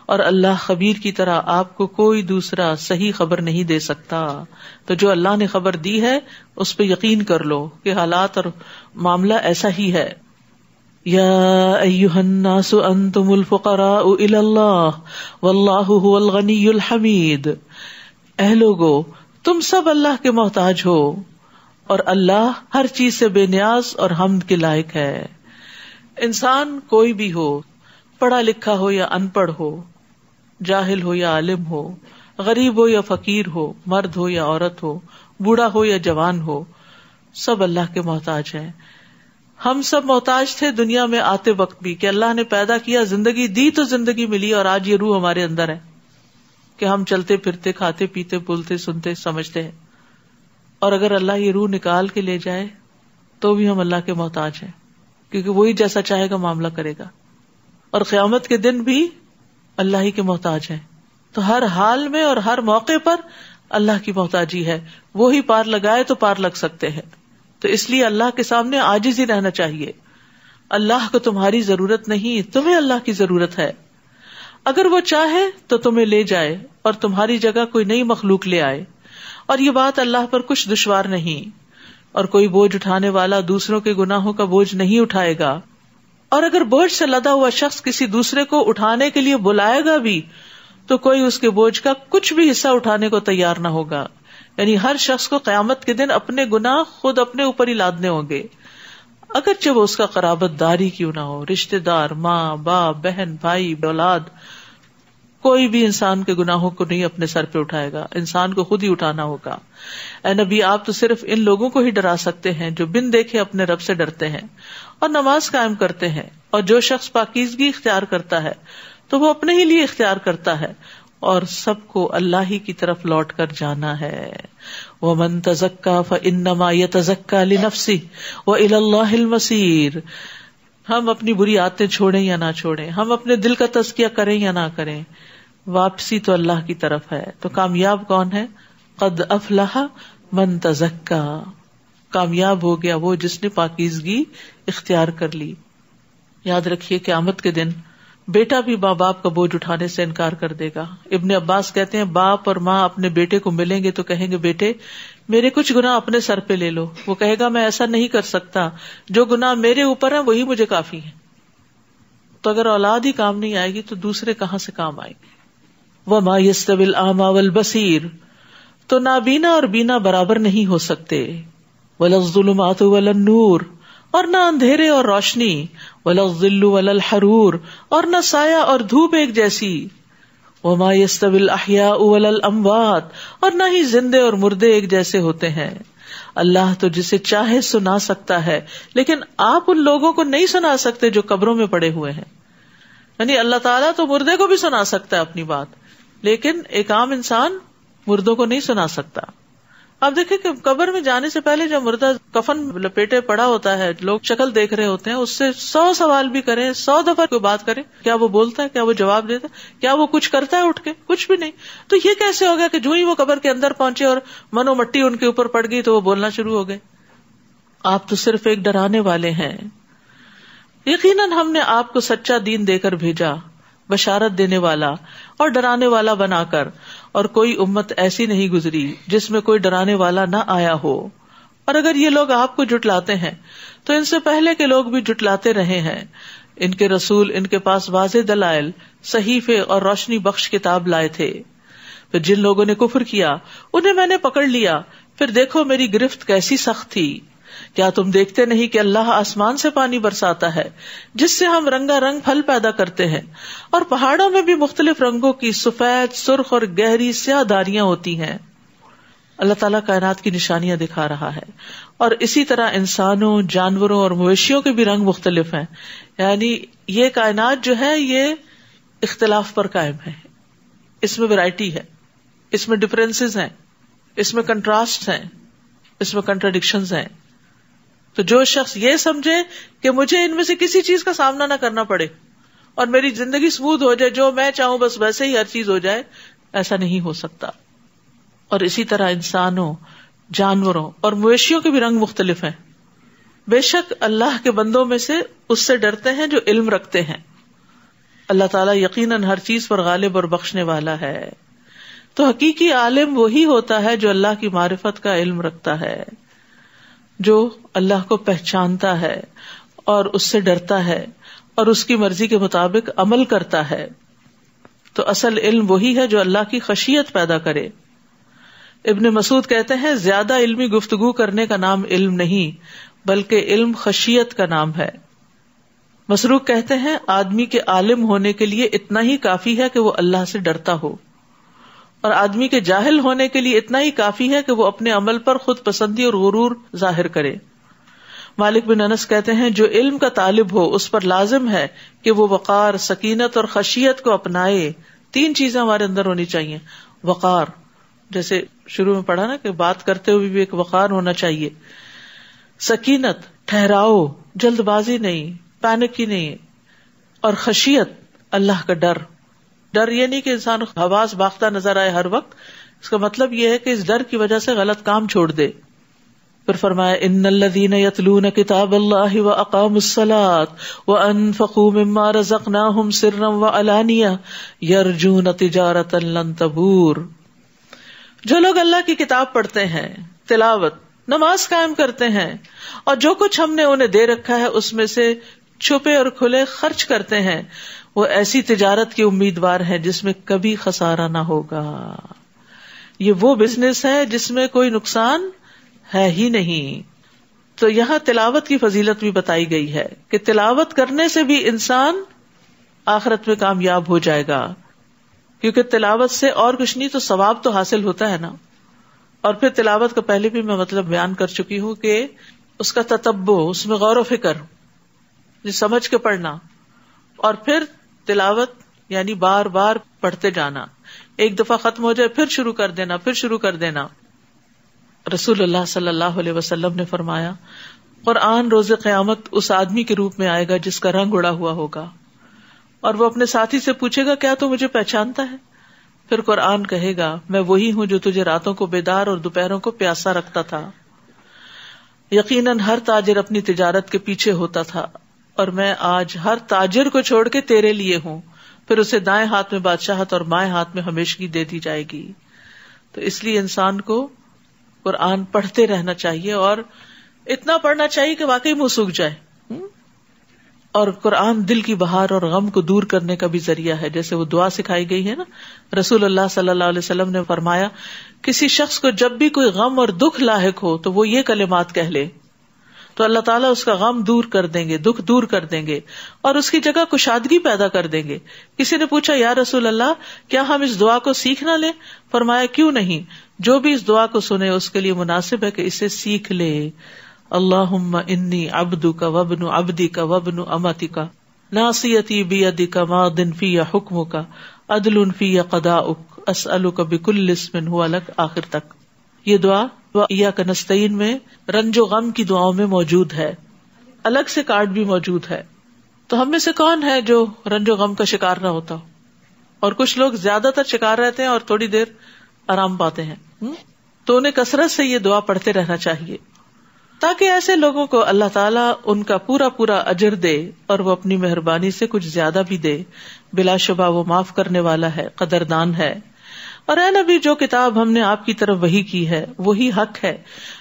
اور اللہ خبیر کی طرح آپ کو کوئی دوسرا صحیح خبر نہیں دے سکتا۔ تو جو اللہ نے خبر دی ہے اس پہ یقین کر لو کہ حالات اور معاملہ ایسا ہی ہے۔ یا ایھا الناس انتم الفقراء الی اللہ واللہ هو الغنی الحمید۔ اے لوگو تم سب اللہ کے محتاج ہو اور اللہ ہر چیز سے بے نیاز اور حمد کے لائق ہے. انسان کوئی بھی ہو، پڑھا لکھا ہو یا ان پڑھ ہو، جاہل ہو یا عالم ہو، غریب ہو یا فقیر ہو، مرد ہو یا عورت ہو، بوڑھا ہو یا جوان ہو، سب اللہ کے محتاج ہیں. ہم سب محتاج تھے دنیا میں آتے وقت بھی، کہ اللہ نے پیدا کیا، زندگی دی تو زندگی ملی، اور آج یہ روح ہمارے اندر ہے کہ ہم چلتے پھرتے، کھاتے پیتے، بولتے سنتے سمجھتے ہیں. اور اگر اللہ یہ روح نکال کے لے جائے تو بھی ہم اللہ کے محتاج ہیں، کیونکہ وہی جیسا چاہے گا معاملہ کرے گا. اور قیامت کے دن بھی اللہ ہی کے محتاج ہیں. تو ہر حال میں اور ہر موقع پر اللہ کی محتاجی ہے. وہی پار لگائے تو پار لگ سکتے ہیں. تو اس لیے اللہ کے سامنے عاجز ہی رہنا چاہیے. اللہ کو تمہاری ضرورت نہیں، تمہیں اللہ کی ضرورت ہے. اگر وہ چاہے تو تمہیں لے جائے اور تمہاری جگہ کوئی نئی مخلوق لے آئے، اور یہ بات اللہ پر کچھ دشوار نہیں. اور کوئی بوجھ اٹھانے والا دوسروں کے گناہوں کا بوجھ نہیں اٹھائے گا. اور اگر بوجھ سے لدا ہوا شخص کسی دوسرے کو اٹھانے کے لیے بلائے گا بھی تو کوئی اس کے بوجھ کا کچھ بھی حصہ اٹھانے کو تیار نہ ہوگا. یعنی ہر شخص کو قیامت کے دن اپنے گناہ خود اپنے اوپر ہی لادنے ہوں گے، اگرچہ وہ اس کا قرابت داری کیوں نہ ہو، رشتہ دار، ماں باپ، بہن، بھائی، اولاد. کوئی بھی انسان کے گناہوں کو نہیں اپنے سر پہ اٹھائے گا، انسان کو خود ہی اٹھانا ہوگا. اے نبی، آپ تو صرف ان لوگوں کو ہی ڈرا سکتے ہیں جو بن دیکھے اپنے رب سے ڈرتے ہیں اور نماز قائم کرتے ہیں. اور جو شخص پاکیزگی اختیار کرتا ہے تو وہ اپنے ہی لیے اختیار کرتا ہے، اور سب کو اللہ ہی کی طرف لوٹ کر جانا ہے. وَمَن تَزَكَّىٰ فَإِنَّمَا يَتَزَكَّىٰ لِنَفْسِهِ وَإِلَى اللَّهِ الْمَصِيرُ. ہم اپنی بری عادتیں چھوڑیں یا نہ چھوڑیں، ہم اپنے دل کا تزکیہ کریں یا نہ کریں، واپسی تو اللہ کی طرف ہے. تو کامیاب کون ہے؟ قد افلح من تزکیٰ. کامیاب ہو گیا وہ جس نے پاکیزگی اختیار کر لی. یاد رکھیے قیامت کے دن بیٹا بھی ماں باپ کا بوجھ اٹھانے سے انکار کر دے گا. ابن عباس کہتے ہیں باپ اور ماں اپنے بیٹے کو ملیں گے تو کہیں گے بیٹے میرے کچھ گناہ اپنے سر پہ لے لو. وہ کہے گا میں ایسا نہیں کر سکتا، جو گناہ میرے اوپر ہیں وہی مجھے کافی ہیں. تو اگر اولاد ہی کام نہیں آئے گی تو دوسرے کہاں سے کام آئے گی. وَمَا يَسْتَوِي الْأَعْمَى وَالْبَصِيرُ. تو نابینا اور بینا برابر نہیں ہو سکتے. وَلَا الظُّلُمَاتُ وَلَا النُّورُ. اور نہ اندھیرے اور روشنی. وَلَا الظِّلُّ وَلَا الْحَرُورُ. اور نہ سایہ اور دھوپ ایک جیسی. وَمَا يَسْتَوِي الْأَحْيَاءُ وَلَا الْأَمْوَاتُ. اور نہ ہی زندے اور مردے ایک جیسے ہوتے ہیں. اللہ تو جسے چاہے سنا سکتا ہے، لیکن آپ ان لوگوں کو نہیں سنا سکتے جو قبروں میں پڑے ہوئے ہیں. یعنی اللہ تعالیٰ تو مردے کو بھی سنا سکتا ہے اپنی بات، لیکن ایک عام انسان مردوں کو نہیں سنا سکتا. آپ دیکھیں کہ قبر میں جانے سے پہلے جب مردہ کفن لپیٹے پڑا ہوتا ہے، لوگ شکل دیکھ رہے ہوتے ہیں، اس سے 100 سوال بھی کریں، 100 دفعہ کوئی بات کریں، کیا وہ بولتا ہے، کیا وہ جواب دیتا ہے، کیا وہ کچھ کرتا ہے اٹھ کے؟ کچھ بھی نہیں. تو یہ کیسے ہوگا کہ جو ہی وہ قبر کے اندر پہنچے اور منو مٹی ان کے اوپر پڑ گئی تو وہ بولنا شروع ہو گئے؟ آپ تو صرف ایک ڈرانے والے ہیں. یقیناً ہم نے آپ کو سچا دین دے کر بھیجا، بشارت دینے والا اور ڈرانے والا بنا کر، اور کوئی امت ایسی نہیں گزری جس میں کوئی ڈرانے والا نہ آیا ہو. اور اگر یہ لوگ آپ کو جھٹلاتے ہیں تو ان سے پہلے کے لوگ بھی جھٹلاتے رہے ہیں. ان کے رسول ان کے پاس واضح دلائل، صحیفے اور روشنی بخش کتاب لائے تھے. پھر جن لوگوں نے کفر کیا انہیں میں نے پکڑ لیا، پھر دیکھو میری گرفت کیسی سخت تھی. کیا تم دیکھتے نہیں کہ اللہ آسمان سے پانی برساتا ہے جس سے ہم رنگا رنگ پھل پیدا کرتے ہیں، اور پہاڑوں میں بھی مختلف رنگوں کی سفید، سرخ اور گہری سیاہ دھاریاں ہوتی ہیں. اللہ تعالیٰ کائنات کی نشانیاں دکھا رہا ہے. اور اسی طرح انسانوں، جانوروں اور مویشیوں کے بھی رنگ مختلف ہیں. یعنی یہ کائنات جو ہے یہ اختلاف پر قائم ہے، اس میں ویرائٹی ہے، اس میں ڈفرینسز ہیں، اس میں کنٹراسٹ ہیں، اس میں کنٹراڈکشنز ہیں. تو جو شخص یہ سمجھے کہ مجھے ان میں سے کسی چیز کا سامنا نہ کرنا پڑے اور میری زندگی اسموتھ ہو جائے، جو میں چاہوں بس ویسے ہی ہر چیز ہو جائے، ایسا نہیں ہو سکتا. اور اسی طرح انسانوں، جانوروں اور مویشیوں کے بھی رنگ مختلف ہیں. بے شک اللہ کے بندوں میں سے اس سے ڈرتے ہیں جو علم رکھتے ہیں. اللہ تعالیٰ یقیناً ہر چیز پر غالب اور بخشنے والا ہے. تو حقیقی عالم وہی ہوتا ہے جو اللہ کی معرفت کا علم رکھتا ہے، جو اللہ کو پہچانتا ہے اور اس سے ڈرتا ہے اور اس کی مرضی کے مطابق عمل کرتا ہے. تو اصل علم وہی ہے جو اللہ کی خشیت پیدا کرے. ابن مسعود کہتے ہیں زیادہ علمی گفتگو کرنے کا نام علم نہیں بلکہ علم خشیت کا نام ہے. مسروق کہتے ہیں آدمی کے عالم ہونے کے لیے اتنا ہی کافی ہے کہ وہ اللہ سے ڈرتا ہو، اور آدمی کے جاہل ہونے کے لیے اتنا ہی کافی ہے کہ وہ اپنے عمل پر خود پسندی اور غرور ظاہر کرے. مالک بن انس کہتے ہیں جو علم کا طالب ہو اس پر لازم ہے کہ وہ وقار، سکینت اور خشیت کو اپنائے. 3 چیزیں ہمارے اندر ہونی چاہیے. وقار، جیسے شروع میں پڑھا نا کہ بات کرتے ہوئے بھی ایک وقار ہونا چاہیے. سکینت، ٹھہراؤ، جلد بازی نہیں، پینک ہی نہیں. اور خشیت، اللہ کا ڈر. ڈر یہ نہیں کہ انسان حواس باختہ نظر آئے ہر وقت، اس کا مطلب یہ ہے کہ اس ڈر کی وجہ سے غلط کام چھوڑ دے. پھر فرمایا ان الذین یتلون کتاب اللہ واقاموا الصلاۃ وانفقوا مما رزقناہم سرا وعلانیہ یرجون تجارۃ لن تبور. جو لوگ اللہ کی کتاب پڑھتے ہیں، تلاوت، نماز قائم کرتے ہیں، اور جو کچھ ہم نے انہیں دے رکھا ہے اس میں سے چھپے اور کھلے خرچ کرتے ہیں، وہ ایسی تجارت کے امیدوار ہیں جس میں کبھی خسارہ نہ ہوگا. یہ وہ بزنس ہے جس میں کوئی نقصان ہے ہی نہیں. تو یہاں تلاوت کی فضیلت بھی بتائی گئی ہے کہ تلاوت کرنے سے بھی انسان آخرت میں کامیاب ہو جائے گا، کیونکہ تلاوت سے اور کچھ نہیں تو ثواب تو حاصل ہوتا ہے نا. اور پھر تلاوت کا پہلے بھی میں مطلب بیان کر چکی ہوں کہ اس کا تتبع، اس میں غور و فکر، سمجھ کے پڑھنا، اور پھر تلاوت یعنی بار بار پڑھتے جانا. ایک دفعہ ختم ہو جائے پھر شروع کر دینا، پھر شروع کر دینا. رسول اللہ صلی اللہ علیہ وسلم نے فرمایا قرآن روز قیامت اس آدمی کے روپ میں آئے گا جس کا رنگ اڑا ہوا ہوگا، اور وہ اپنے ساتھی سے پوچھے گا کیا تو مجھے پہچانتا ہے؟ پھر قرآن کہے گا میں وہی ہوں جو تجھے راتوں کو بیدار اور دوپہروں کو پیاسا رکھتا تھا. یقیناً ہر تاجر اپنی تجارت کے پیچھے ہوتا تھا، اور میں آج ہر تاجر کو چھوڑ کے تیرے لیے ہوں. پھر اسے دائیں ہاتھ میں بادشاہت اور بائیں ہاتھ میں ہمیشگی دے دی جائے گی. تو اس لیے انسان کو قرآن پڑھتے رہنا چاہیے، اور اتنا پڑھنا چاہیے کہ واقعی منہ سوکھ جائے. اور قرآن دل کی بہار اور غم کو دور کرنے کا بھی ذریعہ ہے، جیسے وہ دعا سکھائی گئی ہے نا. رسول اللہ صلی اللہ علیہ وسلم نے فرمایا کسی شخص کو جب بھی کوئی غم اور دکھ لاحق ہو تو وہ یہ کلمات کہہ لے تو اللہ تعالیٰ اس کا غم دور کر دیں گے، دکھ دور کر دیں گے، اور اس کی جگہ کشادگی پیدا کر دیں گے. کسی نے پوچھا یا رسول اللہ کیا ہم اس دعا کو سیکھ نہ لیں؟ فرمایا کیوں نہیں، جو بھی اس دعا کو سنے اس کے لیے مناسب ہے کہ اسے سیکھ لے. اللہم انی عبدک وابن عبدک وابن امتک ناصیتی بیدک ماض فی حکمک عدل فی قضاؤک اسألک بکل اسم ہوا لک، آخر تک. یہ دعا ایاک نستعین میں رنج و غم کی دعاؤں میں موجود ہے، الگ سے کارڈ بھی موجود ہے. تو ہم میں سے کون ہے جو رنج و غم کا شکار نہ ہوتا ہو؟ اور کچھ لوگ زیادہ تر شکار رہتے ہیں اور تھوڑی دیر آرام پاتے ہیں. تو انہیں کثرت سے یہ دعا پڑھتے رہنا چاہیے تاکہ ایسے لوگوں کو اللہ تعالیٰ ان کا پورا پورا اجر دے اور وہ اپنی مہربانی سے کچھ زیادہ بھی دے. بلا شبہ وہ معاف کرنے والا ہے، قدردان ہے. اور اے نبی جو کتاب ہم نے آپ کی طرف وحی کی ہے وہی حق ہے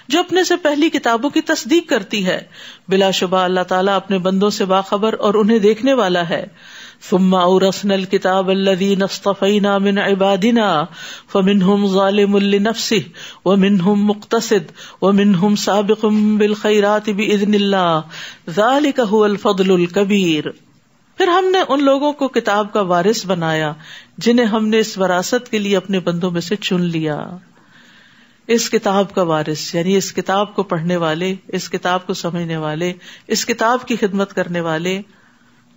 جو اپنے سے پہلی کتابوں کی تصدیق کرتی ہے. بلا شبہ اللہ تعالیٰ اپنے بندوں سے باخبر اور انہیں دیکھنے والا ہے. ثم اورثنا الكتاب الذين اصطفينا من عبادنا فمنهم ظالم لنفسه ومنهم مقتصد ومنهم سابق بالخيرات بإذن الله ذلك هو الفضل الكبير. پھر ہم نے ان لوگوں کو کتاب کا وارث بنایا جنہیں ہم نے اس وراثت کے لیے اپنے بندوں میں سے چن لیا. اس کتاب کا وارث یعنی اس کتاب کو پڑھنے والے، اس کتاب کو سمجھنے والے، اس کتاب کی خدمت کرنے والے،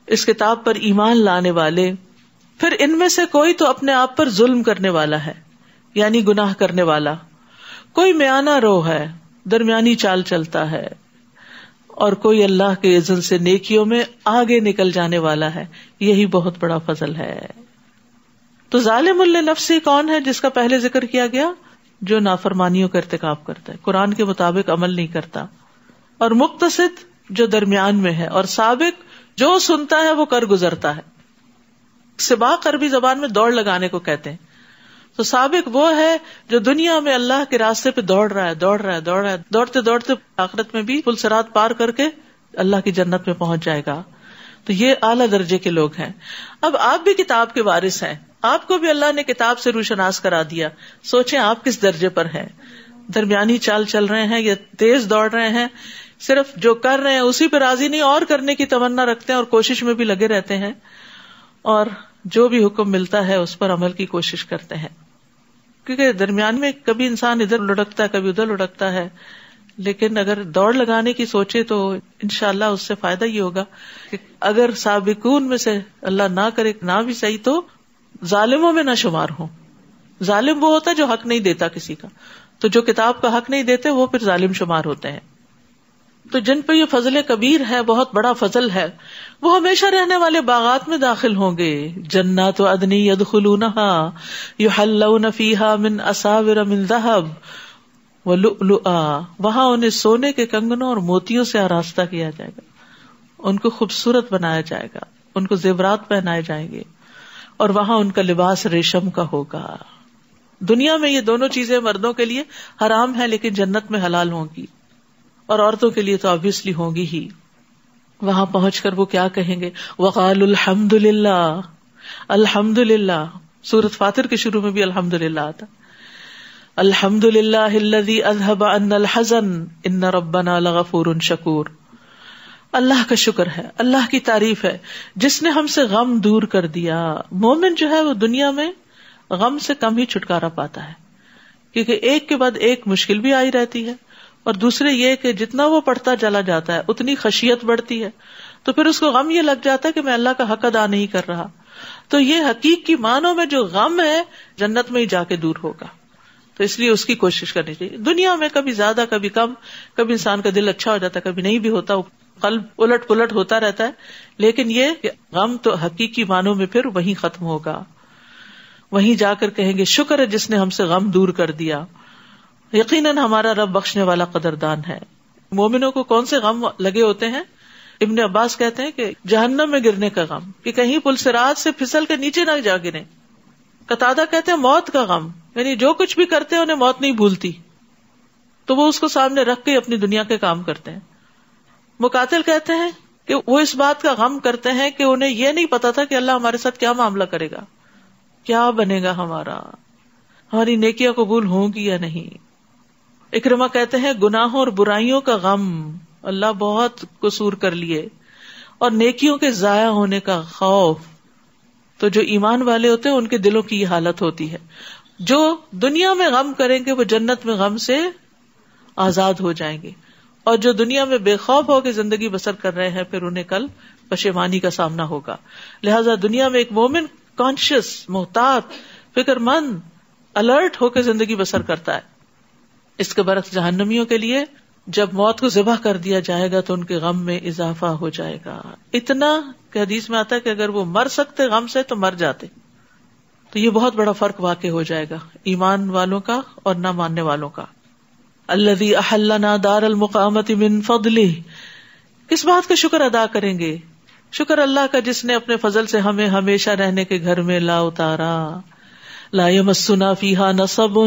اس کتاب پر ایمان لانے والے. پھر ان میں سے کوئی تو اپنے آپ پر ظلم کرنے والا ہے یعنی گناہ کرنے والا، کوئی میانہ رو ہے، درمیانی چال چلتا ہے، اور کوئی اللہ کے اذن سے نیکیوں میں آگے نکل جانے والا ہے. یہی بہت بڑا فضل ہے. تو ظالم لنفسہ کون ہے جس کا پہلے ذکر کیا گیا؟ جو نافرمانیوں کا ارتکاب کرتا ہے، قرآن کے مطابق عمل نہیں کرتا. اور مقتصد جو درمیان میں ہے، اور سابق جو سنتا ہے وہ کر گزرتا ہے. سباق عربی زبان میں دوڑ لگانے کو کہتے ہیں. تو سابق وہ ہے جو دنیا میں اللہ کے راستے پہ دوڑ رہا ہے، دوڑتے دوڑتے آخرت میں بھی پل صراط پار کر کے اللہ کی جنت میں پہنچ جائے گا. تو یہ اعلیٰ درجے کے لوگ ہیں. اب آپ بھی کتاب کے وارث ہیں، آپ کو بھی اللہ نے کتاب سے روشناس کرا دیا. سوچیں آپ کس درجے پر ہیں, درمیانی چال چل رہے ہیں یا تیز دوڑ رہے ہیں, صرف جو کر رہے ہیں اسی پہ راضی نہیں اور کرنے کی تمنا رکھتے ہیں اور کوشش میں بھی لگے رہتے ہیں, اور جو بھی حکم ملتا ہے اس پر عمل کی کوشش کرتے ہیں. کیونکہ درمیان میں کبھی انسان ادھر لڑکتا ہے کبھی ادھر لڑکتا ہے, لیکن اگر دوڑ لگانے کی سوچے تو انشاءاللہ اس سے فائدہ یہ ہوگا کہ اگر سابقون میں سے اللہ نہ کرے نہ بھی صحیح تو ظالموں میں نہ شمار ہوں. ظالم وہ ہوتا ہے جو حق نہیں دیتا کسی کا, تو جو کتاب کا حق نہیں دیتے وہ پھر ظالم شمار ہوتے ہیں. تو جن پہ یہ فضل کبیر ہے, بہت بڑا فضل ہے, وہ ہمیشہ رہنے والے باغات میں داخل ہوں گے. جنات عدن يدخلونها يحلون فيها من اساور من ذهب ولؤلؤا, وہاں انہیں سونے کے کنگنوں اور موتیوں سے آراستہ کیا جائے گا, ان کو خوبصورت بنایا جائے گا, ان کو زیورات پہنائے جائیں گے, اور وہاں ان کا لباس ریشم کا ہوگا. دنیا میں یہ دونوں چیزیں مردوں کے لیے حرام ہیں لیکن جنت میں حلال ہوں گی, اور عورتوں کے لیے تو آبویسلی ہوں گی ہی. وہاں پہنچ کر وہ کیا کہیں گے؟ وقالوا الحمد للہ, الحمد للہ. سورۃ فاطر کے شروع میں بھی الحمد للہ آتا. الحمد للہ الذی اذهب عنا الحزن ان ربنا لغفور شکور. اللہ کا شکر ہے, اللہ کی تعریف ہے جس نے ہم سے غم دور کر دیا. مومن جو ہے وہ دنیا میں غم سے کم ہی چھٹکارا پاتا ہے, کیونکہ ایک کے بعد ایک مشکل بھی آئی رہتی ہے, اور دوسرے یہ کہ جتنا وہ پڑھتا چلا جاتا ہے اتنی خشیت بڑھتی ہے, تو پھر اس کو غم یہ لگ جاتا ہے کہ میں اللہ کا حق ادا نہیں کر رہا. تو یہ حقیق کی معنوں میں جو غم ہے جنت میں ہی جا کے دور ہوگا. تو اس لیے اس کی کوشش کرنی چاہیے. دنیا میں کبھی زیادہ کبھی کم, کبھی انسان کا دل اچھا ہو جاتا ہے کبھی نہیں بھی ہوتا, قلب الٹ پلٹ ہوتا رہتا ہے, لیکن یہ کہ غم تو حقیقی معنوں میں پھر وہیں ختم ہوگا. وہیں جا کر کہیں گے شکر ہے جس نے ہم سے غم دور کر دیا, یقیناً ہمارا رب بخشنے والا قدردان ہے. مومنوں کو کون سے غم لگے ہوتے ہیں؟ ابن عباس کہتے ہیں کہ جہنم میں گرنے کا غم, کہ کہیں پل صراط سے پھسل کے نیچے نہ جا گرے. قتادہ کہتے ہیں موت کا غم, یعنی جو کچھ بھی کرتے ہیں انہیں موت نہیں بھولتی, تو وہ اس کو سامنے رکھ کے اپنی دنیا کے کام کرتے ہیں. مقاتل کہتے ہیں کہ وہ اس بات کا غم کرتے ہیں کہ انہیں یہ نہیں پتا تھا کہ اللہ ہمارے ساتھ کیا معاملہ کرے گا, کیا بنے گا ہمارا, ہماری نیکیاں قبول ہوں گی یا نہیں. اکرمہ کہتے ہیں گناہوں اور برائیوں کا غم, اللہ بہت قصور کر لیے, اور نیکیوں کے ضائع ہونے کا خوف. تو جو ایمان والے ہوتے ہیں ان کے دلوں کی یہ حالت ہوتی ہے. جو دنیا میں غم کریں گے وہ جنت میں غم سے آزاد ہو جائیں گے, اور جو دنیا میں بے خوف ہو کے زندگی بسر کر رہے ہیں پھر انہیں کل پشیمانی کا سامنا ہوگا. لہذا دنیا میں ایک مومن کانشیس, محتاط, فکر مند, الرٹ ہو کے زندگی بسر کرتا ہے. اس کے برعکس جہنمیوں کے لیے جب موت کو ذبح کر دیا جائے گا تو ان کے غم میں اضافہ ہو جائے گا, اتنا کہ حدیث میں آتا ہے کہ اگر وہ مر سکتے غم سے تو مر جاتے. تو یہ بہت بڑا فرق واقع ہو جائے گا ایمان والوں کا اور نہ ماننے والوں کا. الذی احلنا دار المقامۃ من فضلہ, کس بات کا شکر ادا کریں گے؟ شکر اللہ کا جس نے اپنے فضل سے ہمیں ہمیشہ رہنے کے گھر میں لا اتارا. لا یمسنا فیہا نصب,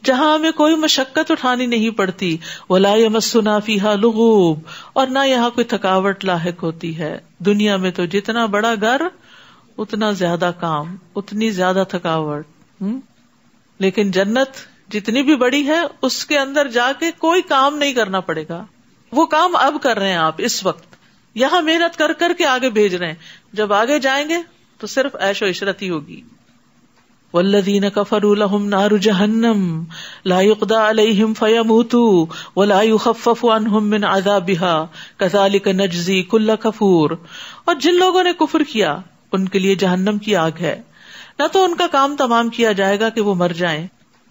جہاں ہمیں کوئی مشقت اٹھانی نہیں پڑتی. ولا یمسنا فیہا لغوب, اور نہ یہاں کوئی تھکاوٹ لاحق ہوتی ہے. دنیا میں تو جتنا بڑا گھر اتنا زیادہ کام, اتنی زیادہ تھکاوٹ. لیکن جنت جتنی بھی بڑی ہے اس کے اندر جا کے کوئی کام نہیں کرنا پڑے گا. وہ کام اب کر رہے ہیں آپ اس وقت, یہاں محنت کر کر کے آگے بھیج رہے ہیں, جب آگے جائیں گے تو صرف عیش و عشرت ہی ہوگی. والذین کفروا لهم نار جہنم لا یقضی علیہم فیموتوا ولا یخفف عنہم من عذابها کذالک نجزی کل کفور. اور جن لوگوں نے کفر کیا ان کے لیے جہنم کی آگ ہے, نہ تو ان کا کام تمام کیا جائے گا کہ وہ مر جائیں,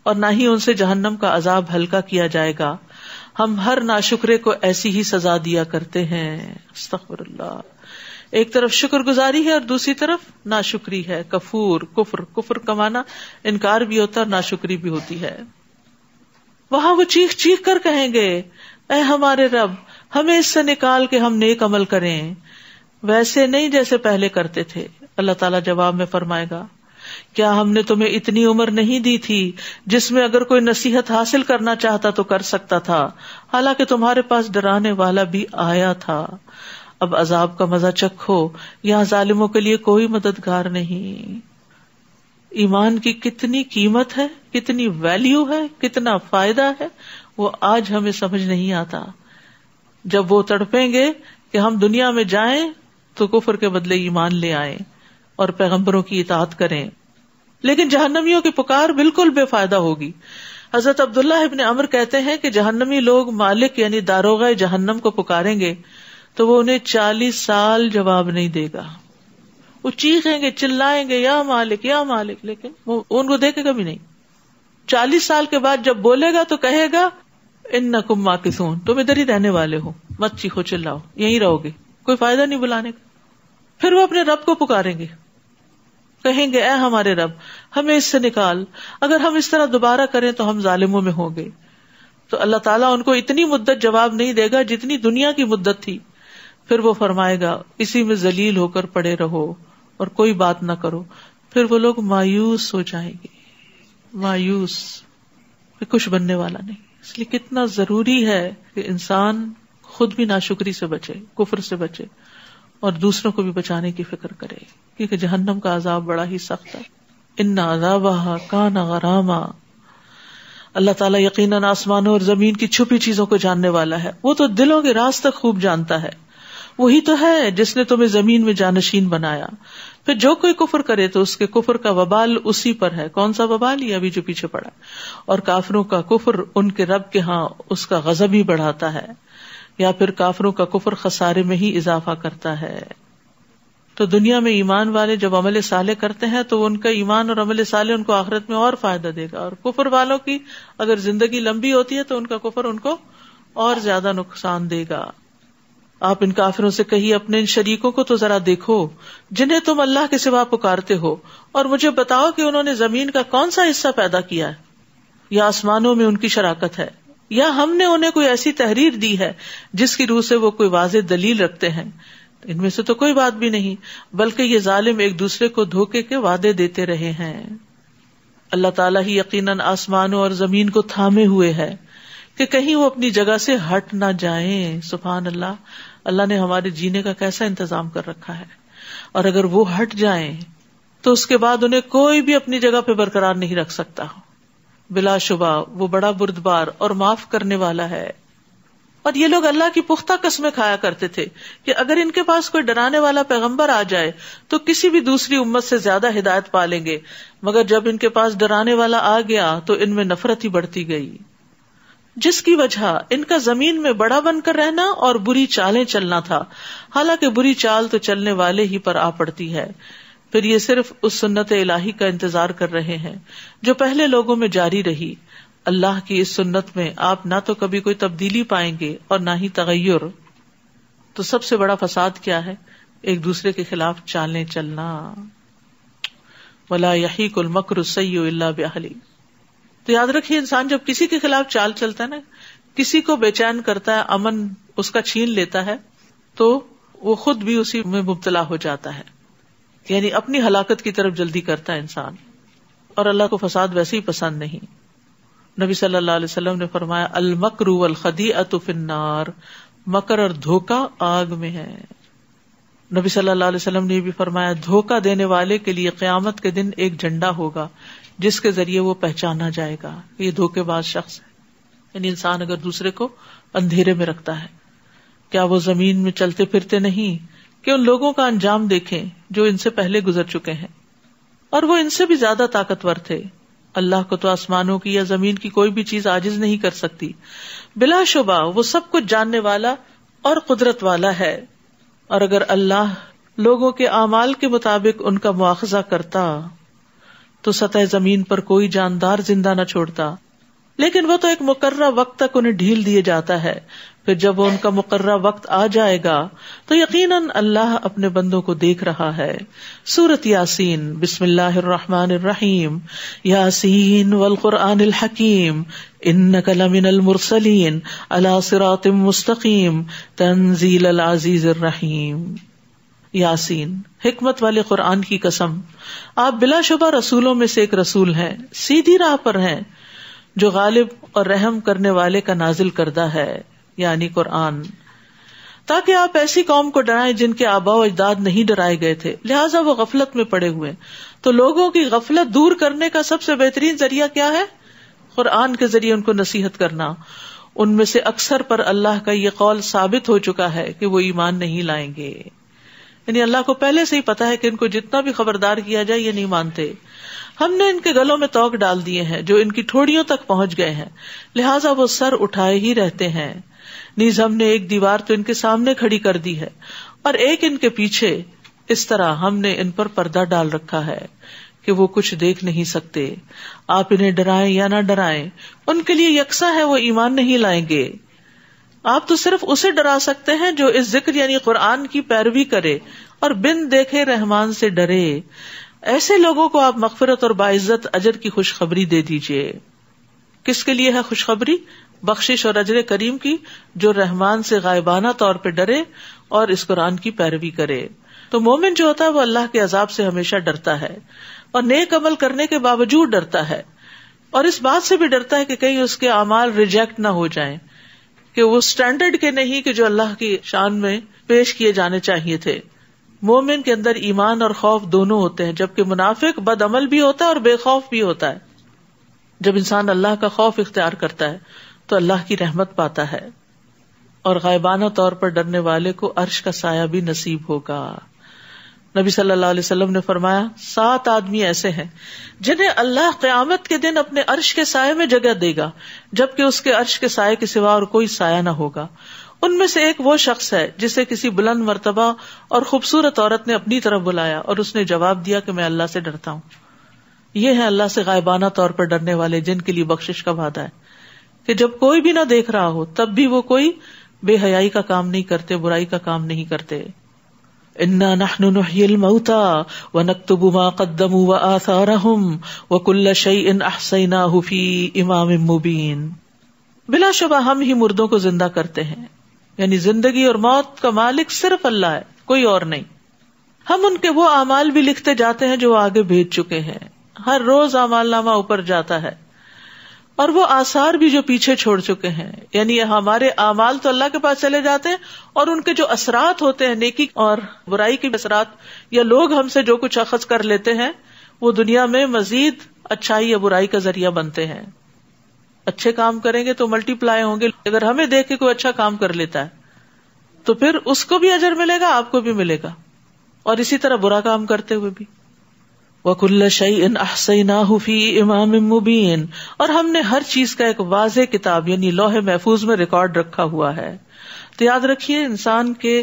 اور نہ ہی ان سے جہنم کا عذاب ہلکا کیا جائے گا. ہم ہر ناشکرے کو ایسی ہی سزا دیا کرتے ہیں. استغفر اللہ. ایک طرف شکر گزاری ہے اور دوسری طرف ناشکری ہے, کفور, کفر. کفر کا معنی انکار بھی ہوتا ہے اور ناشکری بھی ہوتی ہے. وہاں وہ چیخ چیخ کر کہیں گے اے ہمارے رب ہمیں اس سے نکال کے ہم نیک عمل کریں, ویسے نہیں جیسے پہلے کرتے تھے. اللہ تعالیٰ جواب میں فرمائے گا کیا ہم نے تمہیں اتنی عمر نہیں دی تھی جس میں اگر کوئی نصیحت حاصل کرنا چاہتا تو کر سکتا تھا, حالانکہ تمہارے پاس ڈرانے والا بھی آیا تھا. اب عذاب کا مزہ چکھو, یہاں ظالموں کے لیے کوئی مددگار نہیں. ایمان کی کتنی قیمت ہے، کتنی ویلیو ہے، کتنا فائدہ ہے، وہ آج ہمیں سمجھ نہیں آتا. جب وہ تڑپیں گے کہ ہم دنیا میں جائیں تو کفر کے بدلے ایمان لے آئیں اور پیغمبروں کی اطاعت کریں. لیکن جہنمیوں کی پکار بالکل بے فائدہ ہوگی. حضرت عبداللہ ابن عمر کہتے ہیں کہ جہنمی لوگ مالک یعنی داروغہ جہنم کو پکاریں گے تو وہ انہیں 40 سال جواب نہیں دے گا. وہ چیخیں گے، چلائیں گے، یا مالک یا مالک، لیکن وہ ان کو دیکھے گا بھی نہیں. 40 سال کے بعد جب بولے گا تو کہے گا انکم ماکثون، تم ادھر ہی رہنے والے ہو، مت چیخو چلاؤ، یہیں رہو گے، کوئی فائدہ نہیں بلانے کا. پھر وہ اپنے رب کو پکاریں گے، کہیں گے اے ہمارے رب ہمیں اس سے نکال، اگر ہم اس طرح دوبارہ کریں تو ہم ظالموں میں ہوں گے. تو اللہ تعالیٰ ان کو اتنی مدت جواب نہیں دے گا جتنی دنیا کی مدت تھی. پھر وہ فرمائے گا اسی میں ذلیل ہو کر پڑے رہو اور کوئی بات نہ کرو. پھر وہ لوگ مایوس ہو جائیں گے، مایوس، پھر کچھ بننے والا نہیں. اس لیے کتنا ضروری ہے کہ انسان خود بھی ناشکری سے بچے، کفر سے بچے، اور دوسروں کو بھی بچانے کی فکر کرے، کیونکہ جہنم کا عذاب بڑا ہی سخت ہے. ان عذابھا کان غراما. اللہ تعالیٰ یقیناً آسمانوں اور زمین کی چھپی چیزوں کو جاننے والا ہے. وہ تو دلوں کے راز تک خوب جانتا ہے. وہی تو ہے جس نے تمہیں زمین میں جانشین بنایا. پھر جو کوئی کفر کرے تو اس کے کفر کا وبال اسی پر ہے. کون سا وبال؟ یہ ابھی جو پیچھے پڑا. اور کافروں کا کفر ان کے رب کے ہاں اس کا غضب ہی بڑھاتا ہے، یا پھر کافروں کا کفر خسارے میں ہی اضافہ کرتا ہے. تو دنیا میں ایمان والے جب عمل صالح کرتے ہیں تو ان کا ایمان اور عمل صالح ان کو آخرت میں اور فائدہ دے گا. اور کفر والوں کی اگر زندگی لمبی ہوتی ہے تو ان کا کفر ان کو اور زیادہ نقصان دے گا. آپ ان کافروں سے کہیے اپنے ان شریکوں کو تو ذرا دیکھو جنہیں تم اللہ کے سوا پکارتے ہو، اور مجھے بتاؤ کہ انہوں نے زمین کا کون سا حصہ پیدا کیا ہے، یا آسمانوں میں ان کی شراکت ہے، یا ہم نے انہیں کوئی ایسی تحریر دی ہے جس کی روح سے وہ کوئی واضح دلیل رکھتے ہیں. ان میں سے تو کوئی بات بھی نہیں، بلکہ یہ ظالم ایک دوسرے کو دھوکے کے وعدے دیتے رہے ہیں. اللہ تعالیٰ ہی یقیناً آسمانوں اور زمین کو تھامے ہوئے ہے کہ کہیں وہ اپنی جگہ سے ہٹ نہ جائیں. سبحان اللہ، اللہ نے ہمارے جینے کا کیسا انتظام کر رکھا ہے. اور اگر وہ ہٹ جائیں تو اس کے بعد انہیں کوئی بھی اپنی جگہ پہ برقرار نہیں رکھ سکتا. بلا شبہ وہ بڑا بردبار اور معاف کرنے والا ہے. اور یہ لوگ اللہ کی پختہ قسمیں کھایا کرتے تھے کہ اگر ان کے پاس کوئی ڈرانے والا پیغمبر آ جائے تو کسی بھی دوسری امت سے زیادہ ہدایت پا لیں گے، مگر جب ان کے پاس ڈرانے والا آ گیا تو ان میں نفرت ہی بڑھتی گئی، جس کی وجہ ان کا زمین میں بڑا بن کر رہنا اور بری چالیں چلنا تھا. حالانکہ بری چال تو چلنے والے ہی پر آ پڑتی ہے. پھر یہ صرف اس سنت الہی کا انتظار کر رہے ہیں جو پہلے لوگوں میں جاری رہی. اللہ کی اس سنت میں آپ نہ تو کبھی کوئی تبدیلی پائیں گے اور نہ ہی تغیر. تو سب سے بڑا فساد کیا ہے؟ ایک دوسرے کے خلاف چالیں چلنا. وَلَا يَحِيقُ الْمَكْرُ السَّيِّئُ إِلَّا بِأَهْلِهِ. تو یاد رکھیے انسان جب کسی کے خلاف چال چلتا ہے نا، کسی کو بے چین کرتا ہے، امن اس کا چھین لیتا ہے، تو وہ خود بھی اسی میں مبتلا ہو جاتا ہے. یعنی اپنی ہلاکت کی طرف جلدی کرتا ہے انسان. اور اللہ کو فساد ویسے ہی پسند نہیں. نبی صلی اللہ علیہ وسلم نے فرمایا المکر والخدیعۃ فی النار، مکر اور دھوکا آگ میں ہے. نبی صلی اللہ علیہ وسلم نے بھی فرمایا دھوکا دینے والے کے لیے قیامت کے دن ایک جھنڈا ہوگا جس کے ذریعے وہ پہچانا جائے گا یہ دھوکے باز شخص ہے. یعنی انسان اگر دوسرے کو اندھیرے میں رکھتا ہے، کیا وہ زمین میں چلتے پھرتے نہیں کہ ان لوگوں کا انجام دیکھیں جو ان سے پہلے گزر چکے ہیں، اور وہ ان سے بھی زیادہ طاقتور تھے. اللہ کو تو آسمانوں کی یا زمین کی کوئی بھی چیز عاجز نہیں کر سکتی. بلا شبہ وہ سب کچھ جاننے والا اور قدرت والا ہے. اور اگر اللہ لوگوں کے اعمال کے مطابق ان کا مواخذہ کرتا تو سطح زمین پر کوئی جاندار زندہ نہ چھوڑتا، لیکن وہ تو ایک مقررہ وقت تک انہیں ڈھیل دیے جاتا ہے. پھر جب وہ ان کا مقررہ وقت آ جائے گا تو یقیناً اللہ اپنے بندوں کو دیکھ رہا ہے. سورۃ یاسین. بسم اللہ الرحمن الرحیم. یاسین والقرآن الحکیم انک لمن المرسلین علی صراط مستقیم تنزیل العزیز الرحیم. یاسین، حکمت والے قرآن کی قسم، آپ بلا شبہ رسولوں میں سے ایک رسول ہیں، سیدھی راہ پر ہیں، جو غالب اور رحم کرنے والے کا نازل کردہ ہے، یعنی قرآن. تاکہ آپ ایسی قوم کو ڈرائیں جن کے آباء و اجداد نہیں ڈرائے گئے تھے، لہٰذا وہ غفلت میں پڑے ہوئے. تو لوگوں کی غفلت دور کرنے کا سب سے بہترین ذریعہ کیا ہے؟ قرآن کے ذریعے ان کو نصیحت کرنا. ان میں سے اکثر پر اللہ کا یہ قول ثابت ہو چکا ہے کہ وہ ایمان نہیں لائیں گے. یعنی اللہ کو پہلے سے ہی پتا ہے کہ ان کو جتنا بھی خبردار کیا جائے یہ نہیں مانتے. ہم نے ان کے گلوں میں توق ڈال دیے ہیں جو ان کی ٹھوڑیوں تک پہنچ گئے ہیں، لہٰذا وہ سر اٹھائے ہی رہتے ہیں. نیز ہم نے ایک دیوار تو ان کے سامنے کھڑی کر دی ہے اور ایک ان کے پیچھے، اس طرح ہم نے ان پر پردہ ڈال رکھا ہے کہ وہ کچھ دیکھ نہیں سکتے. آپ انہیں ڈرائیں یا نہ ڈرائیں ان کے لیے یکساں ہے، وہ ایمان نہیں لائیں گے. آپ تو صرف اسے ڈرا سکتے ہیں جو اس ذکر یعنی قرآن کی پیروی کرے اور بن دیکھے رحمان سے ڈرے. ایسے لوگوں کو آپ مغفرت اور باعزت اجر کی خوشخبری دے دیجئے. کس کے لیے ہے خوشخبری؟ بخشش اور اجر کریم کی، جو رحمان سے غائبانہ طور پہ ڈرے اور اس قرآن کی پیروی کرے. تو مومن جو ہوتا ہے وہ اللہ کے عذاب سے ہمیشہ ڈرتا ہے اور نیک عمل کرنے کے باوجود ڈرتا ہے، اور اس بات سے بھی ڈرتا ہے کہ کہیں اس کے اعمال ریجیکٹ نہ ہو جائیں، کہ وہ سٹینڈرڈ کے نہیں کہ جو اللہ کی شان میں پیش کیے جانے چاہیے تھے. مومن کے اندر ایمان اور خوف دونوں ہوتے ہیں، جبکہ منافق بد عمل بھی ہوتا ہے اور بے خوف بھی ہوتا ہے. جب انسان اللہ کا خوف اختیار کرتا ہے تو اللہ کی رحمت پاتا ہے، اور غائبانہ طور پر ڈرنے والے کو عرش کا سایہ بھی نصیب ہوگا. نبی صلی اللہ علیہ وسلم نے فرمایا 7 آدمی ایسے ہیں جنہیں اللہ قیامت کے دن اپنے عرش کے سائے میں جگہ دے گا، جبکہ اس کے عرش کے سائے کے سوا اور کوئی سایہ نہ ہوگا. ان میں سے ایک وہ شخص ہے جسے کسی بلند مرتبہ اور خوبصورت عورت نے اپنی طرف بلایا اور اس نے جواب دیا کہ میں اللہ سے ڈرتا ہوں. یہ ہے اللہ سے غائبانہ طور پر ڈرنے والے، جن کے لیے بخشش کا وعدہ ہے کہ جب کوئی بھی نہ دیکھ رہا ہو تب بھی وہ کوئی بے حیائی کا کام نہیں کرتے، برائی کا کام نہیں کرتے. انا نحن نحيي الموتى ونكتب ما قدموا وآثارهم وكل شيء احصيناه في امام مبين. بلا شبہ ہم ہی مردوں کو زندہ کرتے ہیں، یعنی زندگی اور موت کا مالک صرف اللہ ہے، کوئی اور نہیں. ہم ان کے وہ اعمال بھی لکھتے جاتے ہیں جو آگے بھیج چکے ہیں. ہر روز اعمال نامہ اوپر جاتا ہے، اور وہ آثار بھی جو پیچھے چھوڑ چکے ہیں، یعنی ہمارے اعمال تو اللہ کے پاس چلے جاتے ہیں، اور ان کے جو اثرات ہوتے ہیں نیکی اور برائی کے اثرات، یا لوگ ہم سے جو کچھ اخذ کر لیتے ہیں، وہ دنیا میں مزید اچھائی یا برائی کا ذریعہ بنتے ہیں. اچھے کام کریں گے تو ملٹی پلائی ہوں گے. اگر ہمیں دیکھ کے کوئی اچھا کام کر لیتا ہے تو پھر اس کو بھی اجر ملے گا، آپ کو بھی ملے گا، اور اسی طرح برا کام کرتے ہوئے بھی. وَكُلَّ شَيْءٍ أَحْصَيْنَاهُ فِي إِمَامٍ مُبِينٍ، اور ہم نے ہر چیز کا ایک واضح کتاب یعنی لوح محفوظ میں ریکارڈ رکھا ہوا ہے. تو یاد رکھیے انسان کے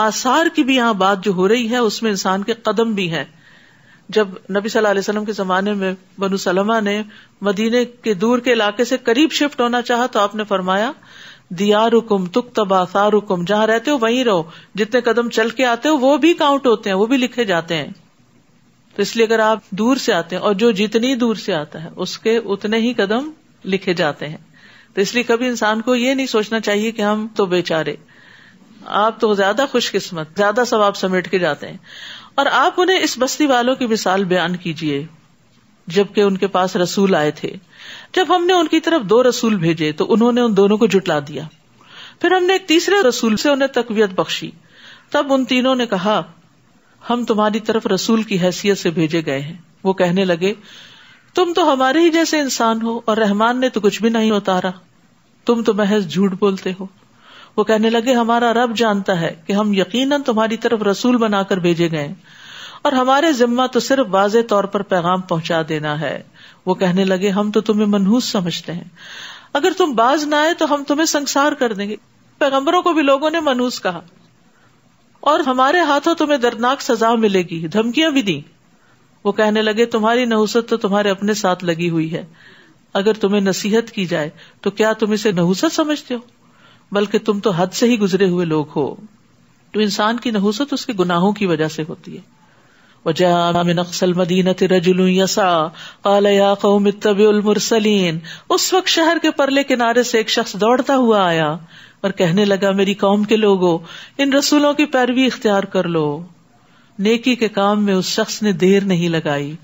آثار کی بھی یہاں بات جو ہو رہی ہے اس میں انسان کے قدم بھی ہیں. جب نبی صلی اللہ علیہ وسلم کے زمانے میں بنو سلمہ نے مدینے کے دور کے علاقے سے قریب شفٹ ہونا چاہا تو آپ نے فرمایا دیارکم تکتب آثارکم، جہاں رہتے ہو وہیں رہو، جتنے قدم چل کے آتے ہو وہ بھی کاؤنٹ ہوتے ہیں، وہ بھی لکھے جاتے ہیں. تو اس لیے اگر آپ دور سے آتے ہیں، اور جو جتنی دور سے آتا ہے اس کے اتنے ہی قدم لکھے جاتے ہیں. تو اس لیے کبھی انسان کو یہ نہیں سوچنا چاہیے کہ ہم تو بیچارے، آپ تو زیادہ خوش قسمت، زیادہ ثواب سمیٹ کے جاتے ہیں. اور آپ انہیں اس بستی والوں کی مثال بیان کیجئے جبکہ ان کے پاس رسول آئے تھے. جب ہم نے ان کی طرف 2 رسول بھیجے تو انہوں نے ان دونوں کو جھٹلا دیا. پھر ہم نے ایک تیسرے رسول سے انہیں تقویت بخشی. تب ان تینوں نے کہا ہم تمہاری طرف رسول کی حیثیت سے بھیجے گئے ہیں. وہ کہنے لگے تم تو ہمارے ہی جیسے انسان ہو اور رحمان نے تو کچھ بھی نہیں اتارا، تم تو محض جھوٹ بولتے ہو. وہ کہنے لگے ہمارا رب جانتا ہے کہ ہم یقیناً تمہاری طرف رسول بنا کر بھیجے گئے اور ہمارے ذمہ تو صرف واضح طور پر پیغام پہنچا دینا ہے. وہ کہنے لگے ہم تو تمہیں منحوس سمجھتے ہیں، اگر تم باز نہ آئے تو ہم تمہیں سنسار کر دیں گے. پیغمبروں کو بھی لوگوں نے منحوس کہا، اور ہمارے ہاتھوں تمہیں دردناک سزا ملے گی، دھمکیاں بھی دی. وہ کہنے لگے تمہاری نحوست تو تمہارے اپنے ساتھ لگی ہوئی ہے، اگر تمہیں نصیحت کی جائے تو کیا تم اسے نحوست سمجھتے ہو؟ بلکہ تم تو حد سے ہی گزرے ہوئے لوگ ہو. تو انسان کی نحوست اس کے گناہوں کی وجہ سے ہوتی ہے. وَجَاءَ مِنْ أَقْصَى الْمَدِينَةِ رَجُلٌ يَسْعَىٰ قَالَ يَا قَوْمِ اتَّبِعُوا الْمُرْسَلِينَ. اس وقت شہر کے پرلے کنارے سے ایک شخص دوڑتا ہوا آیا اور کہنے لگا میری قوم کے لوگوں ان رسولوں کی پیروی اختیار کر لو. نیکی کے کام میں اس شخص نے دیر نہیں لگائی،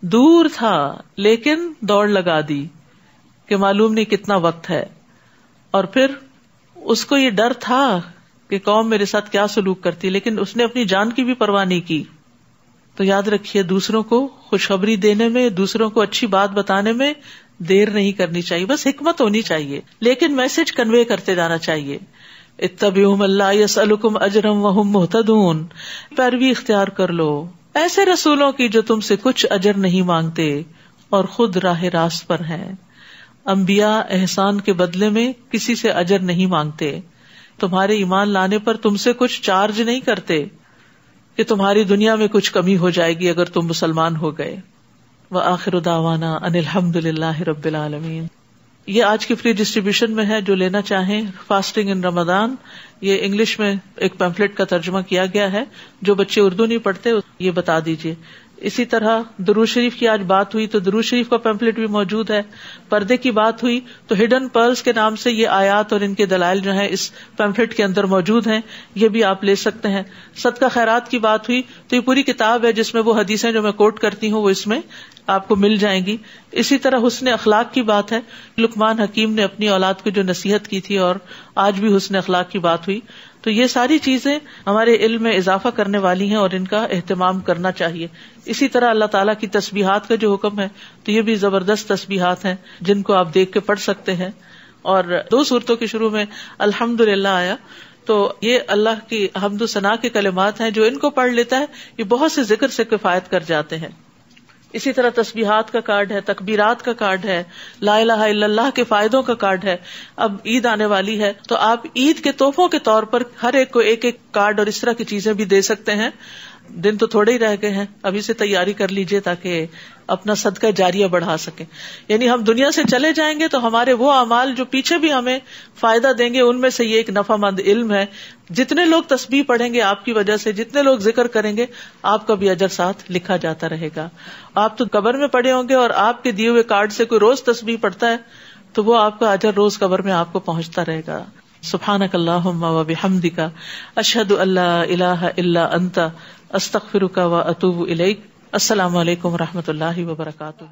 دور تھا لیکن دوڑ لگا دی کہ معلوم نہیں کتنا وقت ہے. اور پھر اس کو یہ ڈر تھا کہ کہ قوم میرے ساتھ کیا سلوک کرتی، لیکن اس نے اپنی جان کی بھی پرواہ نہیں کی. تو یاد رکھیے دوسروں کو خوشخبری دینے میں، دوسروں کو اچھی بات بتانے میں دیر نہیں کرنی چاہیے، بس حکمت ہونی چاہیے، لیکن میسج کنوے کرتے جانا چاہیے. اتبعوا من لا يسألكم اجرا وهم مهتدون، پیروی اختیار کر لو ایسے رسولوں کی جو تم سے کچھ اجر نہیں مانگتے اور خود راہ راست پر ہیں. انبیاء احسان کے بدلے میں کسی سے اجر نہیں مانگتے، تمہارے ایمان لانے پر تم سے کچھ چارج نہیں کرتے کہ تمہاری دنیا میں کچھ کمی ہو جائے گی اگر تم مسلمان ہو گئے. وآخر دعوانا ان الحمد للہ رب العالمین. یہ آج کی فری ڈسٹریبیوشن میں ہے، جو لینا چاہیں. فاسٹنگ ان رمضان، یہ انگلش میں ایک پیمفلٹ کا ترجمہ کیا گیا ہے. جو بچے اردو نہیں پڑھتے یہ بتا دیجیے. اسی طرح درود شریف کی آج بات ہوئی تو درود شریف کا پیمفلٹ بھی موجود ہے. پردے کی بات ہوئی تو ہڈن پرلز کے نام سے یہ آیات اور ان کے دلائل جو ہیں اس پیمفلٹ کے اندر موجود ہیں، یہ بھی آپ لے سکتے ہیں. صدقہ خیرات کی بات ہوئی تو یہ پوری کتاب ہے جس میں وہ حدیثیں جو میں کوٹ کرتی ہوں وہ اس میں آپ کو مل جائیں گی. اسی طرح حسن اخلاق کی بات ہے، لقمان حکیم نے اپنی اولاد کو جو نصیحت کی تھی اور آج بھی حسن اخلاق کی بات ہوئی. تو یہ ساری چیزیں ہمارے علم میں اضافہ کرنے والی ہیں اور ان کا اہتمام کرنا چاہیے. اسی طرح اللہ تعالیٰ کی تسبیحات کا جو حکم ہے تو یہ بھی زبردست تسبیحات ہیں جن کو آپ دیکھ کے پڑھ سکتے ہیں. اور 2 سورتوں کے شروع میں الحمدللہ آیا تو یہ اللہ کی حمد و ثنا کے کلمات ہیں، جو ان کو پڑھ لیتا ہے یہ بہت سے ذکر سے کفایت کر جاتے ہیں. اسی طرح تسبیحات کا کارڈ ہے، تکبیرات کا کارڈ ہے، لا الہ الا اللہ کے فائدوں کا کارڈ ہے. اب عید آنے والی ہے تو آپ عید کے تحفوں کے طور پر ہر ایک کو ایک ایک کارڈ اور اس طرح کی چیزیں بھی دے سکتے ہیں. دن تو تھوڑے ہی رہ گئے ہیں، ابھی سے تیاری کر لیجئے تاکہ اپنا صدقہ جاریہ بڑھا سکیں. یعنی ہم دنیا سے چلے جائیں گے تو ہمارے وہ اعمال جو پیچھے بھی ہمیں فائدہ دیں گے، ان میں سے یہ ایک نفع مند علم ہے. جتنے لوگ تسبیح پڑھیں گے آپ کی وجہ سے، جتنے لوگ ذکر کریں گے، آپ کا بھی اجر ساتھ لکھا جاتا رہے گا. آپ تو قبر میں پڑے ہوں گے اور آپ کے دیے ہوئے کارڈ سے کوئی روز تسبیح پڑھتا ہے تو وہ آپ کا اجر روز قبر میں آپ کو پہنچتا رہے گا. سبحانک اللہم و بحمدک، اشہد ان لا الہ الا انت، استغفرک و اتوب الیک. السلام علیکم و رحمۃ اللہ وبرکاتہ.